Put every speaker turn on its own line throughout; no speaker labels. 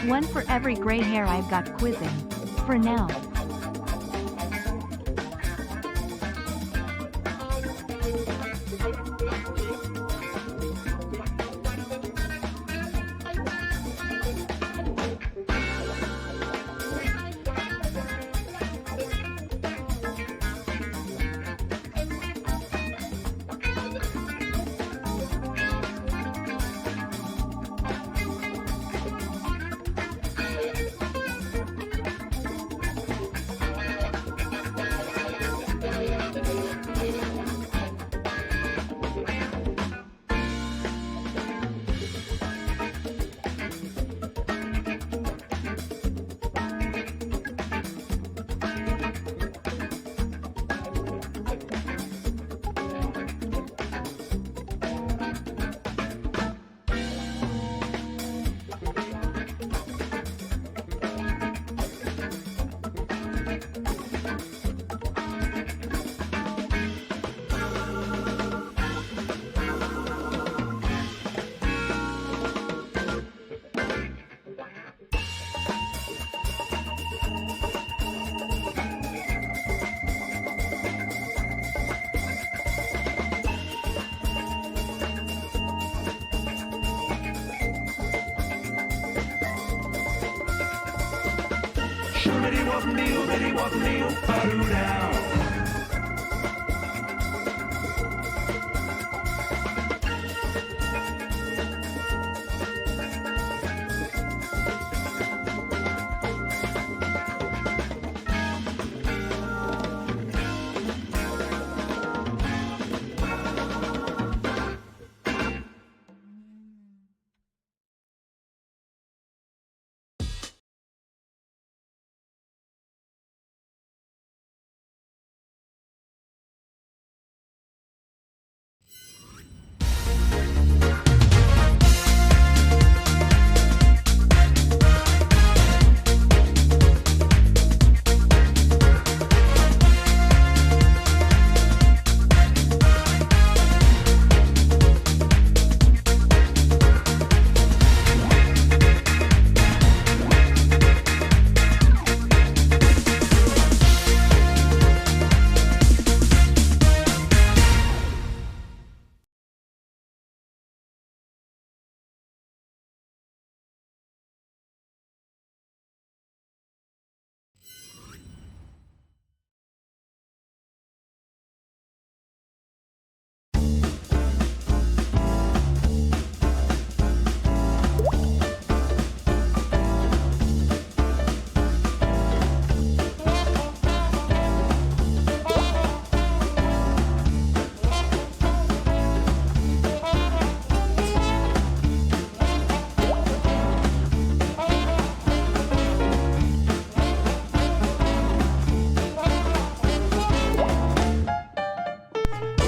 One for every gray hair I've got quizzing. For now.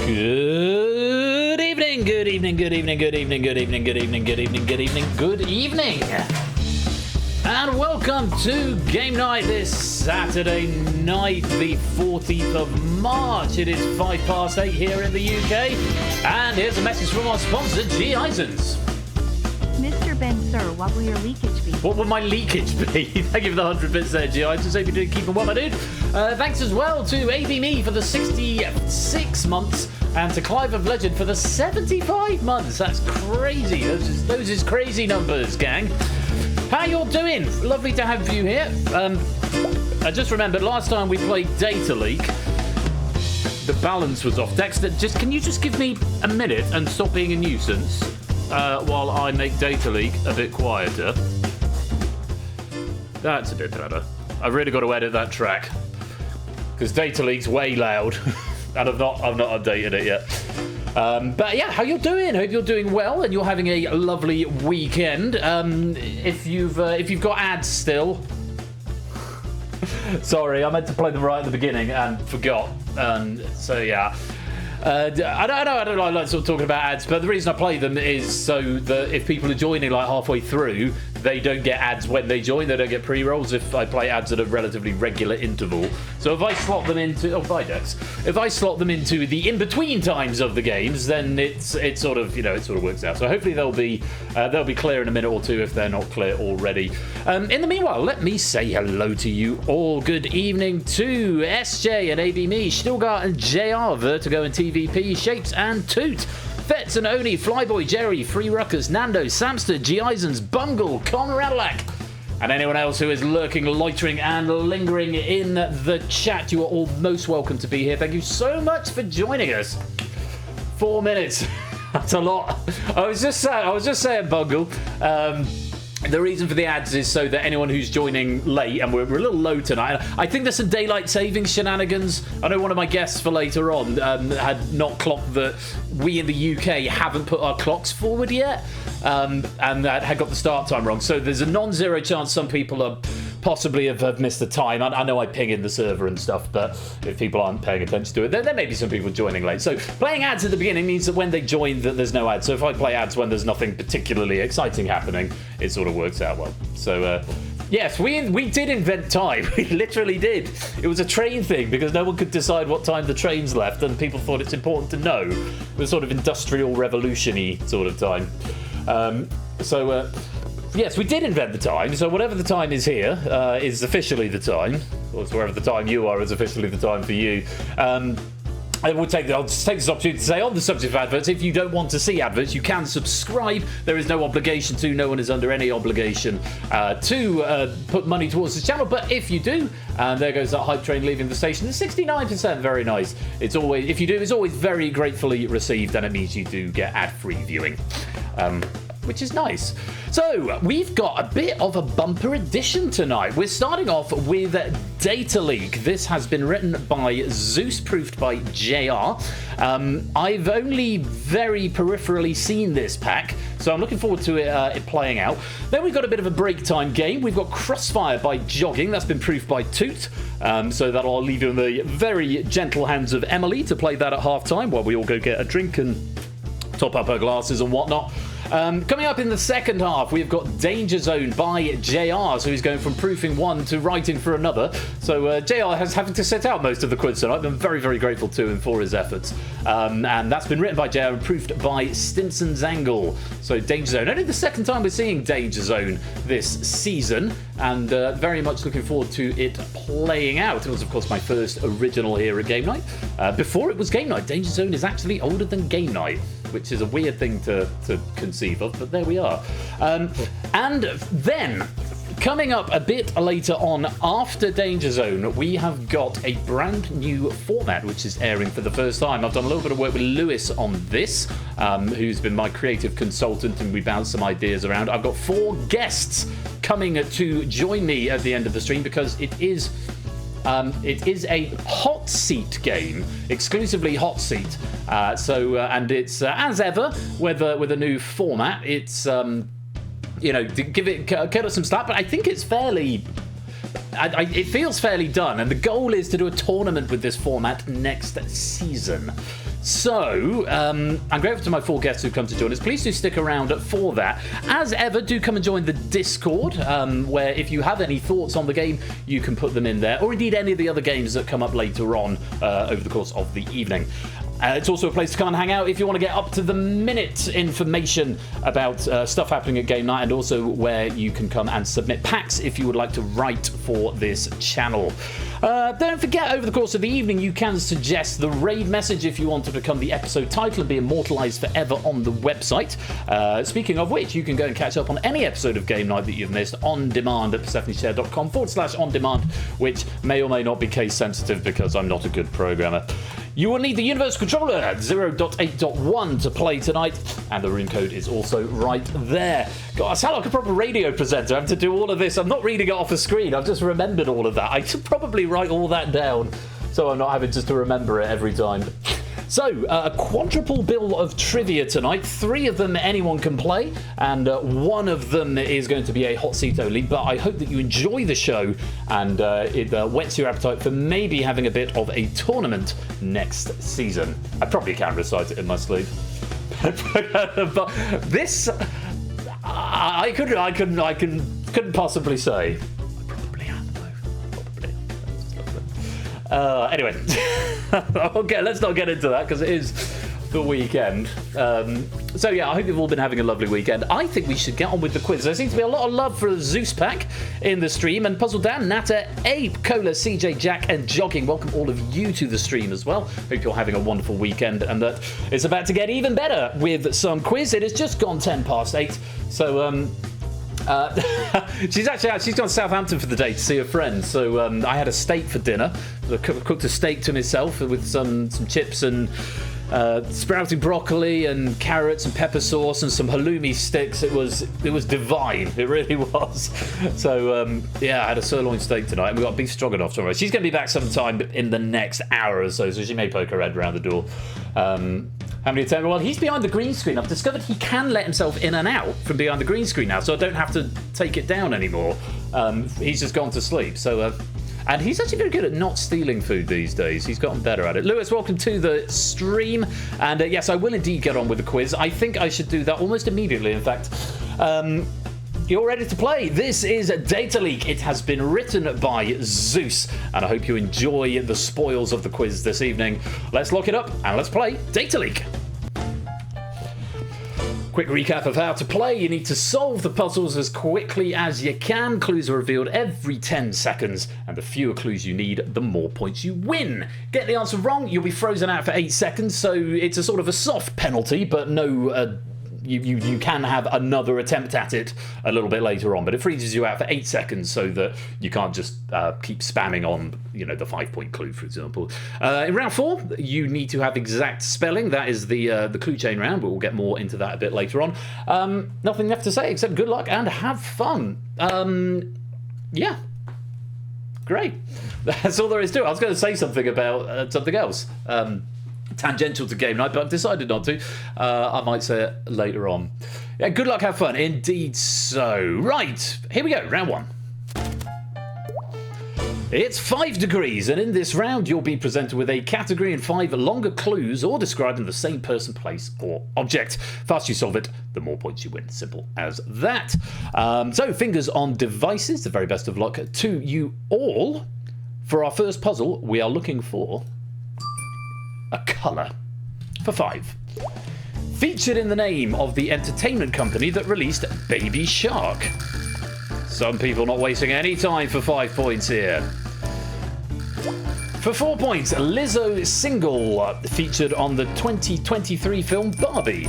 Good evening, good evening, good evening, good evening, good evening, good evening, good evening, good evening, good evening. And welcome to Game Night this Saturday night, the 14th of March. It is 8:05 here in the UK. And here's a message from our sponsor, G. Isons.
Mr. Ben, sir, what will your leakage be?
What will my leakage be? Thank you for the 100 bits there, G. Isons. Hope you're keeping well, my dude. Thanks as well to AVMe for the 66 months. And to Clive of Legend for the 75 months. That's crazy. Those is crazy numbers, gang. How y'all doing? Lovely to have you here. I just remembered last time we played Data Leak, the balance was off. Dexter, can you just give me a minute and stop being a nuisance? while I make Data Leak a bit quieter. That's a bit better. I've really got to edit that track because Data Leak's way loud, and I've not updated it yet. But yeah, how you doing? Hope you're doing well and you're having a lovely weekend. If you've got ads still, sorry, I meant to play them right at the beginning and forgot. So yeah. I don't like sort of talking about ads, but the reason I play them is so that if people are joining like halfway through, they don't get ads when they join. They don't get pre-rolls if I play ads at a relatively regular interval. So if I slot them into if I slot them into the in-between times of the games, then it sort of works out. So hopefully they'll be clear in a minute or two if they're not clear already. In the meanwhile, let me say hello to you all. Good evening to SJ and ABMe, Stilgar and JR, Vertigo and TVP, Shapes and Toot, Fetz and Oni, Flyboy, Jerry, Free Ruckers, Nando, Samster, G. Eisens, Bungle, Connor Adelac, and anyone else who is lurking, loitering, and lingering in the chat. You are all most welcome to be here. Thank you so much for joining us. 4 minutes. That's a lot. I was just saying, Bungle. The reason for the ads is so that anyone who's joining late, and we're a little low tonight. I think there's some daylight savings shenanigans. I know one of my guests for later on had not clocked that we in the UK haven't put our clocks forward yet, and that had got the start time wrong. So there's a non-zero chance some people are possibly have missed the time. I know I ping in the server and stuff, but if people aren't paying attention to it, there may be some people joining late. So playing ads at the beginning means that when they join, that there's no ads. So if I play ads when there's nothing particularly exciting happening, it sort of works out well. So yes, we did invent time. We literally did. It was a train thing because no one could decide what time the trains left, and people thought it's important to know. It was sort of industrial revolution-y sort of time. Yes, we did invent the time, so whatever the time is here is officially the time. Of course, wherever the time you are is officially the time for you. I'll just take this opportunity to say on the subject of adverts, if you don't want to see adverts, you can subscribe. There is no obligation to. No one is under any obligation to put money towards this channel. But if you do, and there goes that hype train leaving the station, it's 69%. Very nice. It's always, if you do, it's always very gratefully received, and it means you do get ad-free viewing. Which is nice. So, we've got a bit of a bumper edition tonight. We're starting off with Data Leak. This has been written by Zeus, proofed by JR. I've only very peripherally seen this pack, so I'm looking forward to it playing out. Then we've got a bit of a break time game. We've got Crossfire by Jogging. That's been proofed by Toot. So that'll leave you in the very gentle hands of Emily to play that at half-time while we all go get a drink and top up our glasses and whatnot. Coming up in the second half, we've got DangerZone by JR, so he's going from proofing one to writing for another. So JR has having to set out most of the quids tonight. I'm very, very grateful to him for his efforts. And that's been written by JR and proofed by Stinson's Angle. So DangerZone. Only the second time we're seeing DangerZone this season, and very much looking forward to it playing out. It was, of course, my first original here at Game Night. Before it was Game Night, DangerZone is actually older than Game Night, which is a weird thing to conceive of, but there we are. And then, coming up a bit later on after DangerZone, we have got a brand new format which is airing for the first time. I've done a little bit of work with Lewis on this, who's been my creative consultant, and we bounced some ideas around. I've got 4 guests coming to join me at the end of the stream because it is a hot seat game, exclusively hot seat. And it's as ever with a new format. It's give it some slack, but I think it's fairly. It feels fairly done, and the goal is to do a tournament with this format next season. So, I'm grateful to my 4 guests who've come to join us. Please do stick around for that. As ever, do come and join the Discord, where if you have any thoughts on the game, you can put them in there, or indeed any of the other games that come up later on over the course of the evening. It's also a place to come and hang out if you want to get up-to-the-minute information about stuff happening at Game Night, and also where you can come and submit packs if you would like to write for this channel. Don't forget, over the course of the evening, you can suggest the raid message if you want to become the episode title and be immortalised forever on the website. Speaking of which, you can go and catch up on any episode of Game Night that you've missed on demand at PersephoneShare.com/on-demand, which may or may not be case sensitive because I'm not a good programmer. You will need the Universal Controller 0.8.1 to play tonight, and the room code is also right there. God, I sound like a proper radio presenter. I have to do all of this. I'm not reading it off the screen. I've just remembered all of that. I should probably write all that down so I'm not having just to remember it every time. So, a quadruple bill of trivia tonight. 3 of them anyone can play, and 1 of them is going to be a hot seat only. But I hope that you enjoy the show, and it whets your appetite for maybe having a bit of a tournament next season. I probably can recite it in my sleep. But this, I couldn't possibly say. I probably am, though. Probably. Anyway. Okay, let's not get into that because it is the weekend. So yeah, I hope you've all been having a lovely weekend. I think we should get on with the quiz. There seems to be a lot of love for Zeus Pack in the stream, and Puzzle Dan, Natter, Abe, Cola, CJ, Jack, and Jogging. Welcome all of you to the stream as well. Hope you're having a wonderful weekend and that it's about to get even better with some quiz. It has just gone 8:10. So she's gone to Southampton for the day to see a friend. So I had a steak for dinner. I cooked a steak to myself with some chips and sprouting broccoli and carrots and pepper sauce and some halloumi sticks. It was divine. It really was. So yeah, I had a sirloin steak tonight, and we got beef stroganoff tomorrow. She's going to be back sometime in the next hour or so she may poke her head around the door. How many attempts? Well, he's behind the green screen. I've discovered he can let himself in and out from behind the green screen now, so I don't have to take it down anymore. He's just gone to sleep. So, and he's actually very good at not stealing food these days. He's gotten better at it. Lewis, welcome to the stream. And yes, I will indeed get on with the quiz. I think I should do that almost immediately, in fact. You're ready to play. This is Data Leak. It has been written by Zeus, and I hope you enjoy the spoils of the quiz this evening. Let's lock it up and let's play Data Leak. Quick recap of how to play. You need to solve the puzzles as quickly as you can. Clues are revealed every 10 seconds, and the fewer clues you need, the more points you win. Get the answer wrong, you'll be frozen out for 8 seconds, so it's a sort of a soft penalty, but no... You can have another attempt at it a little bit later on, but it freezes you out for 8 seconds so that you can't just keep spamming on, the 5-point clue, for example. In round 4, you need to have exact spelling. That is the clue chain round, but we'll get more into that a bit later on. Nothing left to say except good luck and have fun. Yeah. Great. That's all there is to it. I was going to say something about something else. Tangential to game night, but I've decided not to. I might say it later on. Yeah, good luck, have fun. Indeed so. Right, here we go, round 1. It's 5 degrees, and in this round you'll be presented with a category and 5 longer clues, all describing the same person, place, or object. Faster you solve it, the more points you win. Simple as that. So, fingers on devices. The very best of luck to you all. For our first puzzle, we are looking for a colour. For 5. Featured in the name of the entertainment company that released Baby Shark. Some people not wasting any time for 5 points here. For 4 points, Lizzo single featured on the 2023 film Barbie.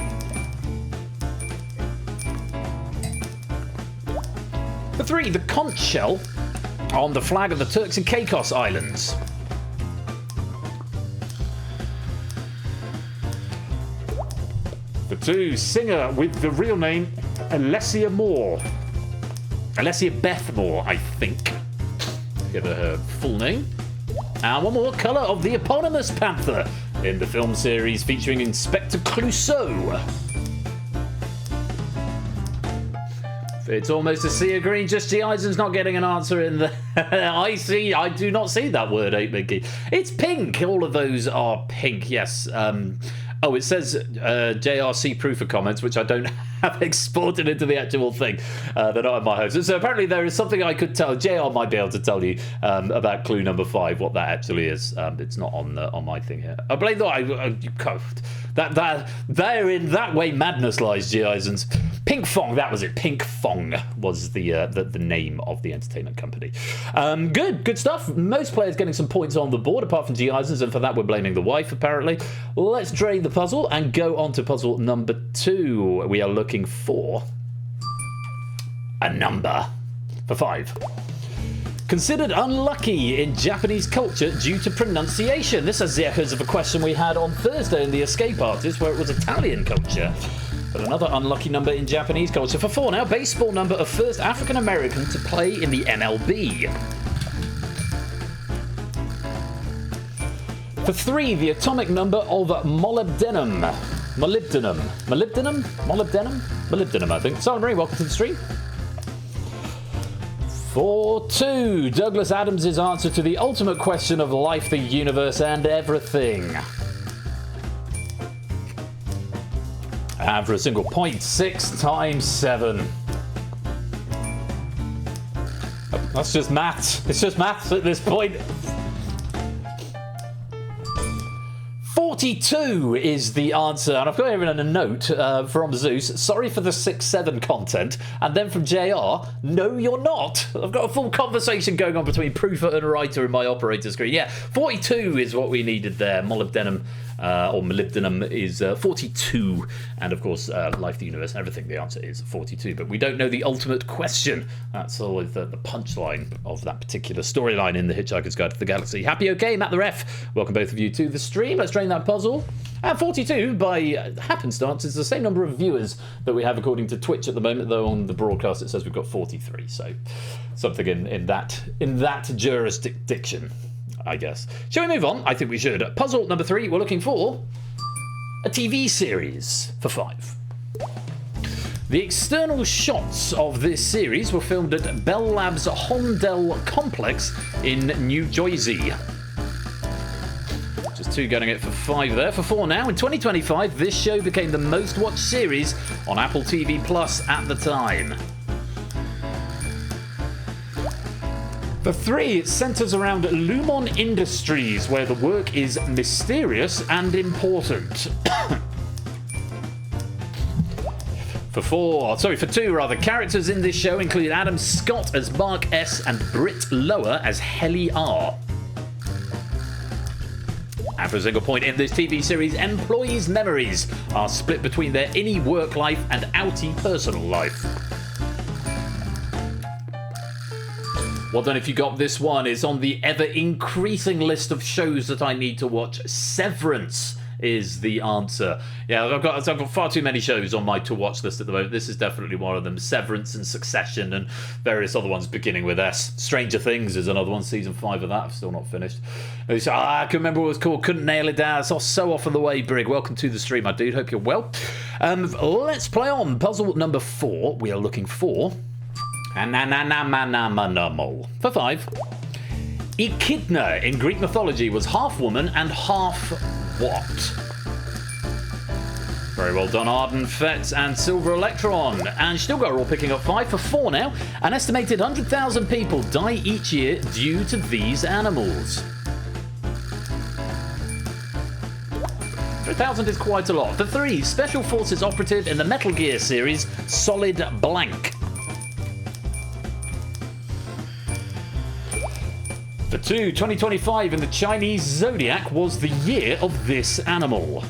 For 3, the conch shell on the flag of the Turks and Caicos Islands. For 2, singer with the real name Alessia Moore. Alessia Beth Moore, I think. Give her full name. And one more, colour of the eponymous panther in the film series featuring Inspector Clouseau. It's almost a sea of green. Just G. Eisen's not getting an answer in the... I do not see that word, 8 Mickey. It's pink. All of those are pink, yes. Oh, it says JRC proof of comments, which I don't have exported into the actual thing. They're not in my host. So apparently there is something I could tell. JR might be able to tell you about clue number 5, what that actually is. It's not on my thing here. I believe that there in that way madness lies, G. Eisens. Pink Fong, that was it. Pink Fong was the name of the entertainment company. Good stuff. Most players getting some points on the board, apart from G. Eisens, and for that we're blaming the wife, apparently. Let's drain the puzzle and go on to puzzle number 2. We are looking for a number. For 5. Considered unlucky in Japanese culture due to pronunciation. This has the echoes of a question we had on Thursday in the Escape Artist, where it was Italian culture. But another unlucky number in Japanese culture. For 4 now, baseball number of first African American to play in the MLB. For 3, the atomic number of molybdenum. Molybdenum, I think. Sorry, Marie, welcome to the stream. For 2, Douglas Adams' answer to the ultimate question of life, the universe, and everything. And for a single point, 6 times 7. That's just maths. It's just maths at this point. 42 is the answer, and I've got here in a note from Zeus, sorry for the 6-7 content, and then from JR, no you're not. I've got a full conversation going on between proofer and writer in my operator screen. Yeah, 42 is what we needed there. Molybdenum, or molybdenum, is 42, and of course, life, the universe, and everything, the answer is 42, but we don't know the ultimate question. That's always the punchline of that particular storyline in The Hitchhiker's Guide to the Galaxy. Happy okay, Matt the Ref. Welcome both of you to the stream. Let's drain that puzzle. And 42, by happenstance, is the same number of viewers that we have according to Twitch at the moment, though on the broadcast it says we've got 43, so something in that jurisdiction, I guess. Shall we move on? I think we should. Puzzle number 3, we're looking for a TV series for 5. The external shots of this series were filmed at Bell Labs Hondell Complex in New Jersey. Just 2 getting it for 5 there. For 4 now. In 2025, this show became the most watched series on Apple TV Plus at the time. For 3, it centres around Lumon Industries, where the work is mysterious and important. For 2, characters in this show include Adam Scott as Mark S. and Britt Lower as Helly R. And for a single point in this TV series, employees' memories are split between their innie work life and outie personal life. Well done if you got this one. It's on the ever-increasing list of shows that I need to watch. Severance is the answer. Yeah, I've got far too many shows on my to-watch list at the moment. This is definitely one of them. Severance and Succession and various other ones beginning with S. Stranger Things is another one. Season 5 of that. I've still not finished. I can remember what it was called. Couldn't nail it down. It's so off on the way, Brig. Welcome to the stream, my dude. Hope you're well. Let's play on. Puzzle number 4. We are looking for... For 5. Echidna in Greek mythology was half woman and half what? Very well done, Arden Fetz and Silver Electron. And still got all picking up 5 for 4 now. An estimated 100,000 people die each year due to these animals. 100,000 is quite a lot. For 3, Special Forces operative in the Metal Gear series, Solid Blank. For 2, 2025 in the Chinese Zodiac was the year of this animal.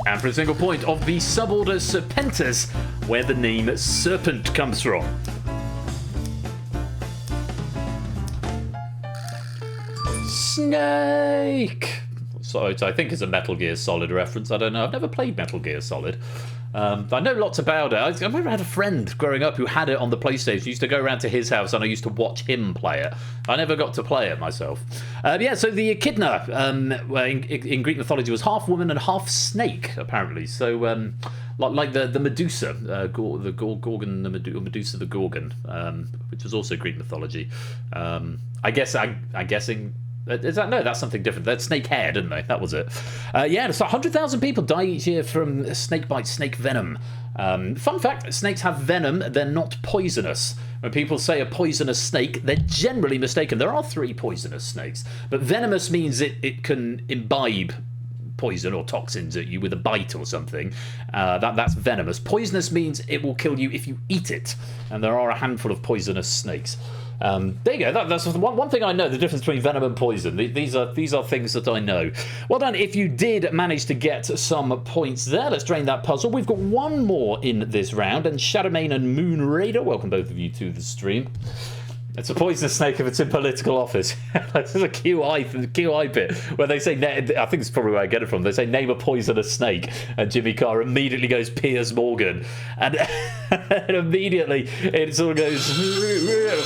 And for a single point, of the suborder Serpentis, where the name serpent comes from. Snake! So I think it's a Metal Gear Solid reference. I don't know. I've never played Metal Gear Solid. I know lots about it. I remember I had a friend growing up who had it on the PlayStation. I used to go around to his house and I used to watch him play it. I never got to play it myself. Yeah, so the Echidna in Greek mythology was half woman and half snake, apparently. So like the Medusa, the Gorgon, the Medusa the Gorgon, which was also Greek mythology. I'm guessing. Is that no? That's something different. That's snake hair, didn't they? That was it. Yeah, so 100,000 people die each year from snake bite, snake venom. Fun fact: snakes have venom. They're not poisonous. When people say a poisonous snake, they're generally mistaken. There are 3 poisonous snakes, but venomous means it can imbibe poison or toxins at you with a bite or something. That's venomous. Poisonous means it will kill you if you eat it, and there are a handful of poisonous snakes. There you go. That's one thing I know, the difference between venom and poison. These are things that I know. Well done if you did manage to get some points there. Let's drain that puzzle. We've got one more in this round, and Shadowmane and Moon Raider, welcome both of you to the stream. It's a poisonous snake if it's in political office. This is a QI bit where they say, I think it's probably where I get it from. They say, name a poisonous snake. And Jimmy Carr immediately goes, Piers Morgan. And, and immediately it sort of goes,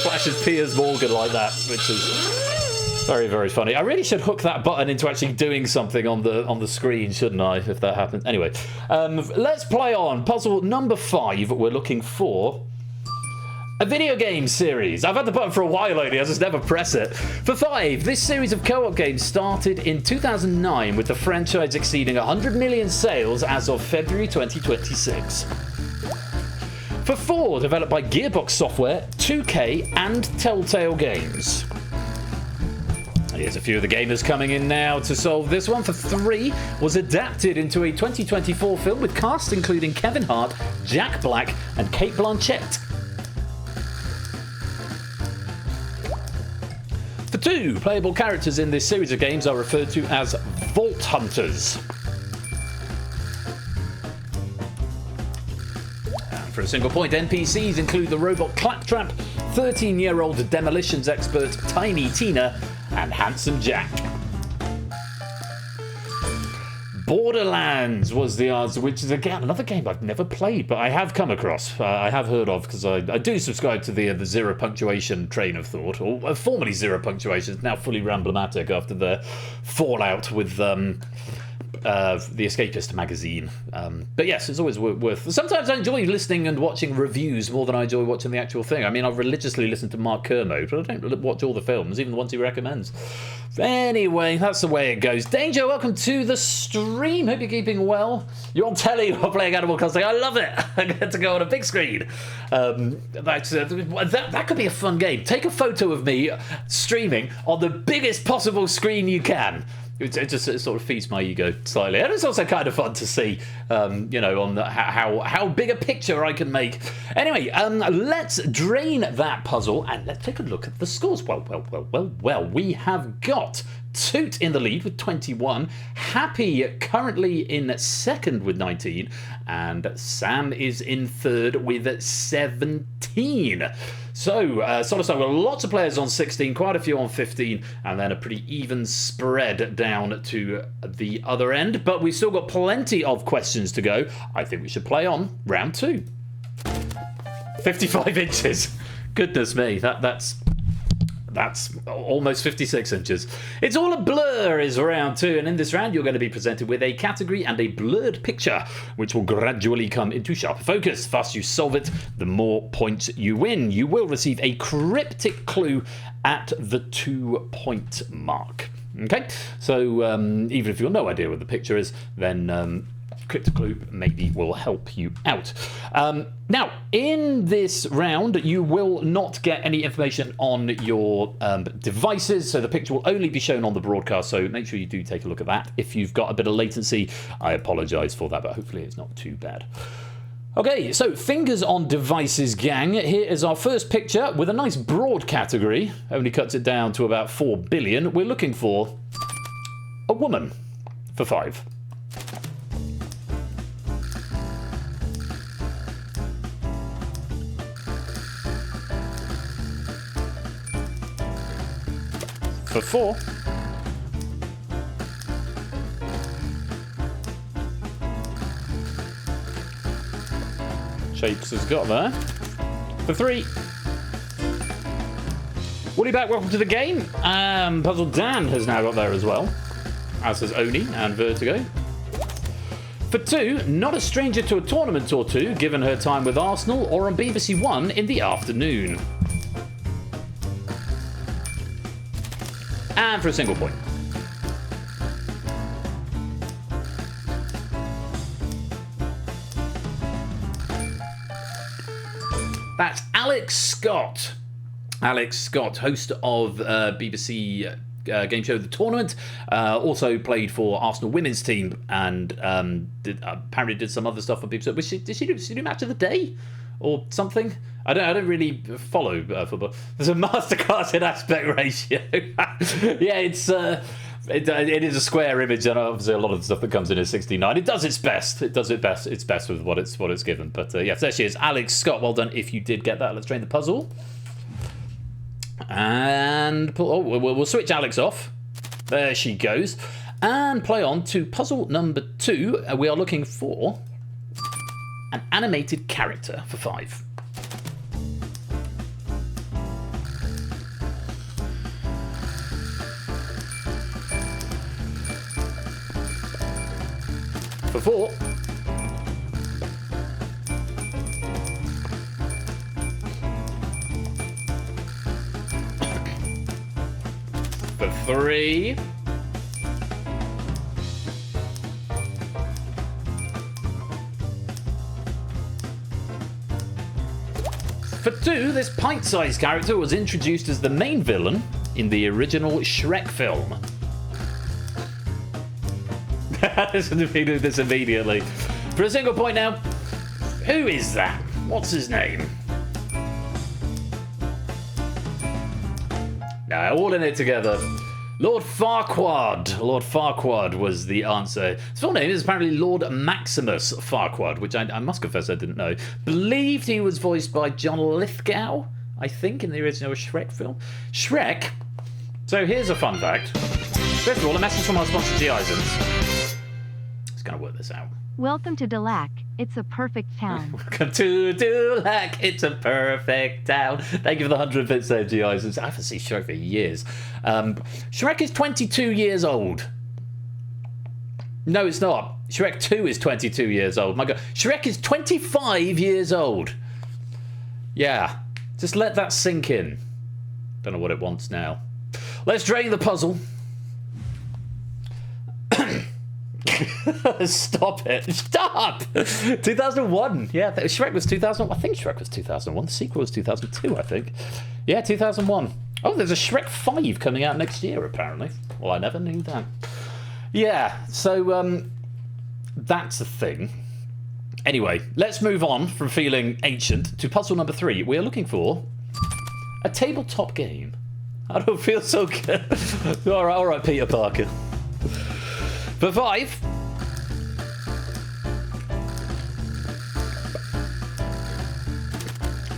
flashes Piers Morgan like that, which is very, very funny. I really should hook that button into actually doing something on the screen, shouldn't I, if that happens? Anyway, let's play on. Puzzle number 5, we're looking for a video game series. I've had the button for a while only, I just never press it. For 5, this series of co-op games started in 2009 with the franchise exceeding 100 million sales as of February 2026. For 4, developed by Gearbox Software, 2K and Telltale Games. Here's a few of the gamers coming in now to solve this one. For 3, was adapted into a 2024 film with cast including Kevin Hart, Jack Black and Cate Blanchett. For 2, playable characters in this series of games are referred to as Vault Hunters. And for a single point, NPCs include the robot Claptrap, 13-year-old demolitions expert Tiny Tina, and Handsome Jack. Borderlands was the answer, which is, again, another game I've never played, but I have come across. I have heard of, because I do subscribe to the zero punctuation train of thought, or formerly zero punctuation, now fully ramblomatic after the fallout with the Escapist magazine. But yes, it's always worth. Sometimes I enjoy listening and watching reviews more than I enjoy watching the actual thing. I mean, I religiously listen to Mark Kermode, but I don't watch all the films, even the ones he recommends. Anyway, that's the way it goes. Danger, welcome to the stream. Hope you're keeping well. You're on telly while playing Animal Crossing. I love it. I get to go on a big screen. That could be a fun game. Take a photo of me streaming on the biggest possible screen you can. It sort of feeds my ego slightly, and it's also kind of fun to see, on how big a picture I can make. Anyway, let's drain that puzzle and let's take a look at the scores. Well. We have got Toot in the lead with 21, Happy currently in second with 19, and Sam is in third with 17. So, Solid with lots of players on 16, quite a few on 15, and then a pretty even spread down to the other end. But we've still got plenty of questions to go. I think we should play on round 2. 55 inches. Goodness me, that's almost 56 inches. It's all a blur is round 2, and in this round you're going to be presented with a category and a blurred picture, which will gradually come into sharper focus. The faster you solve it, the more points you win. You will receive a cryptic clue at the 2-point mark. Okay, so even if you've no idea what the picture is, then cryptic clue maybe will help you out. Now, in this round, you will not get any information on your devices, so the picture will only be shown on the broadcast, so make sure you do take a look at that. If you've got a bit of latency, I apologise for that, but hopefully it's not too bad. Okay, so fingers on devices, gang. Here is our first picture with a nice broad category. Only cuts it down to about 4 billion. We're looking for a woman for 5. For 4. Shapes has got there. For 3. Woody back, welcome to the game. Puzzle Dan has now got there as well, as has Oni and Vertigo. For 2, not a stranger to a tournament or two, given her time with Arsenal or on BBC One in the afternoon. And for a single point. That's Alex Scott. Alex Scott, host of BBC game show The Tournament. Also played for Arsenal women's team and apparently did some other stuff for BBC. Did she do Match of the Day? or something. I don't really follow football. There's a masterclass in aspect ratio. Yeah, it is a square image, and obviously a lot of the stuff that comes in is 69. It does its best. It's best with what it's given. But yeah, there she is, Alex Scott. Well done if you did get that. Let's drain the puzzle, and we'll switch Alex off. There she goes, and play on to puzzle number 2. We are looking for an animated character for 5. For 4. For 3. For 2, this pint-sized character was introduced as the main villain in the original Shrek film. Listen to me do this immediately. For a single point now, who is that? What's his name? Now, all in it together. Lord Farquaad. Lord Farquaad was the answer. His full name is apparently Lord Maximus Farquaad, which I must confess I didn't know. Believed he was voiced by John Lithgow, I think, in the original Shrek film. Shrek. So here's a fun fact. First of all, a message from our sponsor, DangerZone. Gonna work this out.
Welcome to Dulac. It's a perfect town.
Welcome to Dulac. It's a perfect town. Thank you for the 100 bits there, guys. I haven't seen Shrek for years. Shrek is 22 years old. No, it's not. Shrek 2 is 22 years old. My God, Shrek is 25 years old. Yeah, just let that sink in. Don't know what it wants now. Let's drain the puzzle. Stop it. Stop! 2001. Yeah, Shrek was 2000. I think Shrek was 2001. The sequel was 2002, I think. Yeah, 2001. Oh, there's a Shrek 5 coming out next year, apparently. Well, I never knew that. Yeah, so that's a thing. Anyway, let's move on from feeling ancient to puzzle number 3. We are looking for a tabletop game. I don't feel so good. All right, Peter Parker. For 5.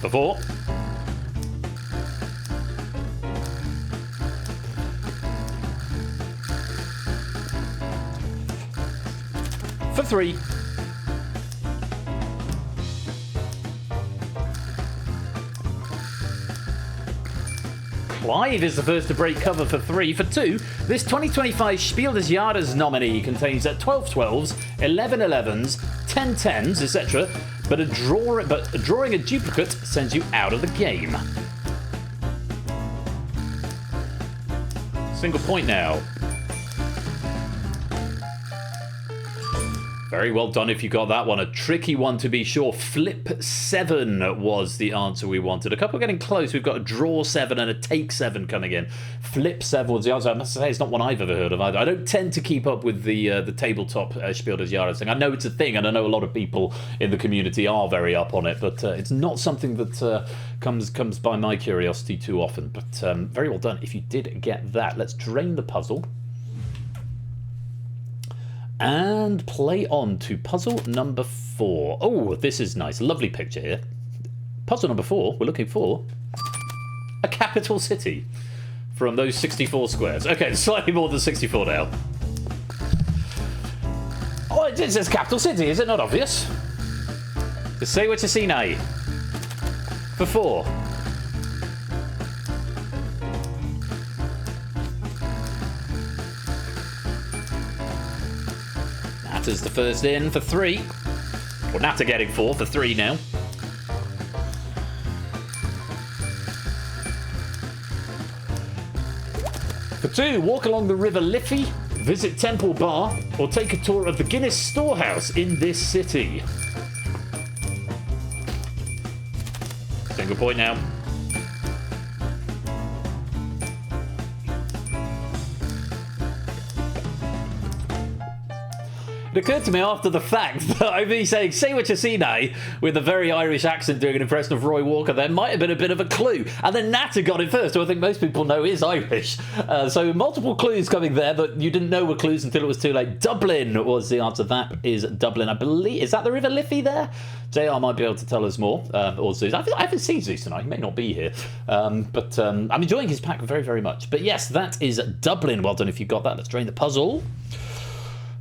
For 4. For 3. Clive is the first to break cover for 3. For 2, this 2025 Spiel des Jahres nominee contains 12 12s, 11 11s, 10 10s, etc. But drawing a duplicate sends you out of the game. Single point now. Very well done if you got that one. A tricky one to be sure. Flip 7 was the answer we wanted. A couple getting close. We've got a draw 7 and a take 7 coming in. Flip 7 was the answer. I must say it's not one I've ever heard of either. I don't tend to keep up with the tabletop Spiel des Jahres thing. I know it's a thing, and I know a lot of people in the community are very up on it, but it's not something that comes by my curiosity too often. But very well done if you did get that. Let's drain the puzzle. And play on to puzzle number 4. Oh, this is nice. Lovely picture here. Puzzle number 4, we're looking for a capital city from those 64 squares. Okay, slightly more than 64 now. Oh, it says capital city. Is it not obvious? Just say what you see now. For 4. Is the first in for 3. Well, Natter getting 4 for 3 now. For 2, walk along the River Liffey, visit Temple Bar, or take a tour of the Guinness Storehouse in this city. Single point now. It occurred to me after the fact that I'd be saying, say what you see now, with a very Irish accent doing an impression of Roy Walker, there might have been a bit of a clue. And then Nata got it first, who I think most people know is Irish. So multiple clues coming there that you didn't know were clues until it was too late. Dublin was the answer. That is Dublin, I believe. Is that the River Liffey there? JR might be able to tell us more. Or Zeus. I haven't seen Zeus tonight. He may not be here. But I'm enjoying his pack very, very much. But yes, that is Dublin. Well done if you got that. Let's drain the puzzle.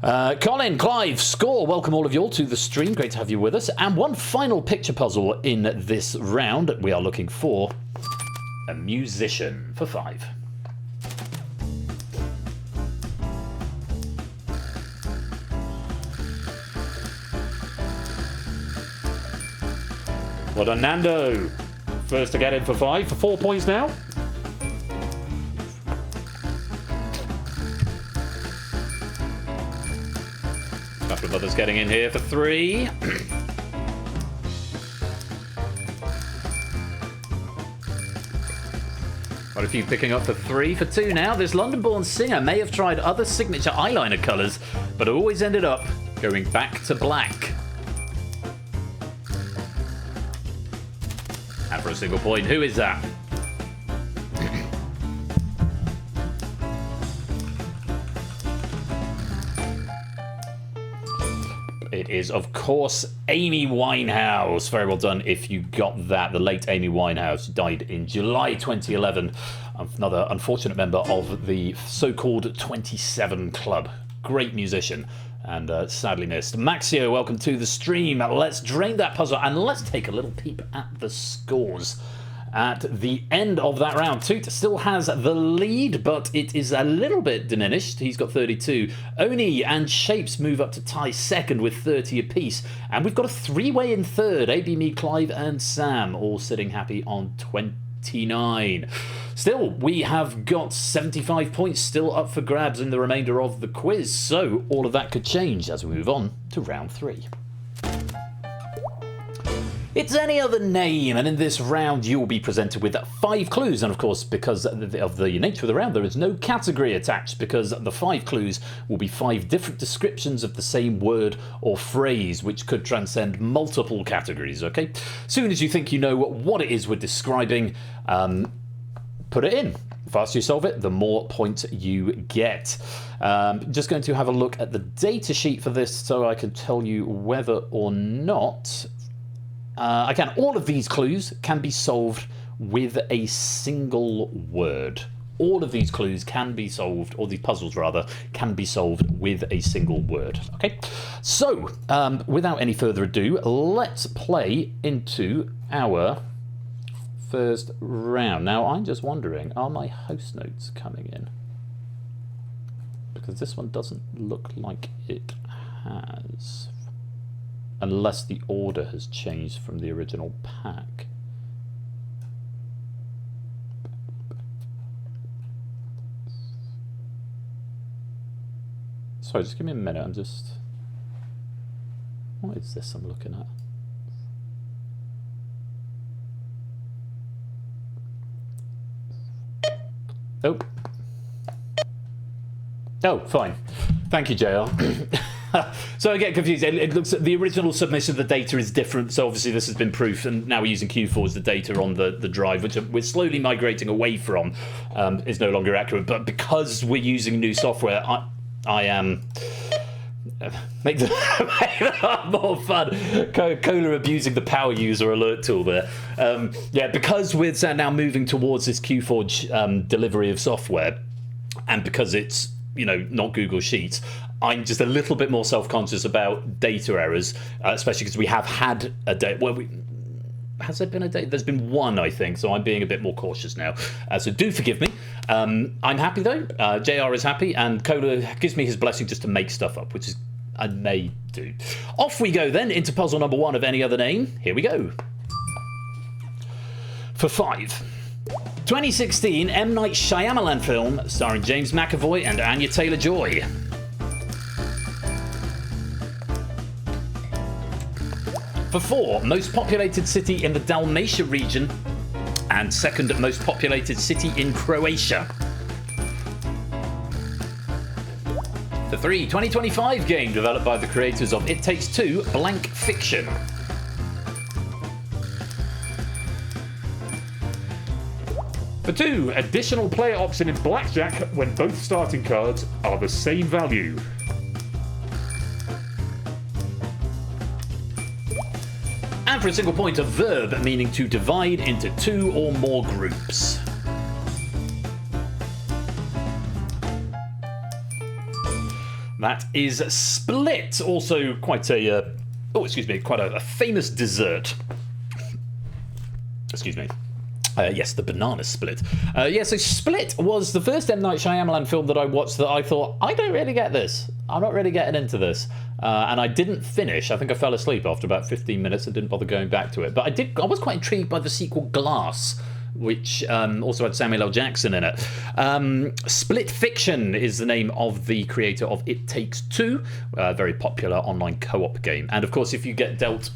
Colin, Clive, Score, welcome all of you all to the stream. Great to have you with us. And one final picture puzzle in this round. We are looking for a musician for 5. Well done, Nando. First to get in for 5 for 4 points now. A couple of others getting in here for 3. Quite a few picking up for 3 for 2 now. This London-born singer may have tried other signature eyeliner colours, but always ended up going back to black. And for a single point, who is that? It is, of course, Amy Winehouse. Very well done if you got that. The late Amy Winehouse died in July 2011. Another unfortunate member of the so-called 27 Club. Great musician and sadly missed. Maxio, welcome to the stream. Let's drain that puzzle and let's take a little peep at the scores. At the end of that round, Toot still has the lead, but it is a little bit diminished. He's got 32. Oni and Shapes move up to tie second with 30 apiece. And we've got a 3-way in third. AB, me, Clive and Sam all sitting happy on 29. Still, we have got 75 points still up for grabs in the remainder of the quiz. So all of that could change as we move on to round 3. It's any other name, and in this round you will be presented with 5 clues, and of course because of the nature of the round there is no category attached because the 5 clues will be 5 different descriptions of the same word or phrase which could transcend multiple categories, okay? Soon as you think you know what it is we're describing, put it in. The faster you solve it, the more points you get. Just going to have a look at the data sheet for this so I can tell you whether or not... Again, all of these clues can be solved with a single word. All of these clues can be solved, or these puzzles rather, can be solved with a single word. Okay, so without any further ado, let's play into our first round. Now, I'm just wondering, are my host notes coming in? Because this one doesn't look like it has. Unless the order has changed from the original pack. Sorry, just give me a minute. I'm just... What is this I'm looking at? Oh. Oh, fine. Thank you, JR. So I get confused. It looks at the original submission of the data is different. So obviously this has been proofed, and now we're using Q4 as the data on the drive, which we're slowly migrating away from. Is no longer accurate. But because we're using new software, I am make the more fun. Cola abusing the power user alert tool there. Yeah, because we're now moving towards this Q4 delivery of software, and because it's not Google Sheets. I'm just a little bit more self-conscious about data errors, especially because we have had a day. Well, has there been a day? There's been one, I think, so I'm being a bit more cautious now. So do forgive me. I'm happy, though. JR is happy, and Cola gives me his blessing just to make stuff up, which is I may do. Off we go, then, into puzzle number 1 of any other name. Here we go. For 5. 2016 M. Night Shyamalan film starring James McAvoy and Anya Taylor-Joy. For 4, most populated city in the Dalmatia region and second most populated city in Croatia. For 3, 2025 game developed by the creators of It Takes Two, Blank Fiction.
For 2, additional player option in blackjack when both starting cards are the same value.
And for a single point, a verb meaning to divide into 2 or more groups. That is Split, also quite a, quite a famous dessert. Excuse me. Yes, the banana split. So Split was the first M. Night Shyamalan film that I watched that I thought, I don't really get this. I'm not really getting into this. And I didn't finish. I think I fell asleep after about 15 minutes and didn't bother going back to it. But I was quite intrigued by the sequel Glass, which also had Samuel L. Jackson in it. Split Fiction is the name of the creator of It Takes Two, a very popular online co-op game. And of course, if you get dealt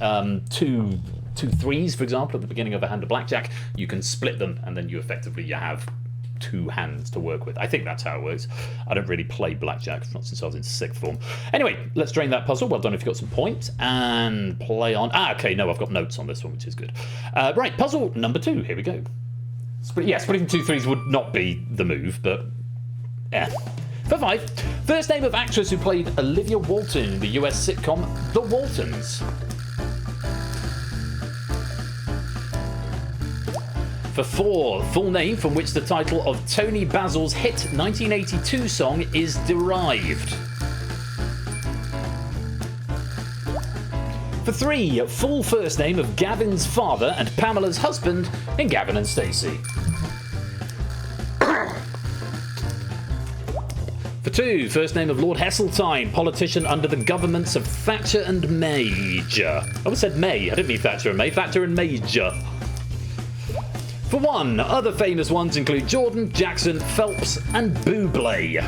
two threes, for example, at the beginning of a hand of blackjack, you can split them, and then you have 2 hands to work with. I think that's how it works. I don't really play blackjack, not since I was in 6th form. Anyway, let's drain that puzzle. Well done if you got some points. And play on. Okay, no, I've got notes on this one, which is good. Right, puzzle number 2. Here we go. Splitting 2 threes would not be the move, but yeah. For 5, first name of actress who played Olivia Walton in the US sitcom The Waltons. For 4, full name from which the title of Tony Basil's hit 1982 song is derived. For 3, full first name of Gavin's father and Pamela's husband in Gavin and Stacey. For 2, first name of Lord Heseltine, politician under the governments of Thatcher and Major. I almost said May, I didn't mean Thatcher and May, Thatcher and Major. For 1, other famous ones include Jordan, Jackson, Phelps, and Bublé.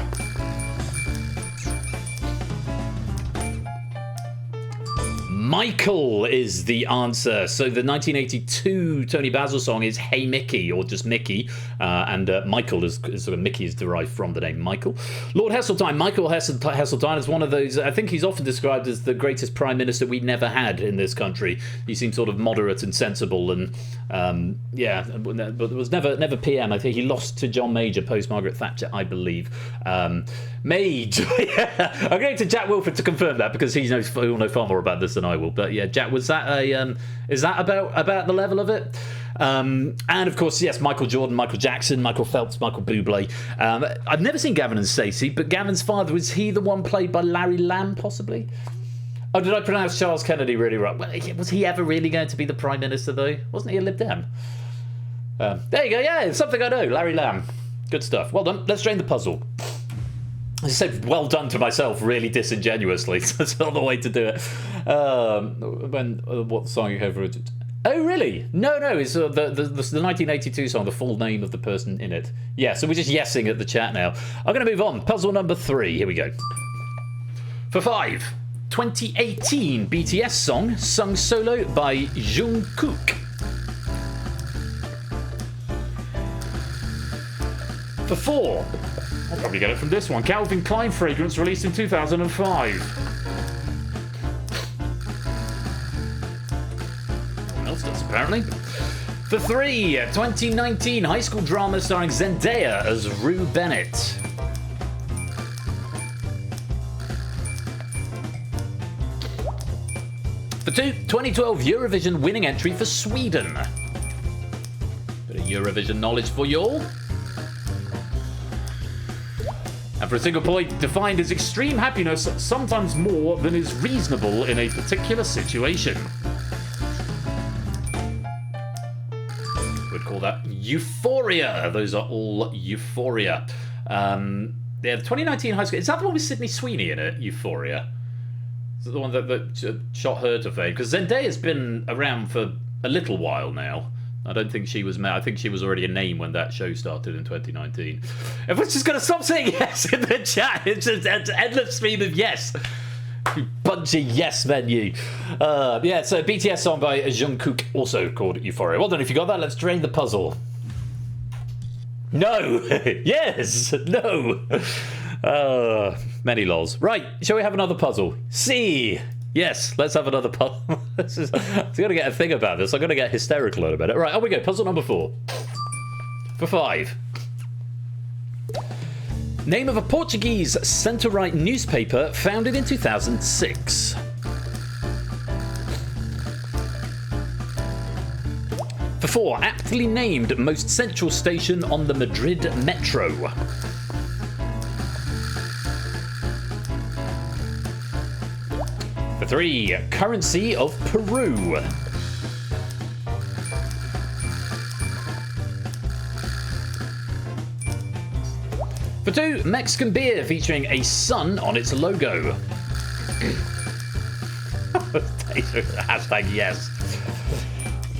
Michael is the answer. So the 1982 Tony Basil song is Hey Mickey, or just Mickey, and Michael is sort of Mickey is derived from the name Michael. Lord Heseltine, Michael Heseltine is one of those, I think he's often described as the greatest prime minister we never had in this country. He seems sort of moderate and sensible, and but it was never PM. I think he lost to John Major post Margaret Thatcher, I believe. Major, yeah. I'm going to Jack Wilford to confirm that, because he'll know far more about this than I will. But yeah, Jack, was that is that about the level of it? And of course, yes, Michael Jordan, Michael Jackson, Michael Phelps, Michael Bublé. I've never seen Gavin and Stacey, but Gavin's father, was he the one played by Larry Lamb, possibly? Oh, did I pronounce Charles Kennedy really right? Well, was he ever really going to be the Prime Minister, though? Wasn't he a Lib Dem? There you go, yeah, it's something I know, Larry Lamb. Good stuff. Well done. Let's drain the puzzle. I said well done to myself really disingenuously. That's not the way to do it. What song you have? Oh, really? No, it's the 1982 song, the full name of the person in it. Yeah, so we're just yesing at the chat now. I'm going to move on. Puzzle number 3. Here we go. For 5, 2018 BTS song sung solo by Jungkook. For 4, I'll probably get it from this one. Calvin Klein fragrance released in 2005. Someone else does, apparently. For 3, 2019 high school drama starring Zendaya as Rue Bennett. For 2, 2012 Eurovision winning entry for Sweden. Bit of Eurovision knowledge for you all. And for a single point, defined as extreme happiness, sometimes more than is reasonable in a particular situation. We'd call that euphoria. Those are all euphoria. The 2019 high school, is that the one with Sydney Sweeney in it, Euphoria? Is it the one that shot her to fame? Because Zendaya's been around for a little while now. I don't think she was I think she was already a name when that show started in 2019. Everyone's just going to stop saying yes in the chat. It's just an endless stream of yes. You bunch of yes men, you. So BTS song by Jungkook, also called Euphoria. Well done if you got that. Let's drain the puzzle. No. Yes. No. Many lols. Right, shall we have another puzzle? C. Yes, let's have another puzzle. I'm going to get a thing about this. I'm going to get hysterical in a minute. Right, on we go. Puzzle number 4. For 5. Name of a Portuguese centre-right newspaper founded in 2006. For 4. Aptly named most central station on the Madrid Metro. For 3. Currency of Peru. For 2. Mexican beer featuring a sun on its logo. Hashtag yes.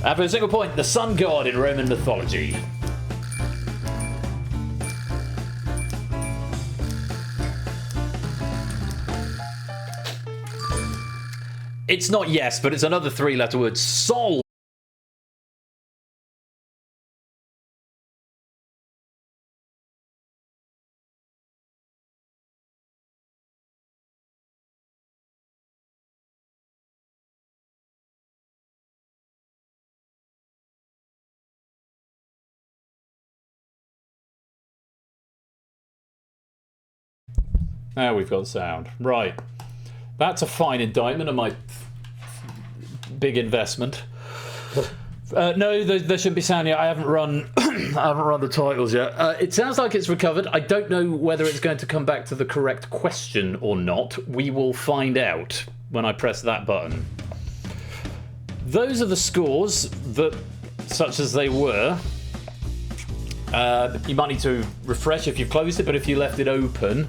For a single point, the sun god in Roman mythology. It's not yes, but it's another 3-letter word. Sol. Now we've got sound. Right. That's a fine indictment of my big investment. No, there shouldn't be sound yet. I haven't run the titles yet. It sounds like it's recovered. I don't know whether it's going to come back to the correct question or not. We will find out when I press that button. Those are the scores, that, such as they were. You might need to refresh if you've closed it, but if you left it open...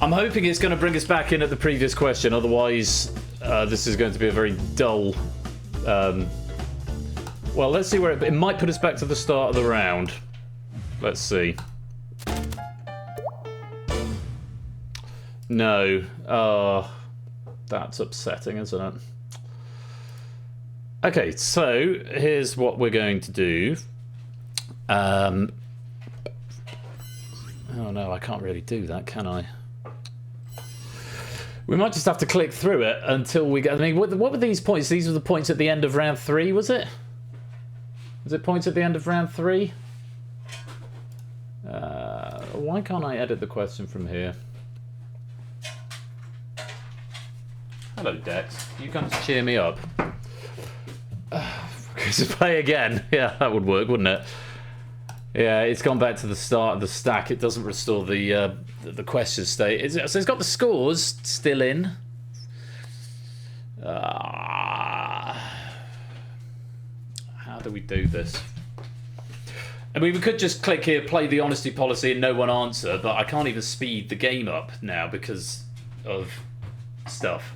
I'm hoping it's going to bring us back in at the previous question, otherwise this is going to be a very dull... well, let's see where it might put us back to the start of the round. Let's see. No. That's upsetting, isn't it? Okay, so here's what we're going to do. Oh no, I can't really do that, can I? We might just have to click through it until we get... I mean, what were these points? These were the points at the end of round 3, was it? Was it points at the end of round 3? Why can't I edit the question from here? Hello, Dex. You come to cheer me up. Just play again. Yeah, that would work, wouldn't it? Yeah, it's gone back to the start of the stack. It doesn't restore the question state. So it's got the scores still in. How do we do this? I mean, we could just click here, play the honesty policy and no one answer, but I can't even speed the game up now because of stuff.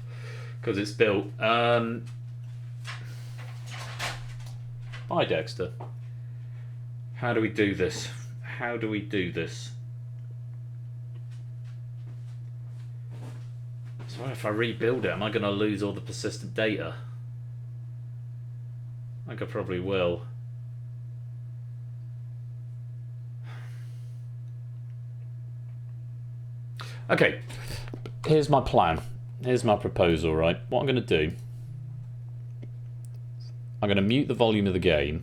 Because it's built. Hi, Dexter. How do we do this? How do we do this? So if I rebuild it, am I going to lose all the persistent data? I think I probably will. Okay, here's my plan. Here's my proposal, right? What I'm going to do, I'm going to mute the volume of the game.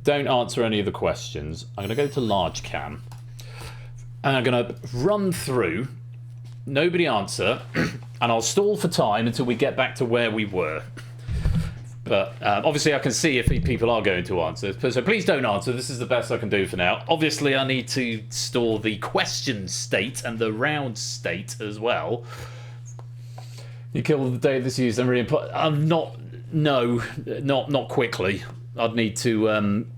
Don't answer any of the questions. I'm going to go to large cam. And I'm going to run through, nobody answer, and I'll stall for time until we get back to where we were. But obviously I can see if people are going to answer. So please don't answer. This is the best I can do for now. Obviously I need to store the question state and the round state as well. You kill the data that's used and re-input. Not quickly. I'd need to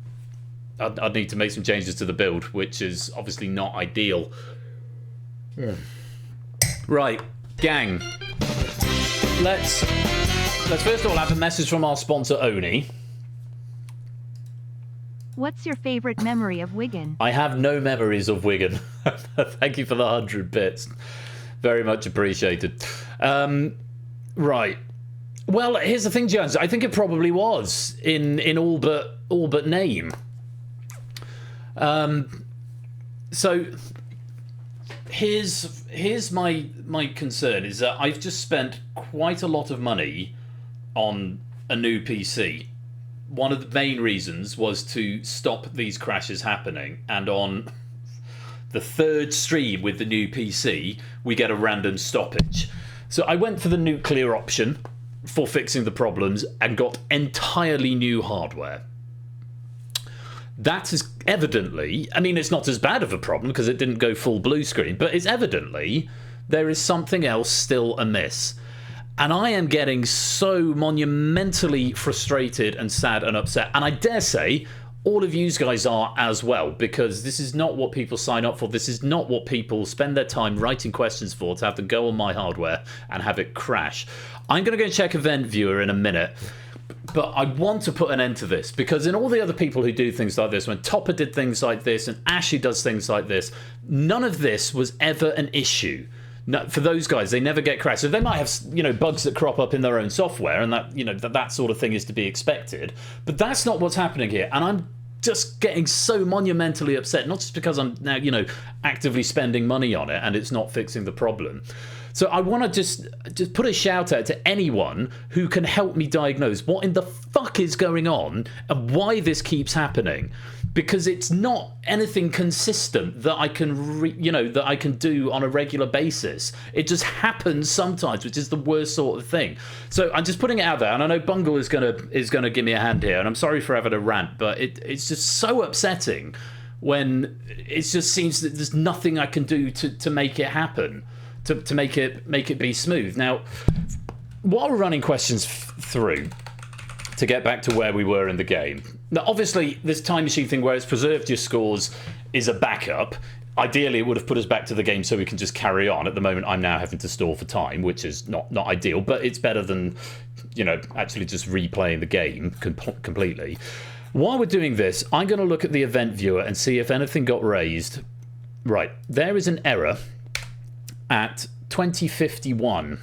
make some changes to the build, which is obviously not ideal. Yeah. Right, gang. Let's first of all have a message from our sponsor Oni.
What's your favorite memory of Wigan?
I have no memories of Wigan. Thank you for the 100 bits. Very much appreciated. Right. Well, here's the thing, Jones. I think it probably was in all but name. So here's my concern is that I've just spent quite a lot of money on a new PC. One of the main reasons was to stop these crashes happening, and on the third stream with the new PC, we get a random stoppage. So I went for the nuclear option for fixing the problems and got entirely new hardware. That is evidently, I mean, it's not as bad of a problem because it didn't go full blue screen, but it's evidently there is something else still amiss. And I am getting so monumentally frustrated and sad and upset. And I dare say all of you guys are as well, because this is not what people sign up for. This is not what people spend their time writing questions for, to have to go on my hardware and have it crash. I'm going to go check Event Viewer in a minute. But I want to put an end to this, because in all the other people who do things like this, when Topper did things like this and Ashley does things like this, none of this was ever an issue. No, for those guys, they never get crashed. So they might have, you know, bugs that crop up in their own software, and that, you know, that sort of thing is to be expected. But that's not what's happening here, and I'm just getting so monumentally upset. Not just because I'm now, you know, actively spending money on it and it's not fixing the problem. So I want to just put a shout out to anyone who can help me diagnose what in the fuck is going on and why this keeps happening, because it's not anything consistent that I can that I can do on a regular basis. It just happens sometimes, which is the worst sort of thing. So I'm just putting it out there, and I know Bungle is gonna give me a hand here, and I'm sorry for having a rant, but it's just so upsetting when it just seems that there's nothing I can do to make it happen. To make it be smooth. Now, while we're running questions through, to get back to where we were in the game. Now, obviously, this time machine thing where it's preserved your scores is a backup. Ideally, it would have put us back to the game so we can just carry on. At the moment, I'm now having to store for time, which is not ideal, but it's better than, you know, actually just replaying the game completely. While we're doing this, I'm going to look at the event viewer and see if anything got raised. Right, there is an error at 2051,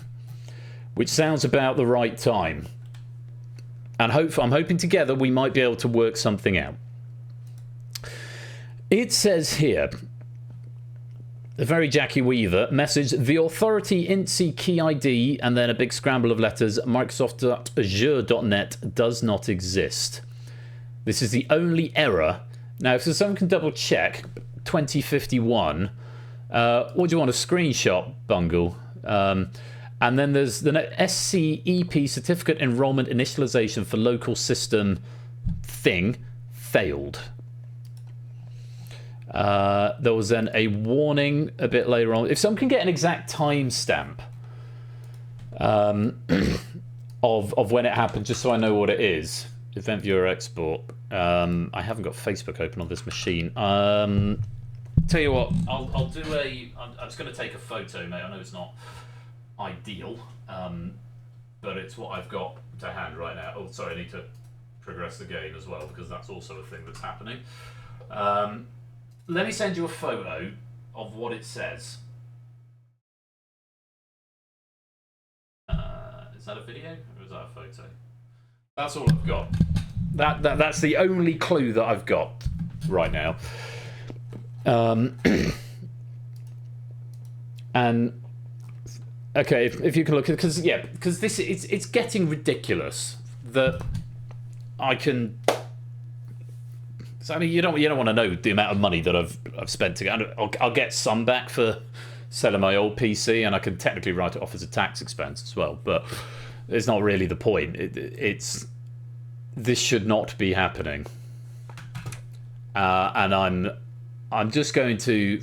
which sounds about the right time, and I'm hoping together we might be able to work something out. It says here, the very Jackie Weaver message: the authority INTSI key ID and then a big scramble of letters Microsoft.azure.net does not exist. This is the only error. Now, if someone can double check 2051. What do you want, a screenshot, Bungle? And then there's the SCEP Certificate Enrollment Initialization for Local System thing failed. There was then a warning a bit later on. If someone can get an exact timestamp of when it happened, just so I know what it is. Event viewer export. I haven't got Facebook open on this machine. Tell you what, I'll do I'm just going to take a photo, mate. I know it's not ideal, but it's what I've got to hand right now. Oh, sorry, I need to progress the game as well, because that's also a thing that's happening. Let me send you a photo of what it says. Is that a video or is that a photo? That's all I've got. That's the only clue that I've got right now. And okay, if you can look at, because this it's getting ridiculous that I can. So, I mean, you don't want to know the amount of money that I've spent to get. I'll get some back for selling my old PC, and I can technically write it off as a tax expense as well. But it's not really the point. This should not be happening, and I'm just going to.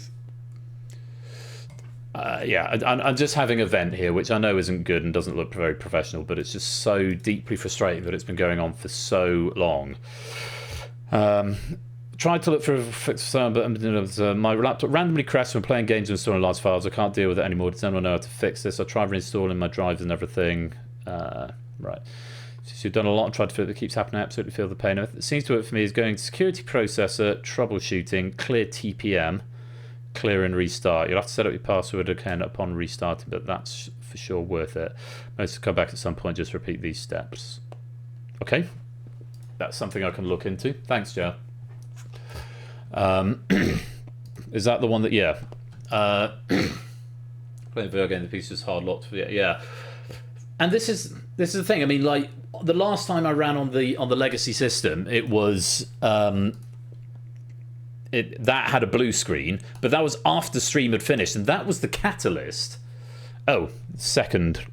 I'm just having a vent here, which I know isn't good and doesn't look very professional, but it's just so deeply frustrating that it's been going on for so long. Tried to look for a fix, but my laptop randomly crashed when playing games and installing large files. I can't deal with it anymore. Does anyone know how to fix this? I tried reinstalling my drives and everything. Right. So you've done a lot and tried to fix it. It keeps happening. I absolutely feel the pain. It seems to work for me is going to security processor, troubleshooting, clear TPM, clear and restart. You'll have to set up your password again upon restarting, but that's for sure worth it. Most will come back at some point. Just repeat these steps. Okay. That's something I can look into. Thanks, Joe. Is that the one that... Yeah. Playing video game, the piece is hard locked. Yeah. And this is the thing. I mean, like the last time I ran on the legacy system, it was that had a blue screen, but that was after stream had finished, and that was the catalyst. Oh, second.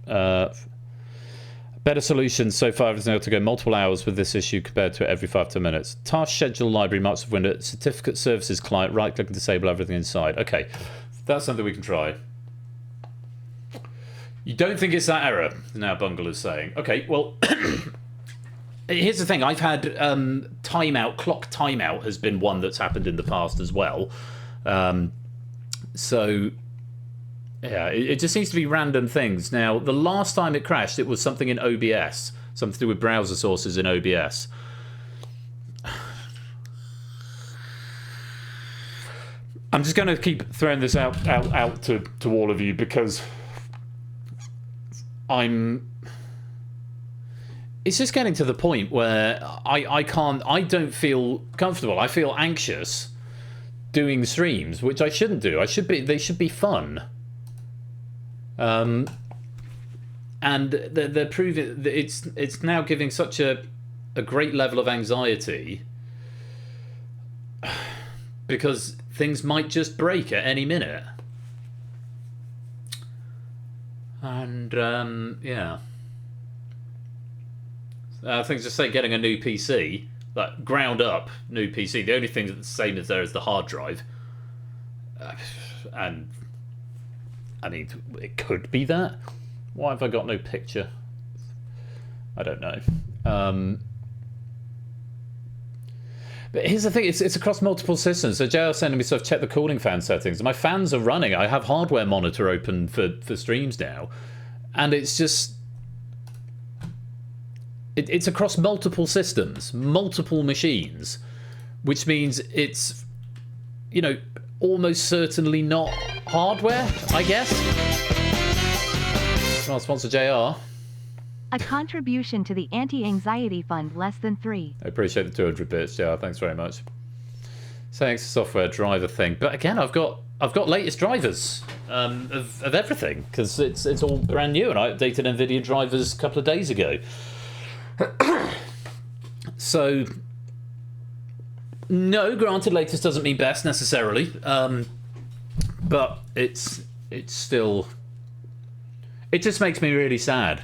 Better solution so far is now to go multiple hours with this issue compared to every 5 to 10 minutes. Task schedule library, Microsoft Window, certificate services client, right click and disable everything inside. Okay, that's something we can try. You don't think it's that error, now Bungle is saying. Okay, well, here's the thing. I've had timeout, clock timeout has been one that's happened in the past as well. So, yeah, it just seems to be random things. Now, the last time it crashed, it was something in OBS. Something to do with browser sources in OBS. I'm just going to keep throwing this out to all of you because it's just getting to the point where I don't feel comfortable. I feel anxious doing streams, which I shouldn't do. They should be fun. And they're proving that it's now giving such a great level of anxiety because things might just break at any minute. And yeah, things just say getting a new PC, like ground up new PC. The only thing that's the same as there is the hard drive, and I mean it could be that. Why have I got no picture? I don't know. But here's the thing, it's across multiple systems. So JR sending me stuff, check the cooling fan settings. My fans are running. I have hardware monitor open for streams now. And it's just... It's across multiple systems, multiple machines. Which means it's, you know, almost certainly not hardware, I guess. Well, sponsor JR.
A contribution to the anti-anxiety fund, less than 3.
I appreciate the 200 bits, JR. Thanks very much. Thanks, software driver thing. But again, I've got latest drivers of everything because it's all brand new, and I updated NVIDIA drivers a couple of days ago. So, no, granted, latest doesn't mean best necessarily, but it's still. It just makes me really sad.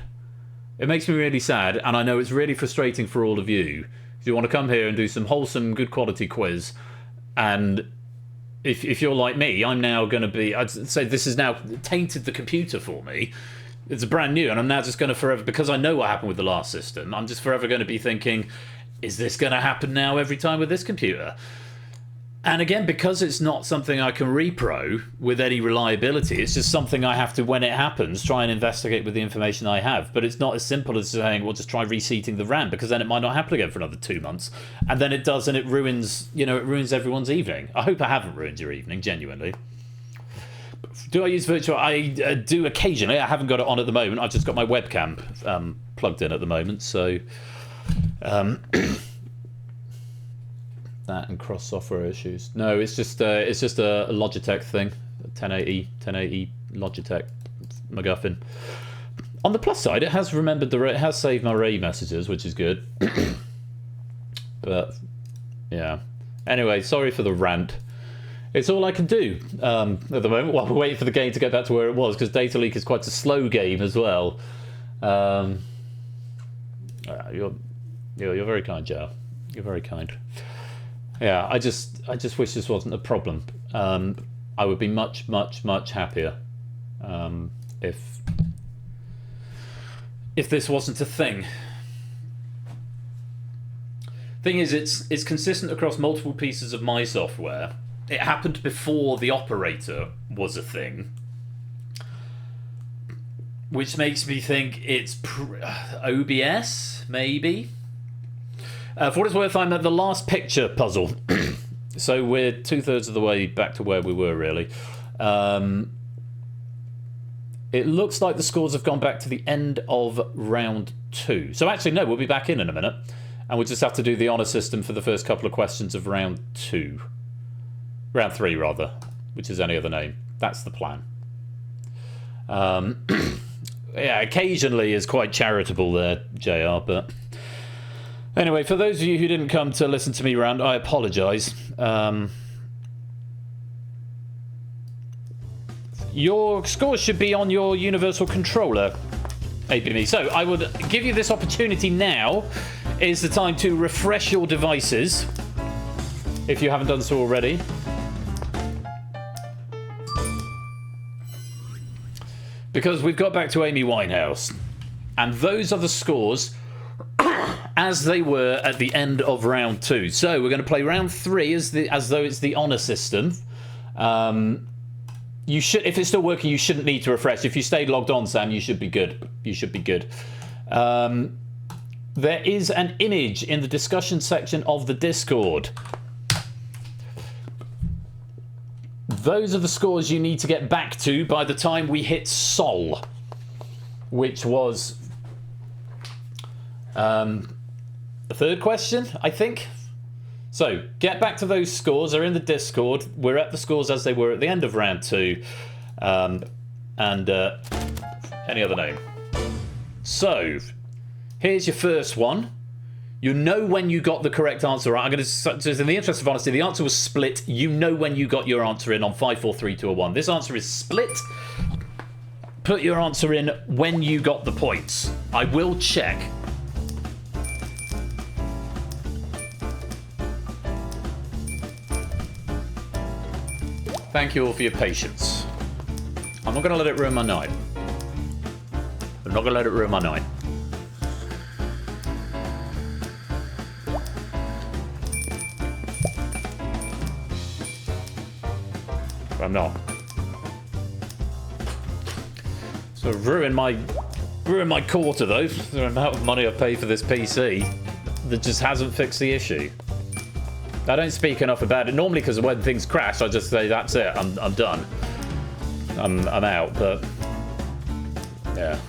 It makes me really sad, and I know it's really frustrating for all of you. If you want to come here and do some wholesome, good quality quiz, and if you're like me, I'm now going to be... I'd say this has now tainted the computer for me. It's brand new, and I'm now just going to forever... Because I know what happened with the last system, I'm just forever going to be thinking, is this going to happen now every time with this computer? And again, because it's not something I can repro with any reliability, it's just something I have to, when it happens, try and investigate with the information I have. But it's not as simple as saying, well, just try reseating the RAM, because then it might not happen again for another 2 months. And then it does, and it ruins, you know, it ruins everyone's evening. I hope I haven't ruined your evening, genuinely. Do I use virtual? I do occasionally. I haven't got it on at the moment. I've just got my webcam plugged in at the moment, so... that and cross software issues. No, it's just a Logitech thing, 1080 Logitech MacGuffin. On the plus side, it has remembered it has saved my Ray messages, which is good. But yeah. Anyway, sorry for the rant. It's all I can do at the moment while we're waiting for the game to get back to where it was, because Data Leak is quite a slow game as well. You're very kind, Joe. You're very kind. Yeah, I just wish this wasn't a problem. I would be much, much, much happier if this wasn't a thing. Thing is, it's consistent across multiple pieces of my software. It happened before the operator was a thing, which makes me think it's OBS, maybe. For what it's worth, I'm at the last picture puzzle. So we're 2/3 of the way back to where we were, really. It looks like the scores have gone back to the end of round 2. So actually, no, we'll be back in a minute. And we'll just have to do the honour system for the first couple of questions of round 2. Round 3, rather, which is any other name. That's the plan. Yeah, occasionally is quite charitable there, JR, but... Anyway, for those of you who didn't come to listen to me rant, I apologise. Your scores should be on your universal controller, APME. So I would give you this opportunity now. Is the time to refresh your devices, if you haven't done so already. Because we've got back to Amy Winehouse. And those are the scores as they were at the end of round 2. So we're going to play round 3 as though it's the honour system. You should, if it's still working, you shouldn't need to refresh. If you stayed logged on, Sam, you should be good. You should be good. There is an image in the discussion section of the Discord. Those are the scores you need to get back to by the time we hit Sol, which was the third question, I think. So, get back to those scores. They're in the Discord. We're at the scores as they were at the end of round 2. And any other name. So, here's your first one. You know when you got the correct answer right. I'm going to, in the interest of honesty, the answer was split. You know when you got your answer in on 5, 4, 3, 2, or 1. This answer is split. Put your answer in when you got the points. I will check. Thank you all for your patience. I'm not going to let it ruin my night. I'm not going to let it ruin my night. I'm not. So ruin my quarter though. The amount of money I pay for this PC that just hasn't fixed the issue. I don't speak enough about it normally because when things crash, I just say that's it. I'm done. I'm out. But yeah,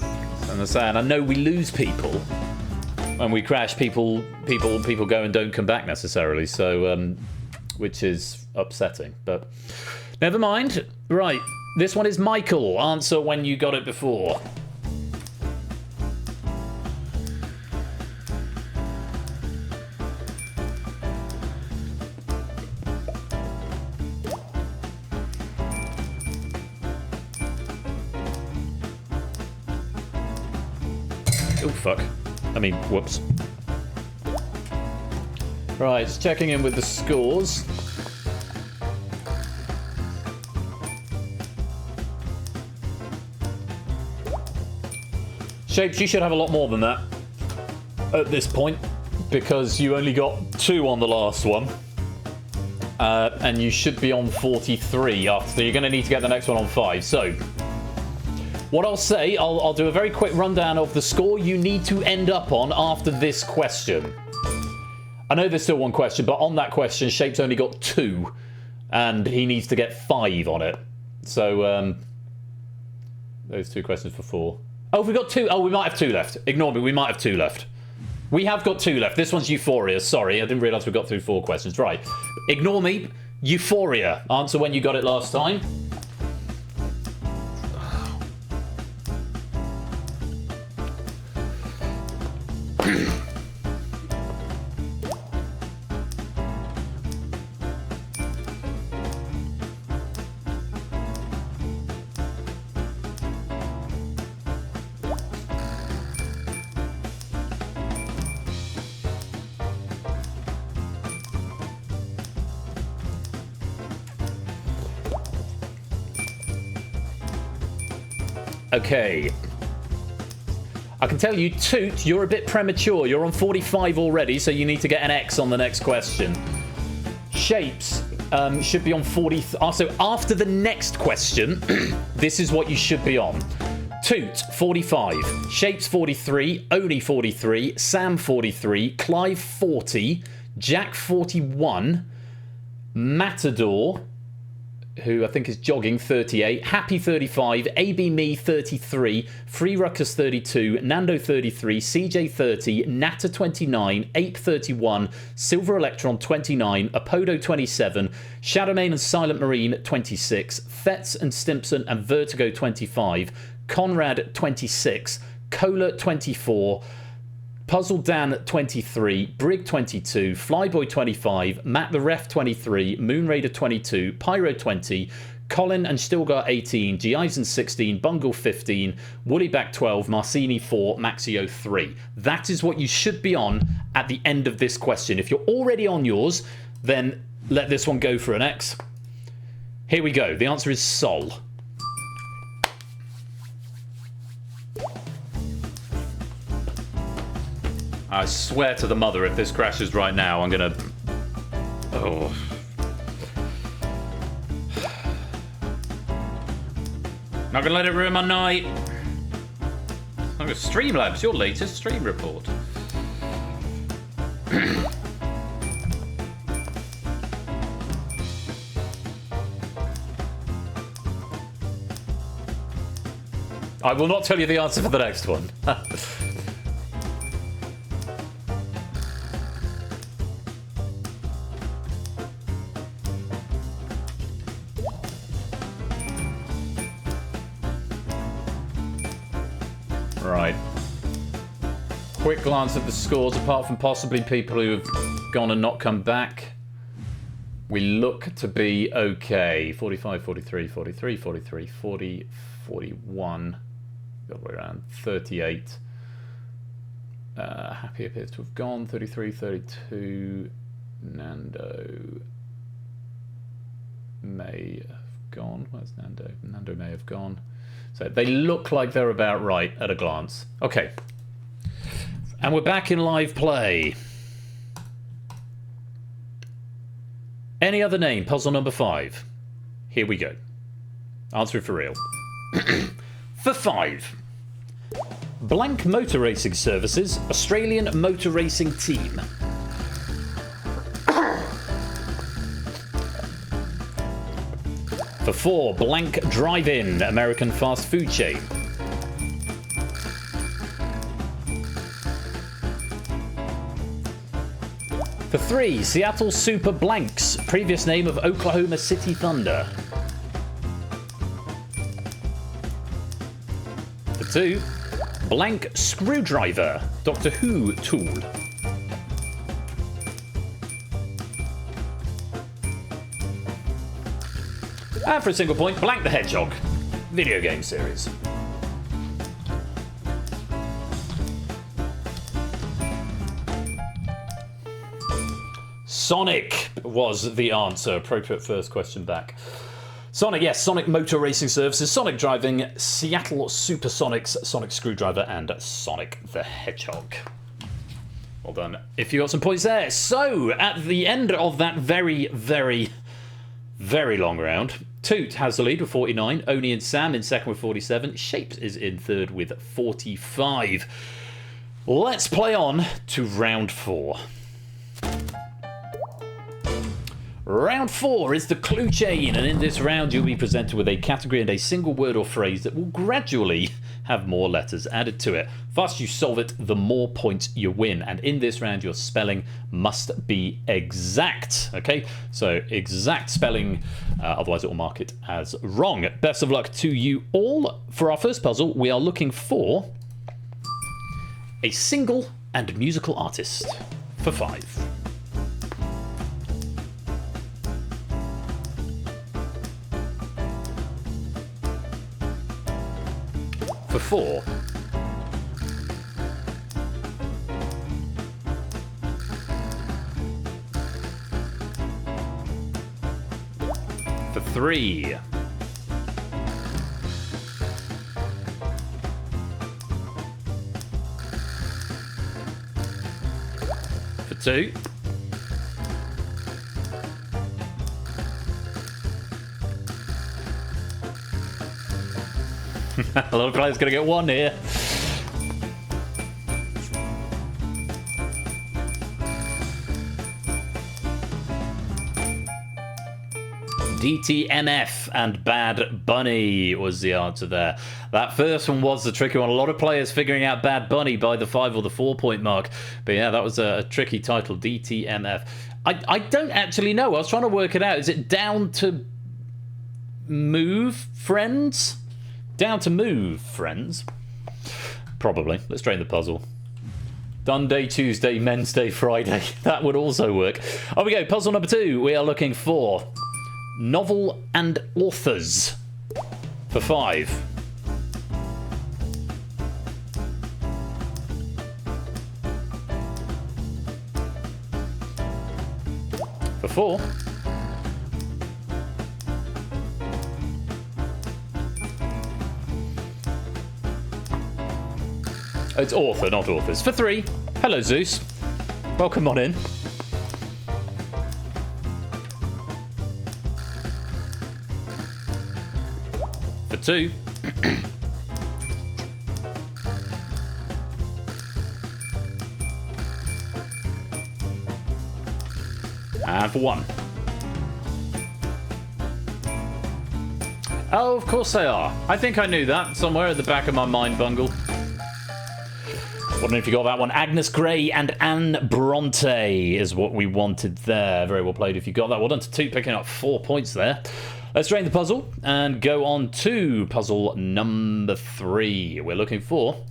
and I'm saying I know we lose people when we crash. People go and don't come back necessarily. So which is upsetting. But never mind. Right, this one is Michael. Answer when you got it before. Oh, fuck. I mean, whoops. Right, just checking in with the scores. Shapes, you should have a lot more than that at this point, because you only got 2 on the last one. And you should be on 43 after, so you're going to need to get the next one on 5. So, what I'll say, I'll do a very quick rundown of the score you need to end up on after this question. I know there's still one question, but on that question, Shapes only got 2, and he needs to get 5 on it. So, those 2 questions for 4. Oh, we got 2. Oh, we might have 2 left. Ignore me, we might have 2 left. We have got 2 left. This one's Euphoria. Sorry, I didn't realise we got through 4 questions. Right. Ignore me. Euphoria. Answer when you got it last time. Okay. I can tell you, Toot, you're a bit premature. You're on 45 already, so you need to get an X on the next question. Shapes should be on 40. So after the next question, this is what you should be on. Toot, 45. Shapes, 43. Oni, 43. Sam, 43. Clive, 40. Jack, 41. Matador, who I think is jogging, 38, Happy 35, AB Me 33, Free Ruckus 32, Nando 33, CJ 30, Natter 29, Ape 31, Silver Electron 29, Apodo 27, Shadowmane and Silent Marine 26, Fetz and Stimpson and Vertigo 25, Conrad 26, Cola 24, Puzzle Dan 23, Brig 22, Flyboy 25, Matt the Ref 23, Moonraider 22, Pyro 20, Colin and Stilgar 18, Gizen 16, Bungle 15, Woollyback 12, Marcini 4, Maxio 3. That is what you should be on at the end of this question. If you're already on yours, then let this one go for an X. Here we go. The answer is Sol. I swear to the mother, if this crashes right now, I'm gonna... Oh. Not gonna let it ruin my night. I'm gonna Streamlabs, your latest stream report. I will not tell you the answer for the next one. Right. Quick glance at the scores, apart from possibly people who have gone and not come back. We look to be okay. 45, 43, 43, 43, 40, 41. The other way around. 38. Happy appears to have gone. 33, 32. Nando may have gone. Where's Nando? Nando may have gone. So they look like they're about right at a glance. Okay. And we're back in live play. Any other name? Puzzle number 5. Here we go. Answer it for real. For 5. Blank Motor Racing Services, Australian motor racing team. For 4, Blank Drive-In, American fast food chain. For 3, Seattle Super Blanks, previous name of Oklahoma City Thunder. For 2, Blank Screwdriver, Doctor Who tool. And for a single point, Blank the Hedgehog, video game series. Sonic was the answer. Appropriate first question back. Sonic, yes, Sonic Motor Racing Services, Sonic Driving, Seattle Supersonics, Sonic Screwdriver, and Sonic the Hedgehog. Well done. If you got some points there. So, at the end of that very, very, very long round, Toot has the lead with 49, Oni and Sam in second with 47, Shapes is in third with 45. Let's play on to round 4. Round 4 is the clue chain, and in this round you'll be presented with a category and a single word or phrase that will gradually have more letters added to it. The faster you solve it, the more points you win, and in this round your spelling must be exact. Okay, so exact spelling, otherwise it will mark it as wrong. Best of luck to you all. For our first puzzle, we are looking for a single and musical artist for 5. For 4. For 3. For 2. A lot of players going to get 1 here. DTMF and Bad Bunny was the answer there. That first one was the tricky one. A lot of players figuring out Bad Bunny by the 5 or the 4 point mark. But yeah, that was a tricky title, DTMF. I don't actually know. I was trying to work it out. Is it down to move, friends? Down to move, friends? Probably. Let's train the puzzle. Done Tuesday, Men's Day, Friday. That would also work. Here we go. Puzzle number 2. We are looking for novel and authors for 5. For 4. It's author, not authors. For 3. Hello, Zeus. Welcome on in. For 2. And for 1. Oh, of course they are. I think I knew that somewhere at the back of my mind bungle. Wondering if you got that one. Agnes Gray and Anne Bronte is what we wanted there. Very well played if you got that. Well done to 2, picking up 4 points there. Let's drain the puzzle and go on to puzzle number 3. We're looking for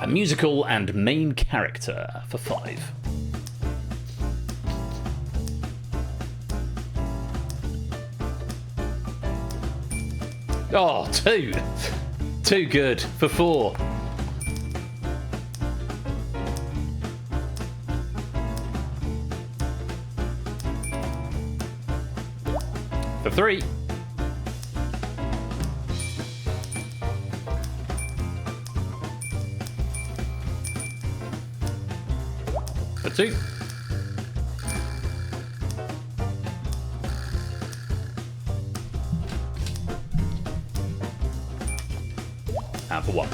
a musical and main character for 5. Oh, 2. Too good for 4. For 3. For 2. And for 1.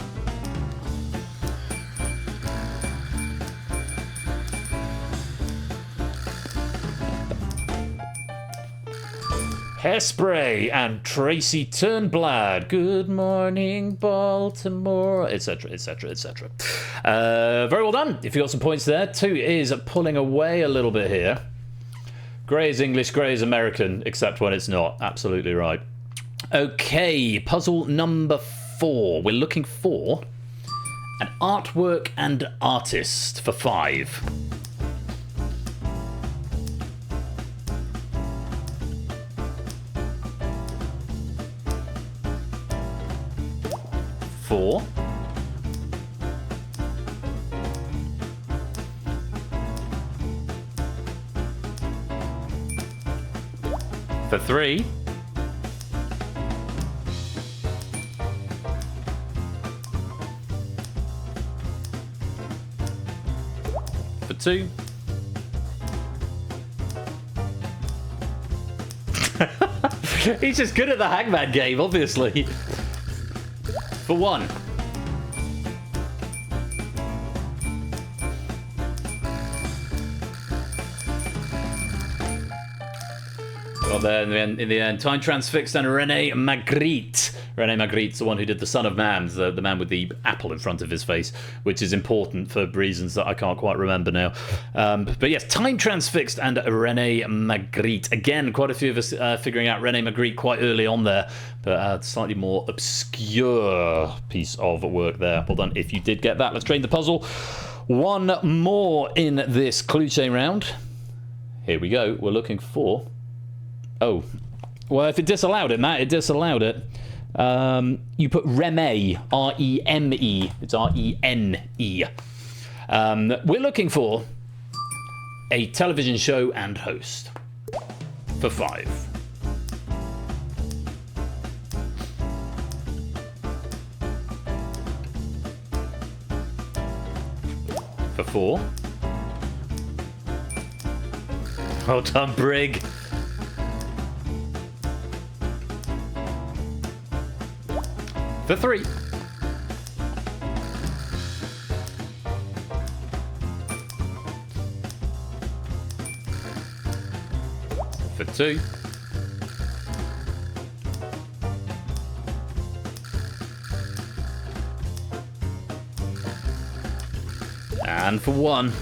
Hairspray and Tracy Turnblad. Good morning, Baltimore, etc., etc., etc. Very well done. If you got some points there. 2 is pulling away a little bit here. Grey is English, grey is American, except when it's not. Absolutely right. Okay, puzzle number 4. We're looking for an artwork and artist for 5. For 3. For 2. He's just good at the hangman game, obviously. For 1. Well, there in the end, time transfixed and Rene Magritte. Rene Magritte's the one who did The Son of Man, the man with the apple in front of his face, which is important for reasons that I can't quite remember now. But yes, time transfixed and Rene Magritte. Again, quite a few of us figuring out Rene Magritte quite early on there, but a slightly more obscure piece of work there. Well done if you did get that. Let's train the puzzle. 1 more in this clue chain round. Here we go. We're looking for... Oh, well, if it disallowed it, Matt, it disallowed it. You put Reme, R-E-M-E. It's R-E-N-E. We're looking for a television show and host for 5. For 4. Well done, Brig. For 3. For 2. And for 1.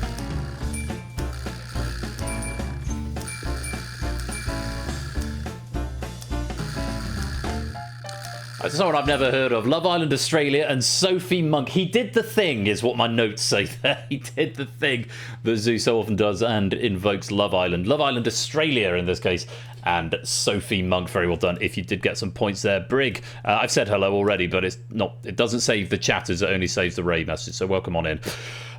Someone I've never heard of. Love Island Australia and Sophie Monk. He did the thing, is what my notes say there. He did the thing that Zoo so often does and invokes Love Island. Love Island Australia in this case. And Sophie Monk, very well done. If you did get some points there, Brig. I've said hello already, but it's not. It doesn't save the chatters. It only saves the Ray message. So welcome on in.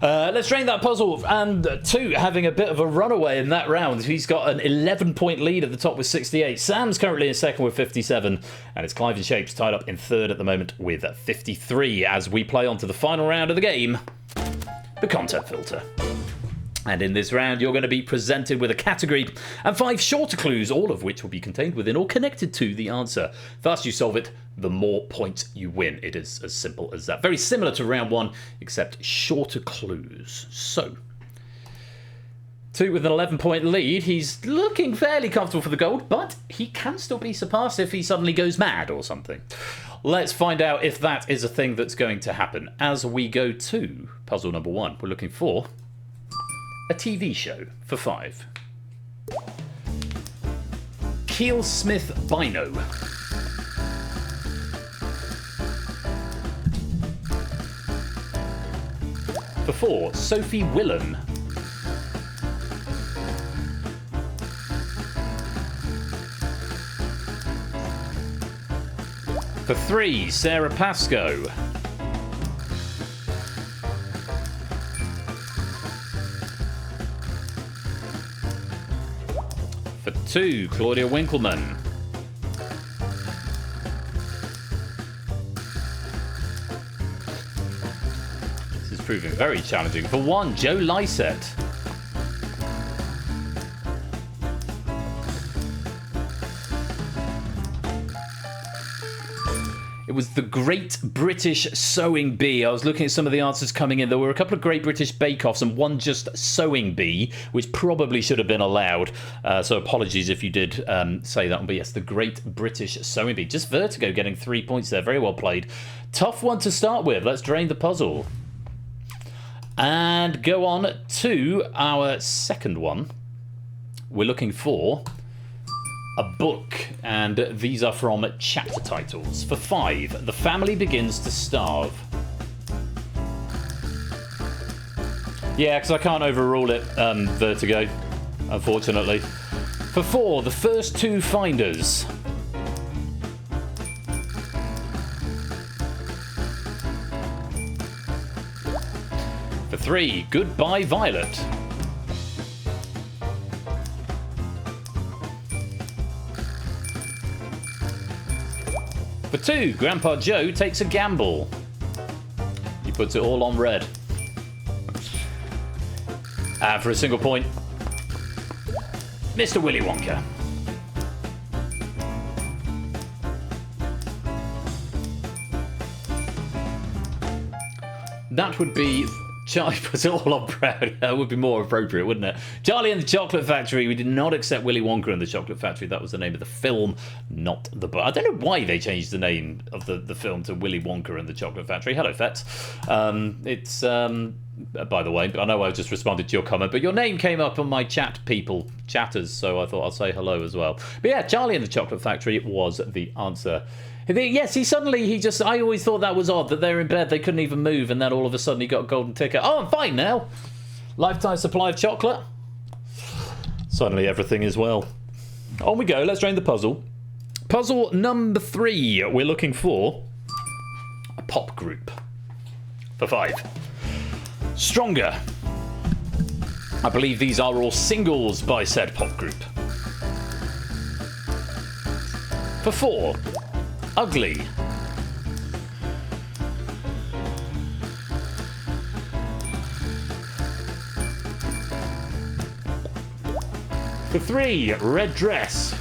Let's drain that puzzle. And 2 having a bit of a runaway in that round. He's got an 11-point lead at the top with 68. Sam's currently in second with 57. And it's Clive and Shapes tied up in third at the moment with 53. As we play on to the final round of the game, the content filter. And in this round, you're going to be presented with a category and 5 shorter clues, all of which will be contained within or connected to the answer. The faster you solve it, the more points you win. It is as simple as that. Very similar to round 1, except shorter clues. So, 2 with an 11-point lead. He's looking fairly comfortable for the gold, but he can still be surpassed if he suddenly goes mad or something. Let's find out if that is a thing that's going to happen. As we go to puzzle number 1, we're looking for a TV show for 5. Keel Smith Bino. For 4, Sophie Willan. For 3, Sarah Pascoe. For 2, Claudia Winkleman. This is proving very challenging. For 1, Joe Lycett. It was the Great British Sewing Bee. I was looking at some of the answers coming in. There were a couple of Great British Bake-Offs and one just Sewing Bee, which probably should have been allowed. So apologies if you did say that one. But yes, the Great British Sewing Bee. Just Vertigo getting 3 points there. Very well played. Tough one to start with. Let's drain the puzzle. And go on to our second one. We're looking for a book, and these are from chapter titles. For 5, The Family Begins to Starve. Yeah, because I can't overrule it, Vertigo, unfortunately. For 4, The First Two Finders. For 3, Goodbye Violet. For 2, Grandpa Joe Takes a Gamble. He puts it all on red. And for a single point, Mr. Willy Wonka. That would be... Charlie puts it all on red. That would be more appropriate, wouldn't it? Charlie and the Chocolate Factory. We did not accept Willy Wonka and the Chocolate Factory. That was the name of the film, not the book. I don't know why they changed the name of the film to Willy Wonka and the Chocolate Factory. Hello, Fets. It's, by the way, I know I just responded to your comment, but your name came up on my chatters, so I thought I'll say hello as well. But yeah, Charlie and the Chocolate Factory was the answer. Yes, I always thought that was odd, that they're in bed, they couldn't even move, and then all of a sudden he got a golden ticket. Oh, I'm fine now. Lifetime supply of chocolate. Suddenly everything is well. On we go, let's drain the puzzle. Puzzle number 3, we're looking for a pop group. For 5. Stronger. I believe these are all singles by said pop group. For 4. Ugly. For 3, Red Dress.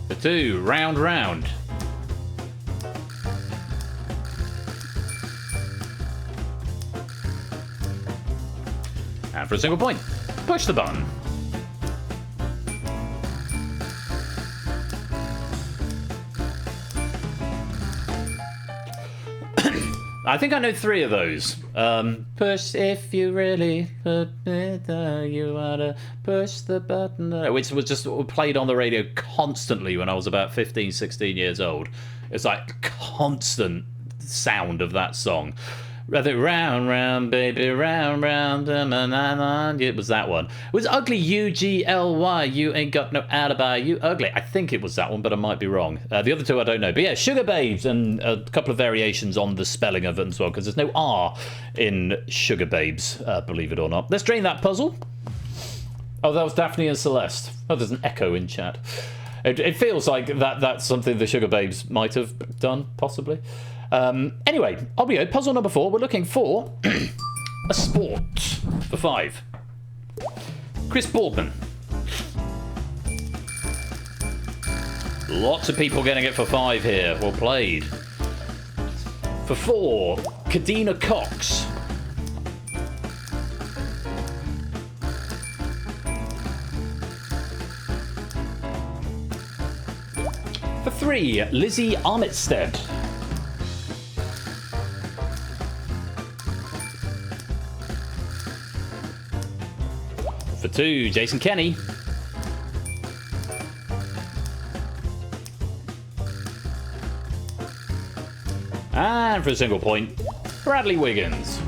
For 2, Round Round. And for a single point, push the button. I think I know 3 of those. Push if you really you oughta push the button, which was just played on the radio constantly when I was about 15, 16 years old. It's like constant sound of that song. Rather round, round, baby, round, round, it was that one. It was Ugly, U-G-L-Y, you ain't got no alibi, you ugly. I think it was that one, but I might be wrong. The other 2 I don't know. But yeah, Sugar Babes, and a couple of variations on the spelling of it as well, because there's no R in Sugar Babes, believe it or not. Let's drain that puzzle. Oh, that was Daphne and Celeste. Oh, there's an echo in chat. It feels like that's something the Sugar Babes might have done, possibly. Anyway, on we go. Puzzle number 4. We're looking for a sport for 5. Chris Boardman. Lots of people getting it for 5 here. Well played. For 4, Kadena Cox. For 3, Lizzie Armitstead. For 2, Jason Kenny. And for a single point, Bradley Wiggins.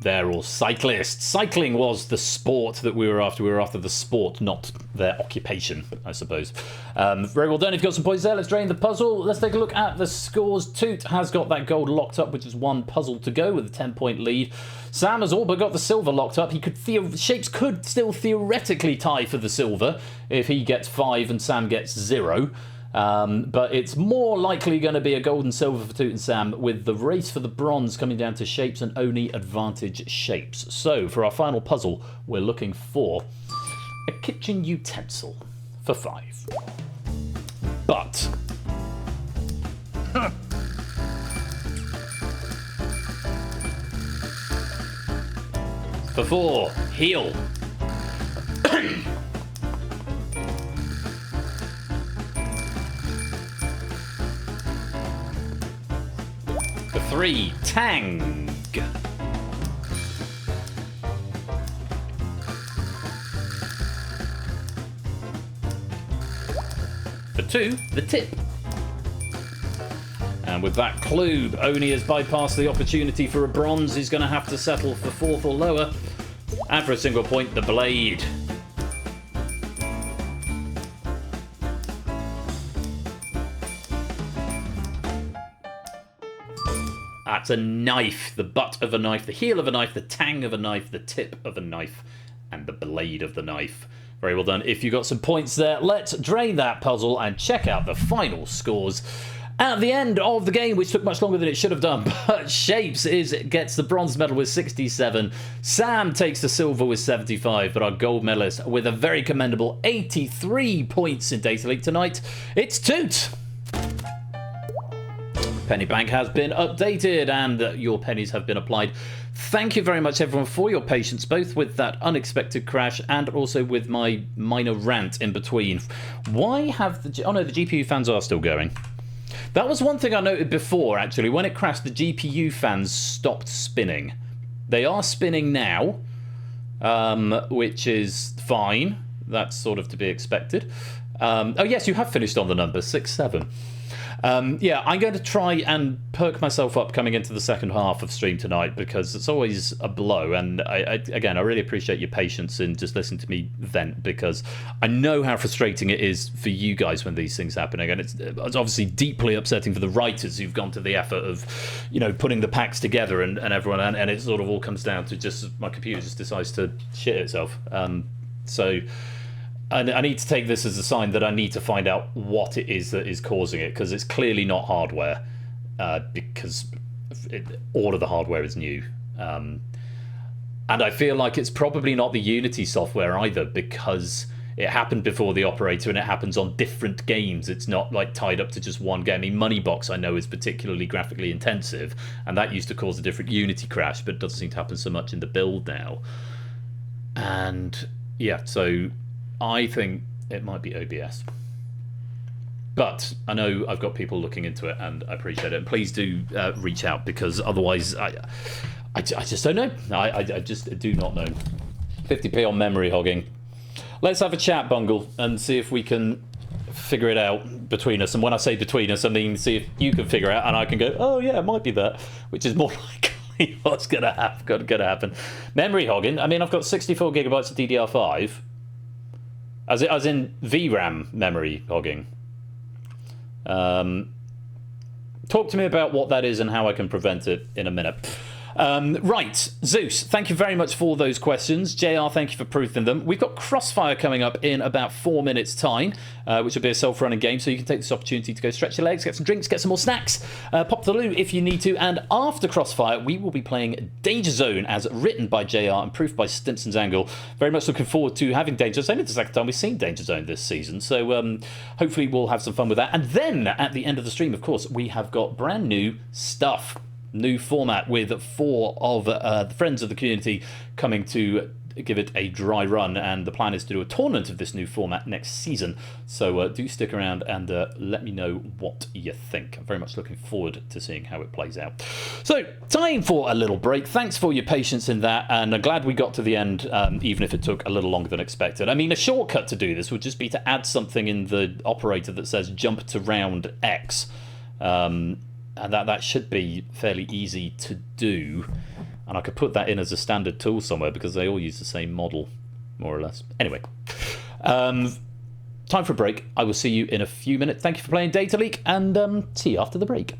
They're all cyclists. Cycling was the sport that we were after. We were after the sport, not their occupation, I suppose. Very well done. If you've got some points there, let's drain the puzzle. Let's take a look at the scores. Toot has got that gold locked up, which is 1 puzzle to go with a 10-point lead. Sam has all but got the silver locked up. Shapes could still theoretically tie for the silver if he gets 5 and Sam gets 0. But it's more likely going to be a gold and silver for Toot and Sam, with the race for the bronze coming down to Shapes and only advantage Shapes. So for our final puzzle, we're looking for a kitchen utensil for 5. But for 4, heel. For 3, tang. For 2, the tip. And with that clue, Oni has bypassed the opportunity for a bronze. He's going to have to settle for 4th or lower. And for a single point, the blade. That's a knife, the butt of a knife, the heel of a knife, the tang of a knife, the tip of a knife, and the blade of the knife. Very well done. If you got some points there, let's drain that puzzle and check out the final scores at the end of the game, which took much longer than it should have done. But Shapes gets the bronze medal with 67. Sam takes the silver with 75, but our gold medalist with a very commendable 83 points in Data League tonight, it's Toot. Penny Bank has been updated and your pennies have been applied. Thank you very much, everyone, for your patience, both with that unexpected crash and also with my minor rant in between. Why have the... Oh no, the GPU fans are still going. That was one thing I noted before, actually. When it crashed, the GPU fans stopped spinning. They are spinning now, which is fine. That's sort of to be expected. Oh yes, you have finished on the number, 6-7. Yeah, I'm going to try and perk myself up coming into the second half of stream tonight, because it's always a blow. And again, I really appreciate your patience in just listening to me vent, because I know how frustrating it is for you guys when these things happen. Again, it's obviously deeply upsetting for the writers who've gone to the effort of, you know, putting the packs together and everyone, and it sort of all comes down to just my computer just decides to shit itself. So I need to take this as a sign that I need to find out what it is that is causing it, because it's clearly not hardware, because all of the hardware is new. And I feel like it's probably not the Unity software either, because it happened before the operator and it happens on different games. It's not like tied up to just one game. I mean, Moneybox I know is particularly graphically intensive, and that used to cause a different Unity crash, but it doesn't seem to happen so much in the build now. And Yeah, so I think it might be OBS. But I know I've got people looking into it, and I appreciate it. And please do reach out, because otherwise I just don't know. I just do not know. 50p on memory hogging. Let's have a chat, Bungle, and see if we can figure it out between us. And when I say between us, I mean see if you can figure it out and I can go, oh yeah, it might be that, which is more likely what's going to happen. Memory hogging. I mean, I've got 64 gigabytes of DDR5. As in VRAM memory hogging. Talk to me about what that is and how I can prevent it in a minute. Right, Zeus, thank you very much for those questions. JR, thank you for proving them. We've got Crossfire coming up in about 4 minutes' time, which will be a self-running game, so you can take this opportunity to go stretch your legs, get some drinks, get some more snacks, pop the loo if you need to, and after Crossfire, we will be playing DangerZone, as written by JR and proofed by Stimpson's Angle. Very much looking forward to having DangerZone. It's only the second time we've seen DangerZone this season, so hopefully we'll have some fun with that. And then, at the end of the stream, of course, we have got brand new stuff. New format with 4 of the friends of the community coming to give it a dry run, and the plan is to do a tournament of this new format next season, so do stick around and let me know what you think. I'm very much looking forward to seeing how it plays out. So time for a little break. Thanks for your patience in that, and I'm glad we got to the end, even if it took a little longer than expected. I mean, a shortcut to do this would just be to add something in the operator that says jump to round X, and that should be fairly easy to do. And I could put that in as a standard tool somewhere, because they all use the same model, more or less. Anyway, time for a break. I will see you in a few minutes. Thank you for playing Data Leak, and see you after the break.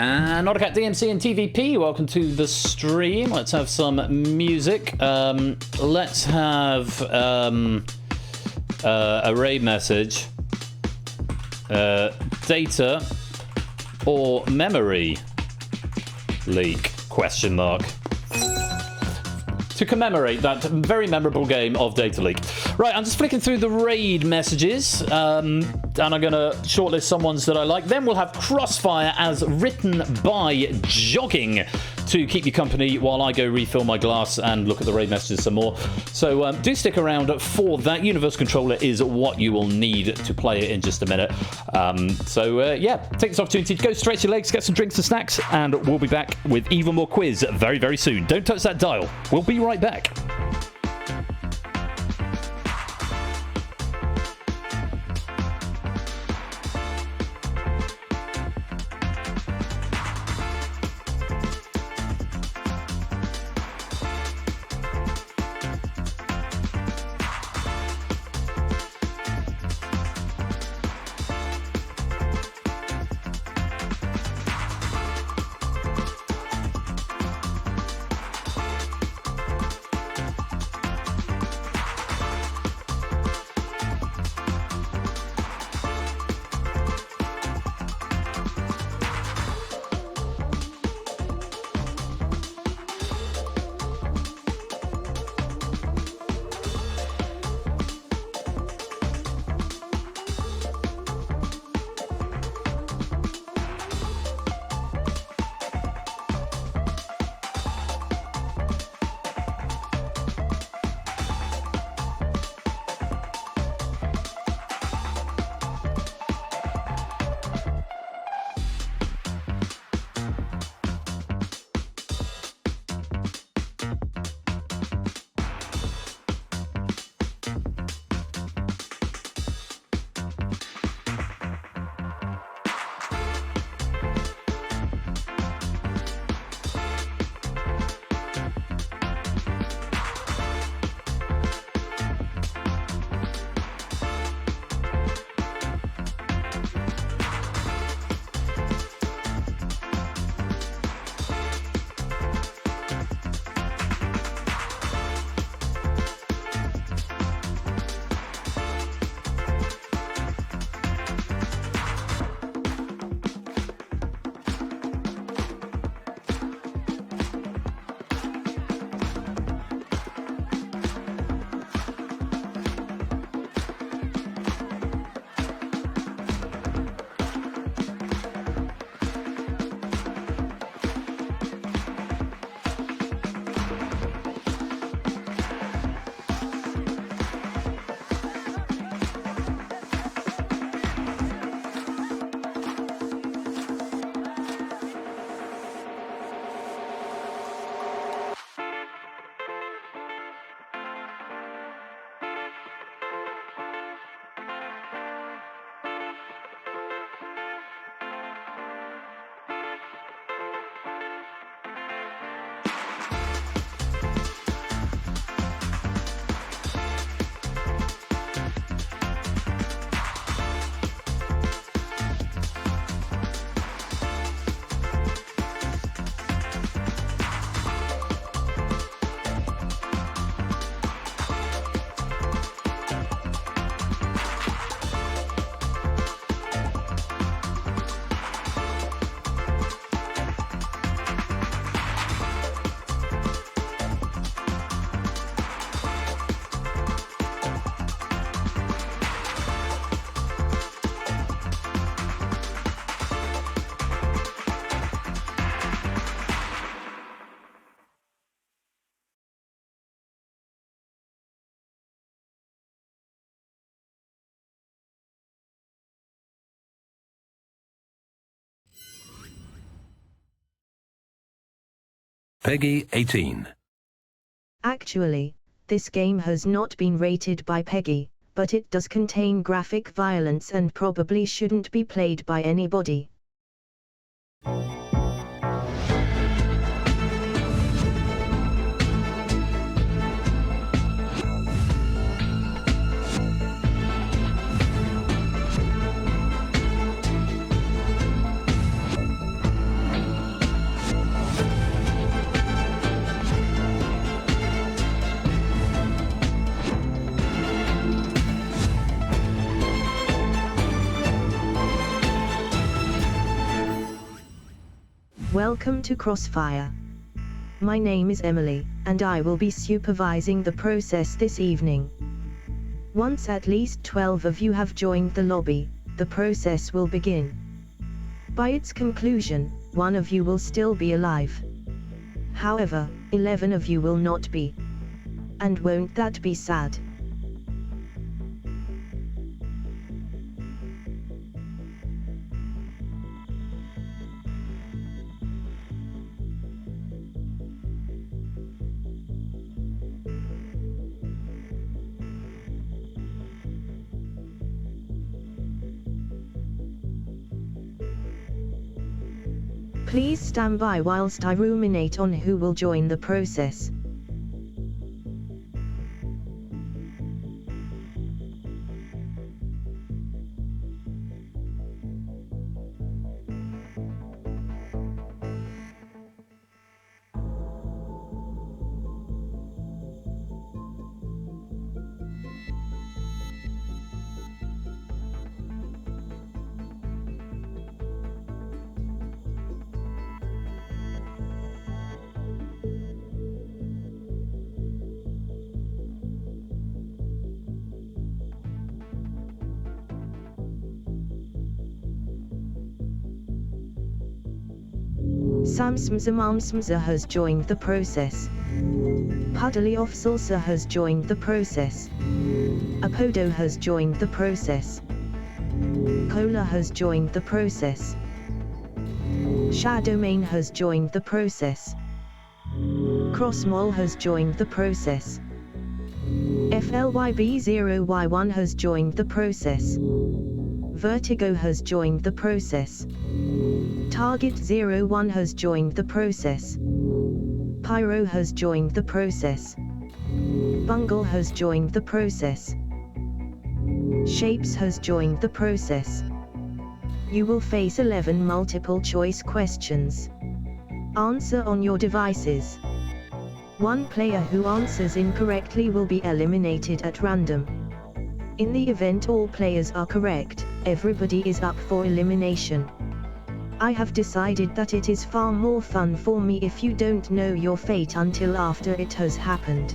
And Autocat DMC and TVP, welcome to the stream. Let's have some music. Let's have a raid message. Data or memory leak? Question mark. To commemorate that very memorable game of Data Leak. Right, I'm just flicking through the raid messages, and I'm going to shortlist some ones that I like. Then we'll have Crossfire, as written by Jogging, to keep you company while I go refill my glass and look at the raid messages some more. So do stick around for that. Universal Controller is what you will need to play it in just a minute. Yeah, take this opportunity to go stretch your legs, get some drinks and snacks, and we'll be back with even more quiz very, very soon. Don't touch that dial. We'll be right back.
Peggy 18.
Actually, this game has not been rated by Peggy, but it does contain graphic violence and probably shouldn't be played by anybody. Welcome to Crossfire. My name is Emily, and I will be supervising the process this evening. Once at least 12 of you have joined the lobby, the process will begin. By its conclusion, 1 of you will still be alive. However, 11 of you will not be. And won't that be sad? Please stand by whilst I ruminate on who will join the process. Samsmza has joined the process. Puddlyofsalsa has joined the process. Apodo has joined the process. Cola has joined the process. Shadowmane has joined the process. Crossmole has joined the process. FLYB0Y1 has joined the process. Vertigo has joined the process. Target 01 has joined the process. Pyro has joined the process. Bungle has joined the process. Shapes has joined the process. You will face 11 multiple choice questions. Answer on your devices. 1 player who answers incorrectly will be eliminated at random. In the event all players are correct, everybody is up for elimination. I have decided that it is far more fun for me if you don't know your fate until after it has happened.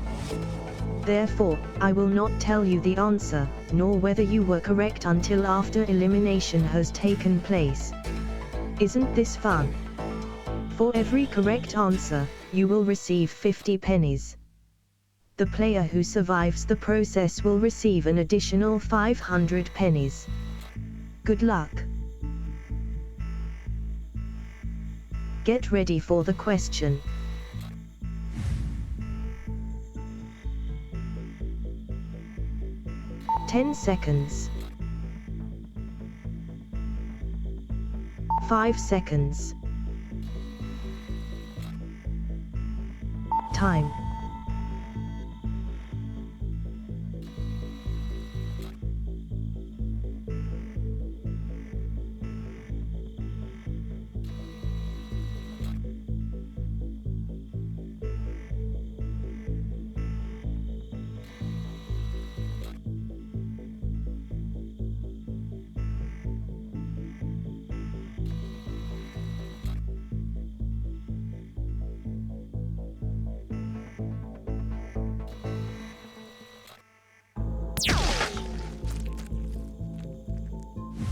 Therefore, I will not tell you the answer, nor whether you were correct until after elimination has taken place. Isn't this fun? For every correct answer, you will receive 50 pennies. The player who survives the process will receive an additional 500 pennies. Good luck. Get ready for the question. "10 seconds. 5 seconds. Time.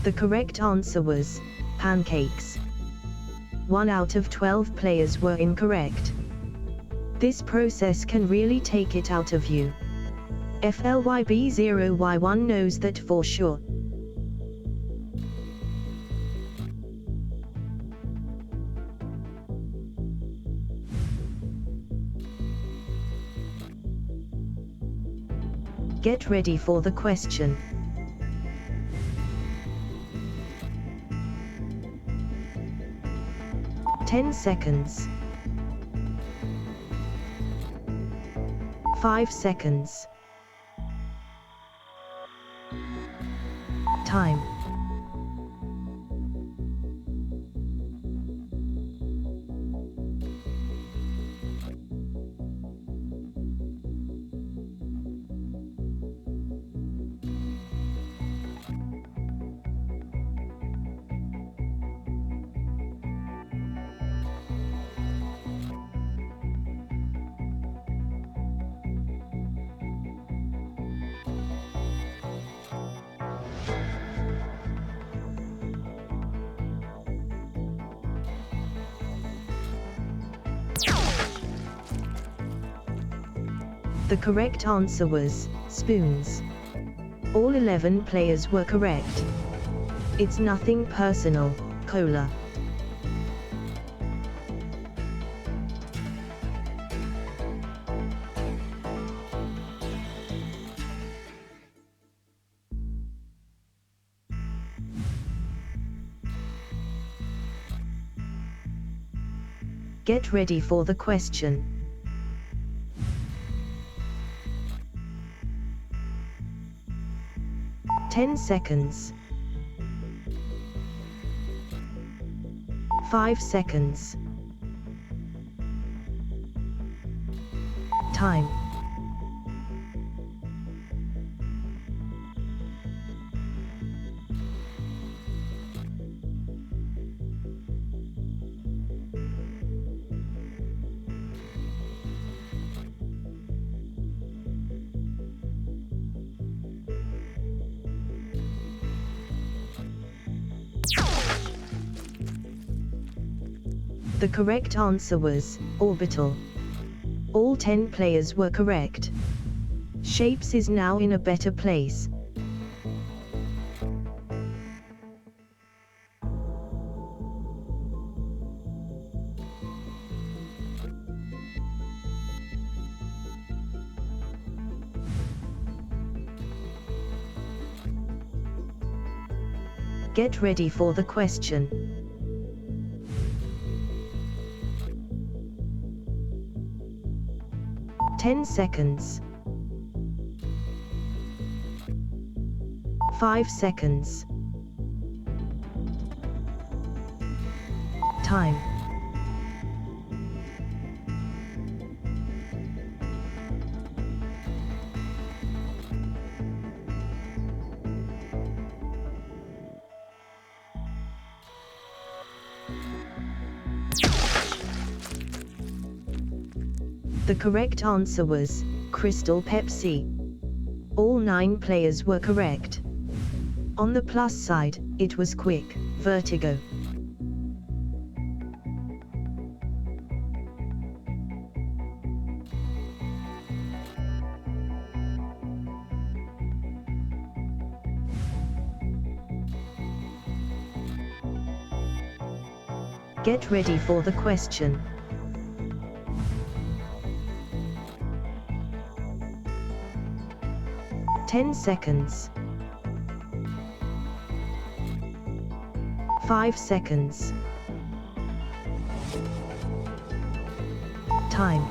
The correct answer was pancakes. 1 out of 12 players were incorrect. This process can really take it out of you. FLYB0Y1 knows that for sure. Get ready for the question. Ten seconds. 5 seconds. Time. The correct answer was spoons. All 11 players were correct. It's nothing personal, cola. Get ready for the question. Ten seconds. 5 seconds. Time. The correct answer was orbital. All 10 players were correct. Shapes is now in a better place. Get ready for the question. Ten seconds. 5 seconds. Time. The correct answer was Crystal Pepsi. All 9 players were correct. On the plus side, it was quick, vertigo. Get ready for the question. Ten seconds. 5 seconds. Time.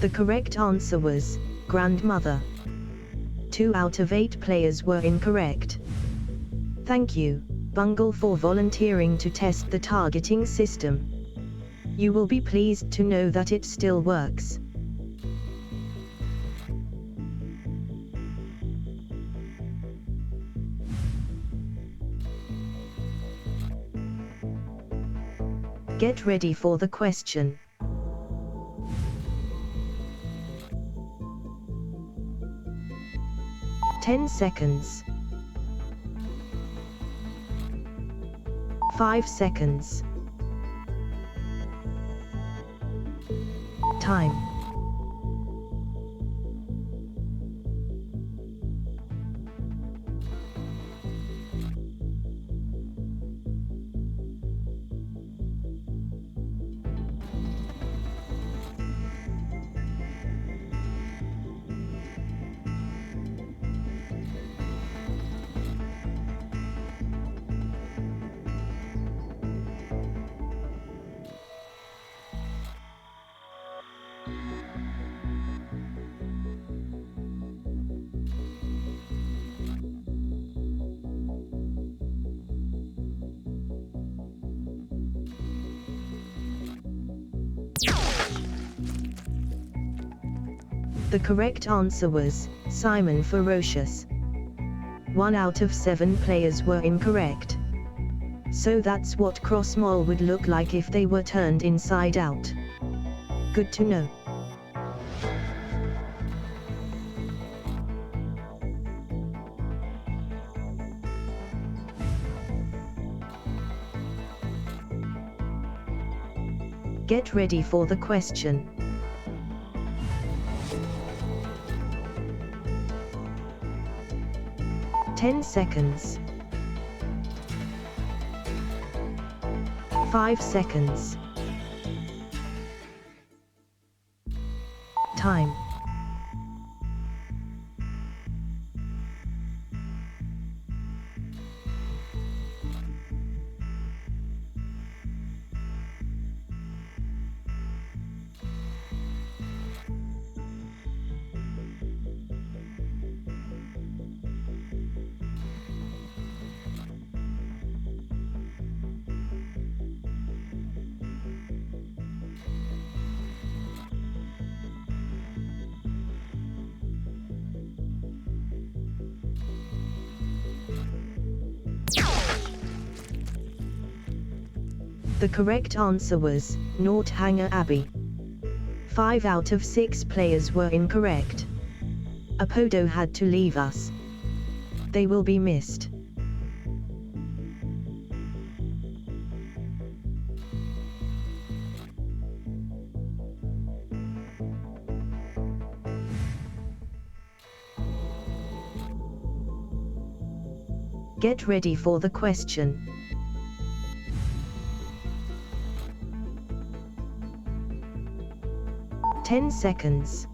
The correct answer was grandmother. 2 out of 8 players were incorrect. Thank you, Bungle, for volunteering to test the targeting system. You will be pleased to know that it still works. Get ready for the question. Ten seconds. 5 seconds. Time. The correct answer was Simon Ferocious. 1 out of 7 players were incorrect. So that's what Crossmole would look like if they were turned inside out. Good to know. Get ready for the question. Ten seconds. 5 seconds. Time. The correct answer was Northanger Abbey. 5 out of 6 players were incorrect. Apodo had to leave us. They will be missed. Get ready for the question. Ten seconds.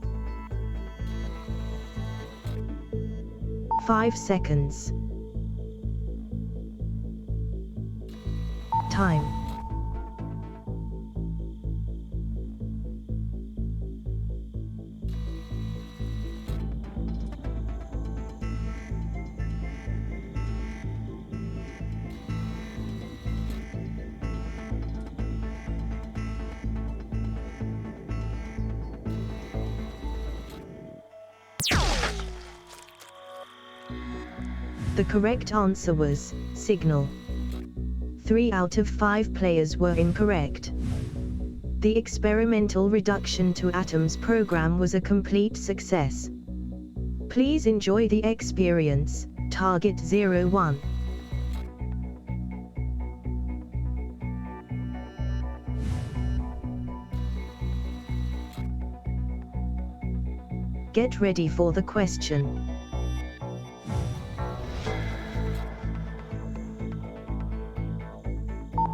5 seconds. Time. The correct answer was Signal. 3 out of 5 players were incorrect. The experimental reduction to atoms program was a complete success. Please enjoy the experience, Target 01. Get ready for the question.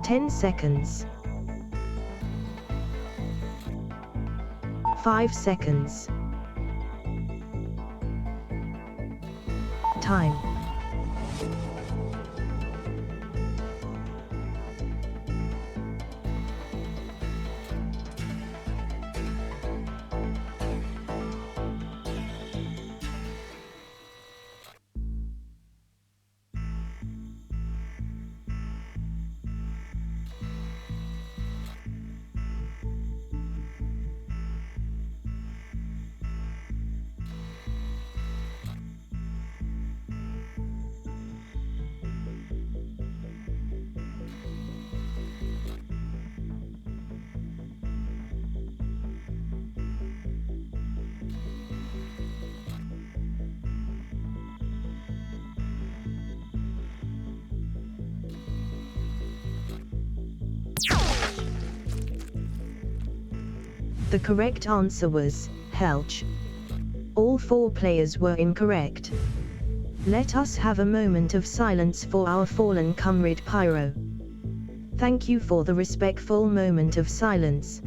Ten seconds. 5 seconds. Time. The correct answer was Helch. All 4 players were incorrect. Let us have a moment of silence for our fallen comrade Pyro. Thank you for the respectful moment of silence.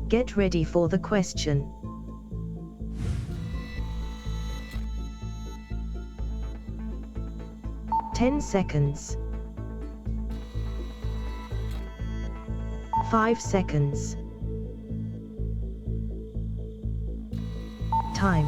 Get ready for the question. Ten seconds. 5 seconds. Time.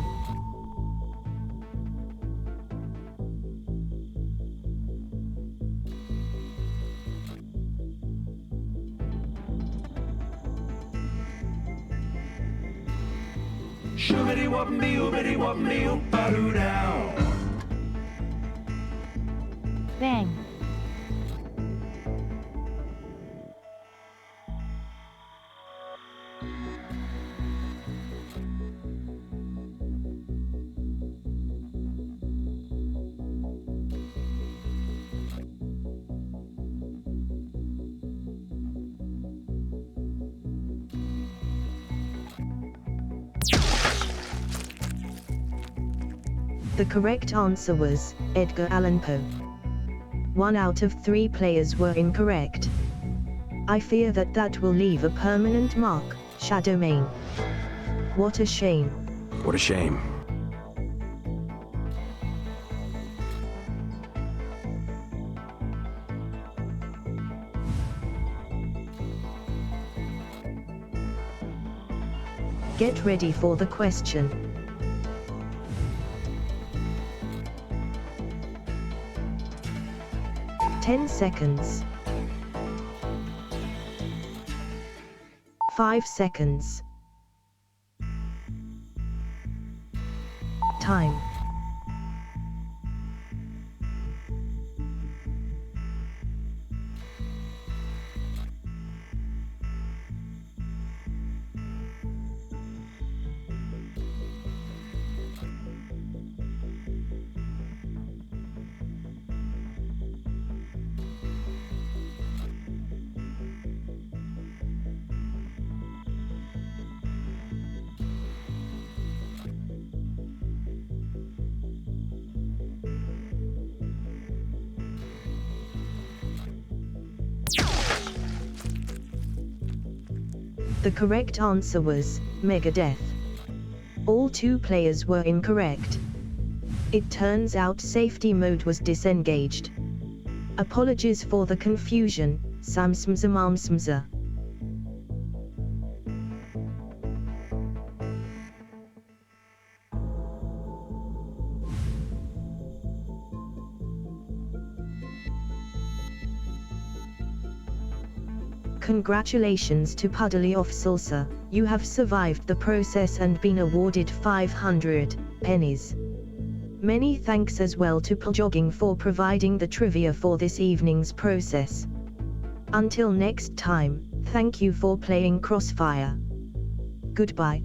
Shoobity wop me, oobity wop me, oop-a-doo down.
Bang.
The correct answer was Edgar Allan Poe. 1 out of 3 players were incorrect. I fear that will leave a permanent mark, Shadowmane. What a shame.
What a shame.
Get ready for the question. Ten seconds. 5 seconds. Time. The correct answer was Megadeth. All 2 players were incorrect. It turns out safety mode was disengaged. Apologies for the confusion, Samsmza. Congratulations to Puddly of Salsa, you have survived the process and been awarded 500 pennies. Many thanks as well to Puljogging for providing the trivia for this evening's process. Until next time, thank you for playing Crossfire. Goodbye.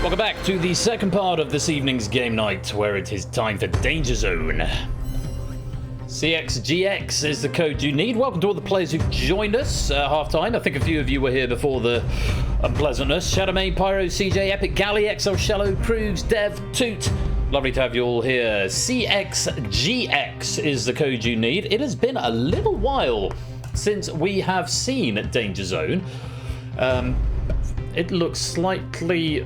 Welcome back to the second part of this evening's game night, where it is time for DangerZone. CXGX is the code you need. Welcome to all the players who've joined us at half-time. I think a few of you were here before the unpleasantness. Shadowmane, Pyro, CJ, Epic, Galley, XL Shallow, Proves, Dev, Toot. Lovely to have you all here. CXGX is the code you need. It has been a little while since we have seen DangerZone. It looks slightly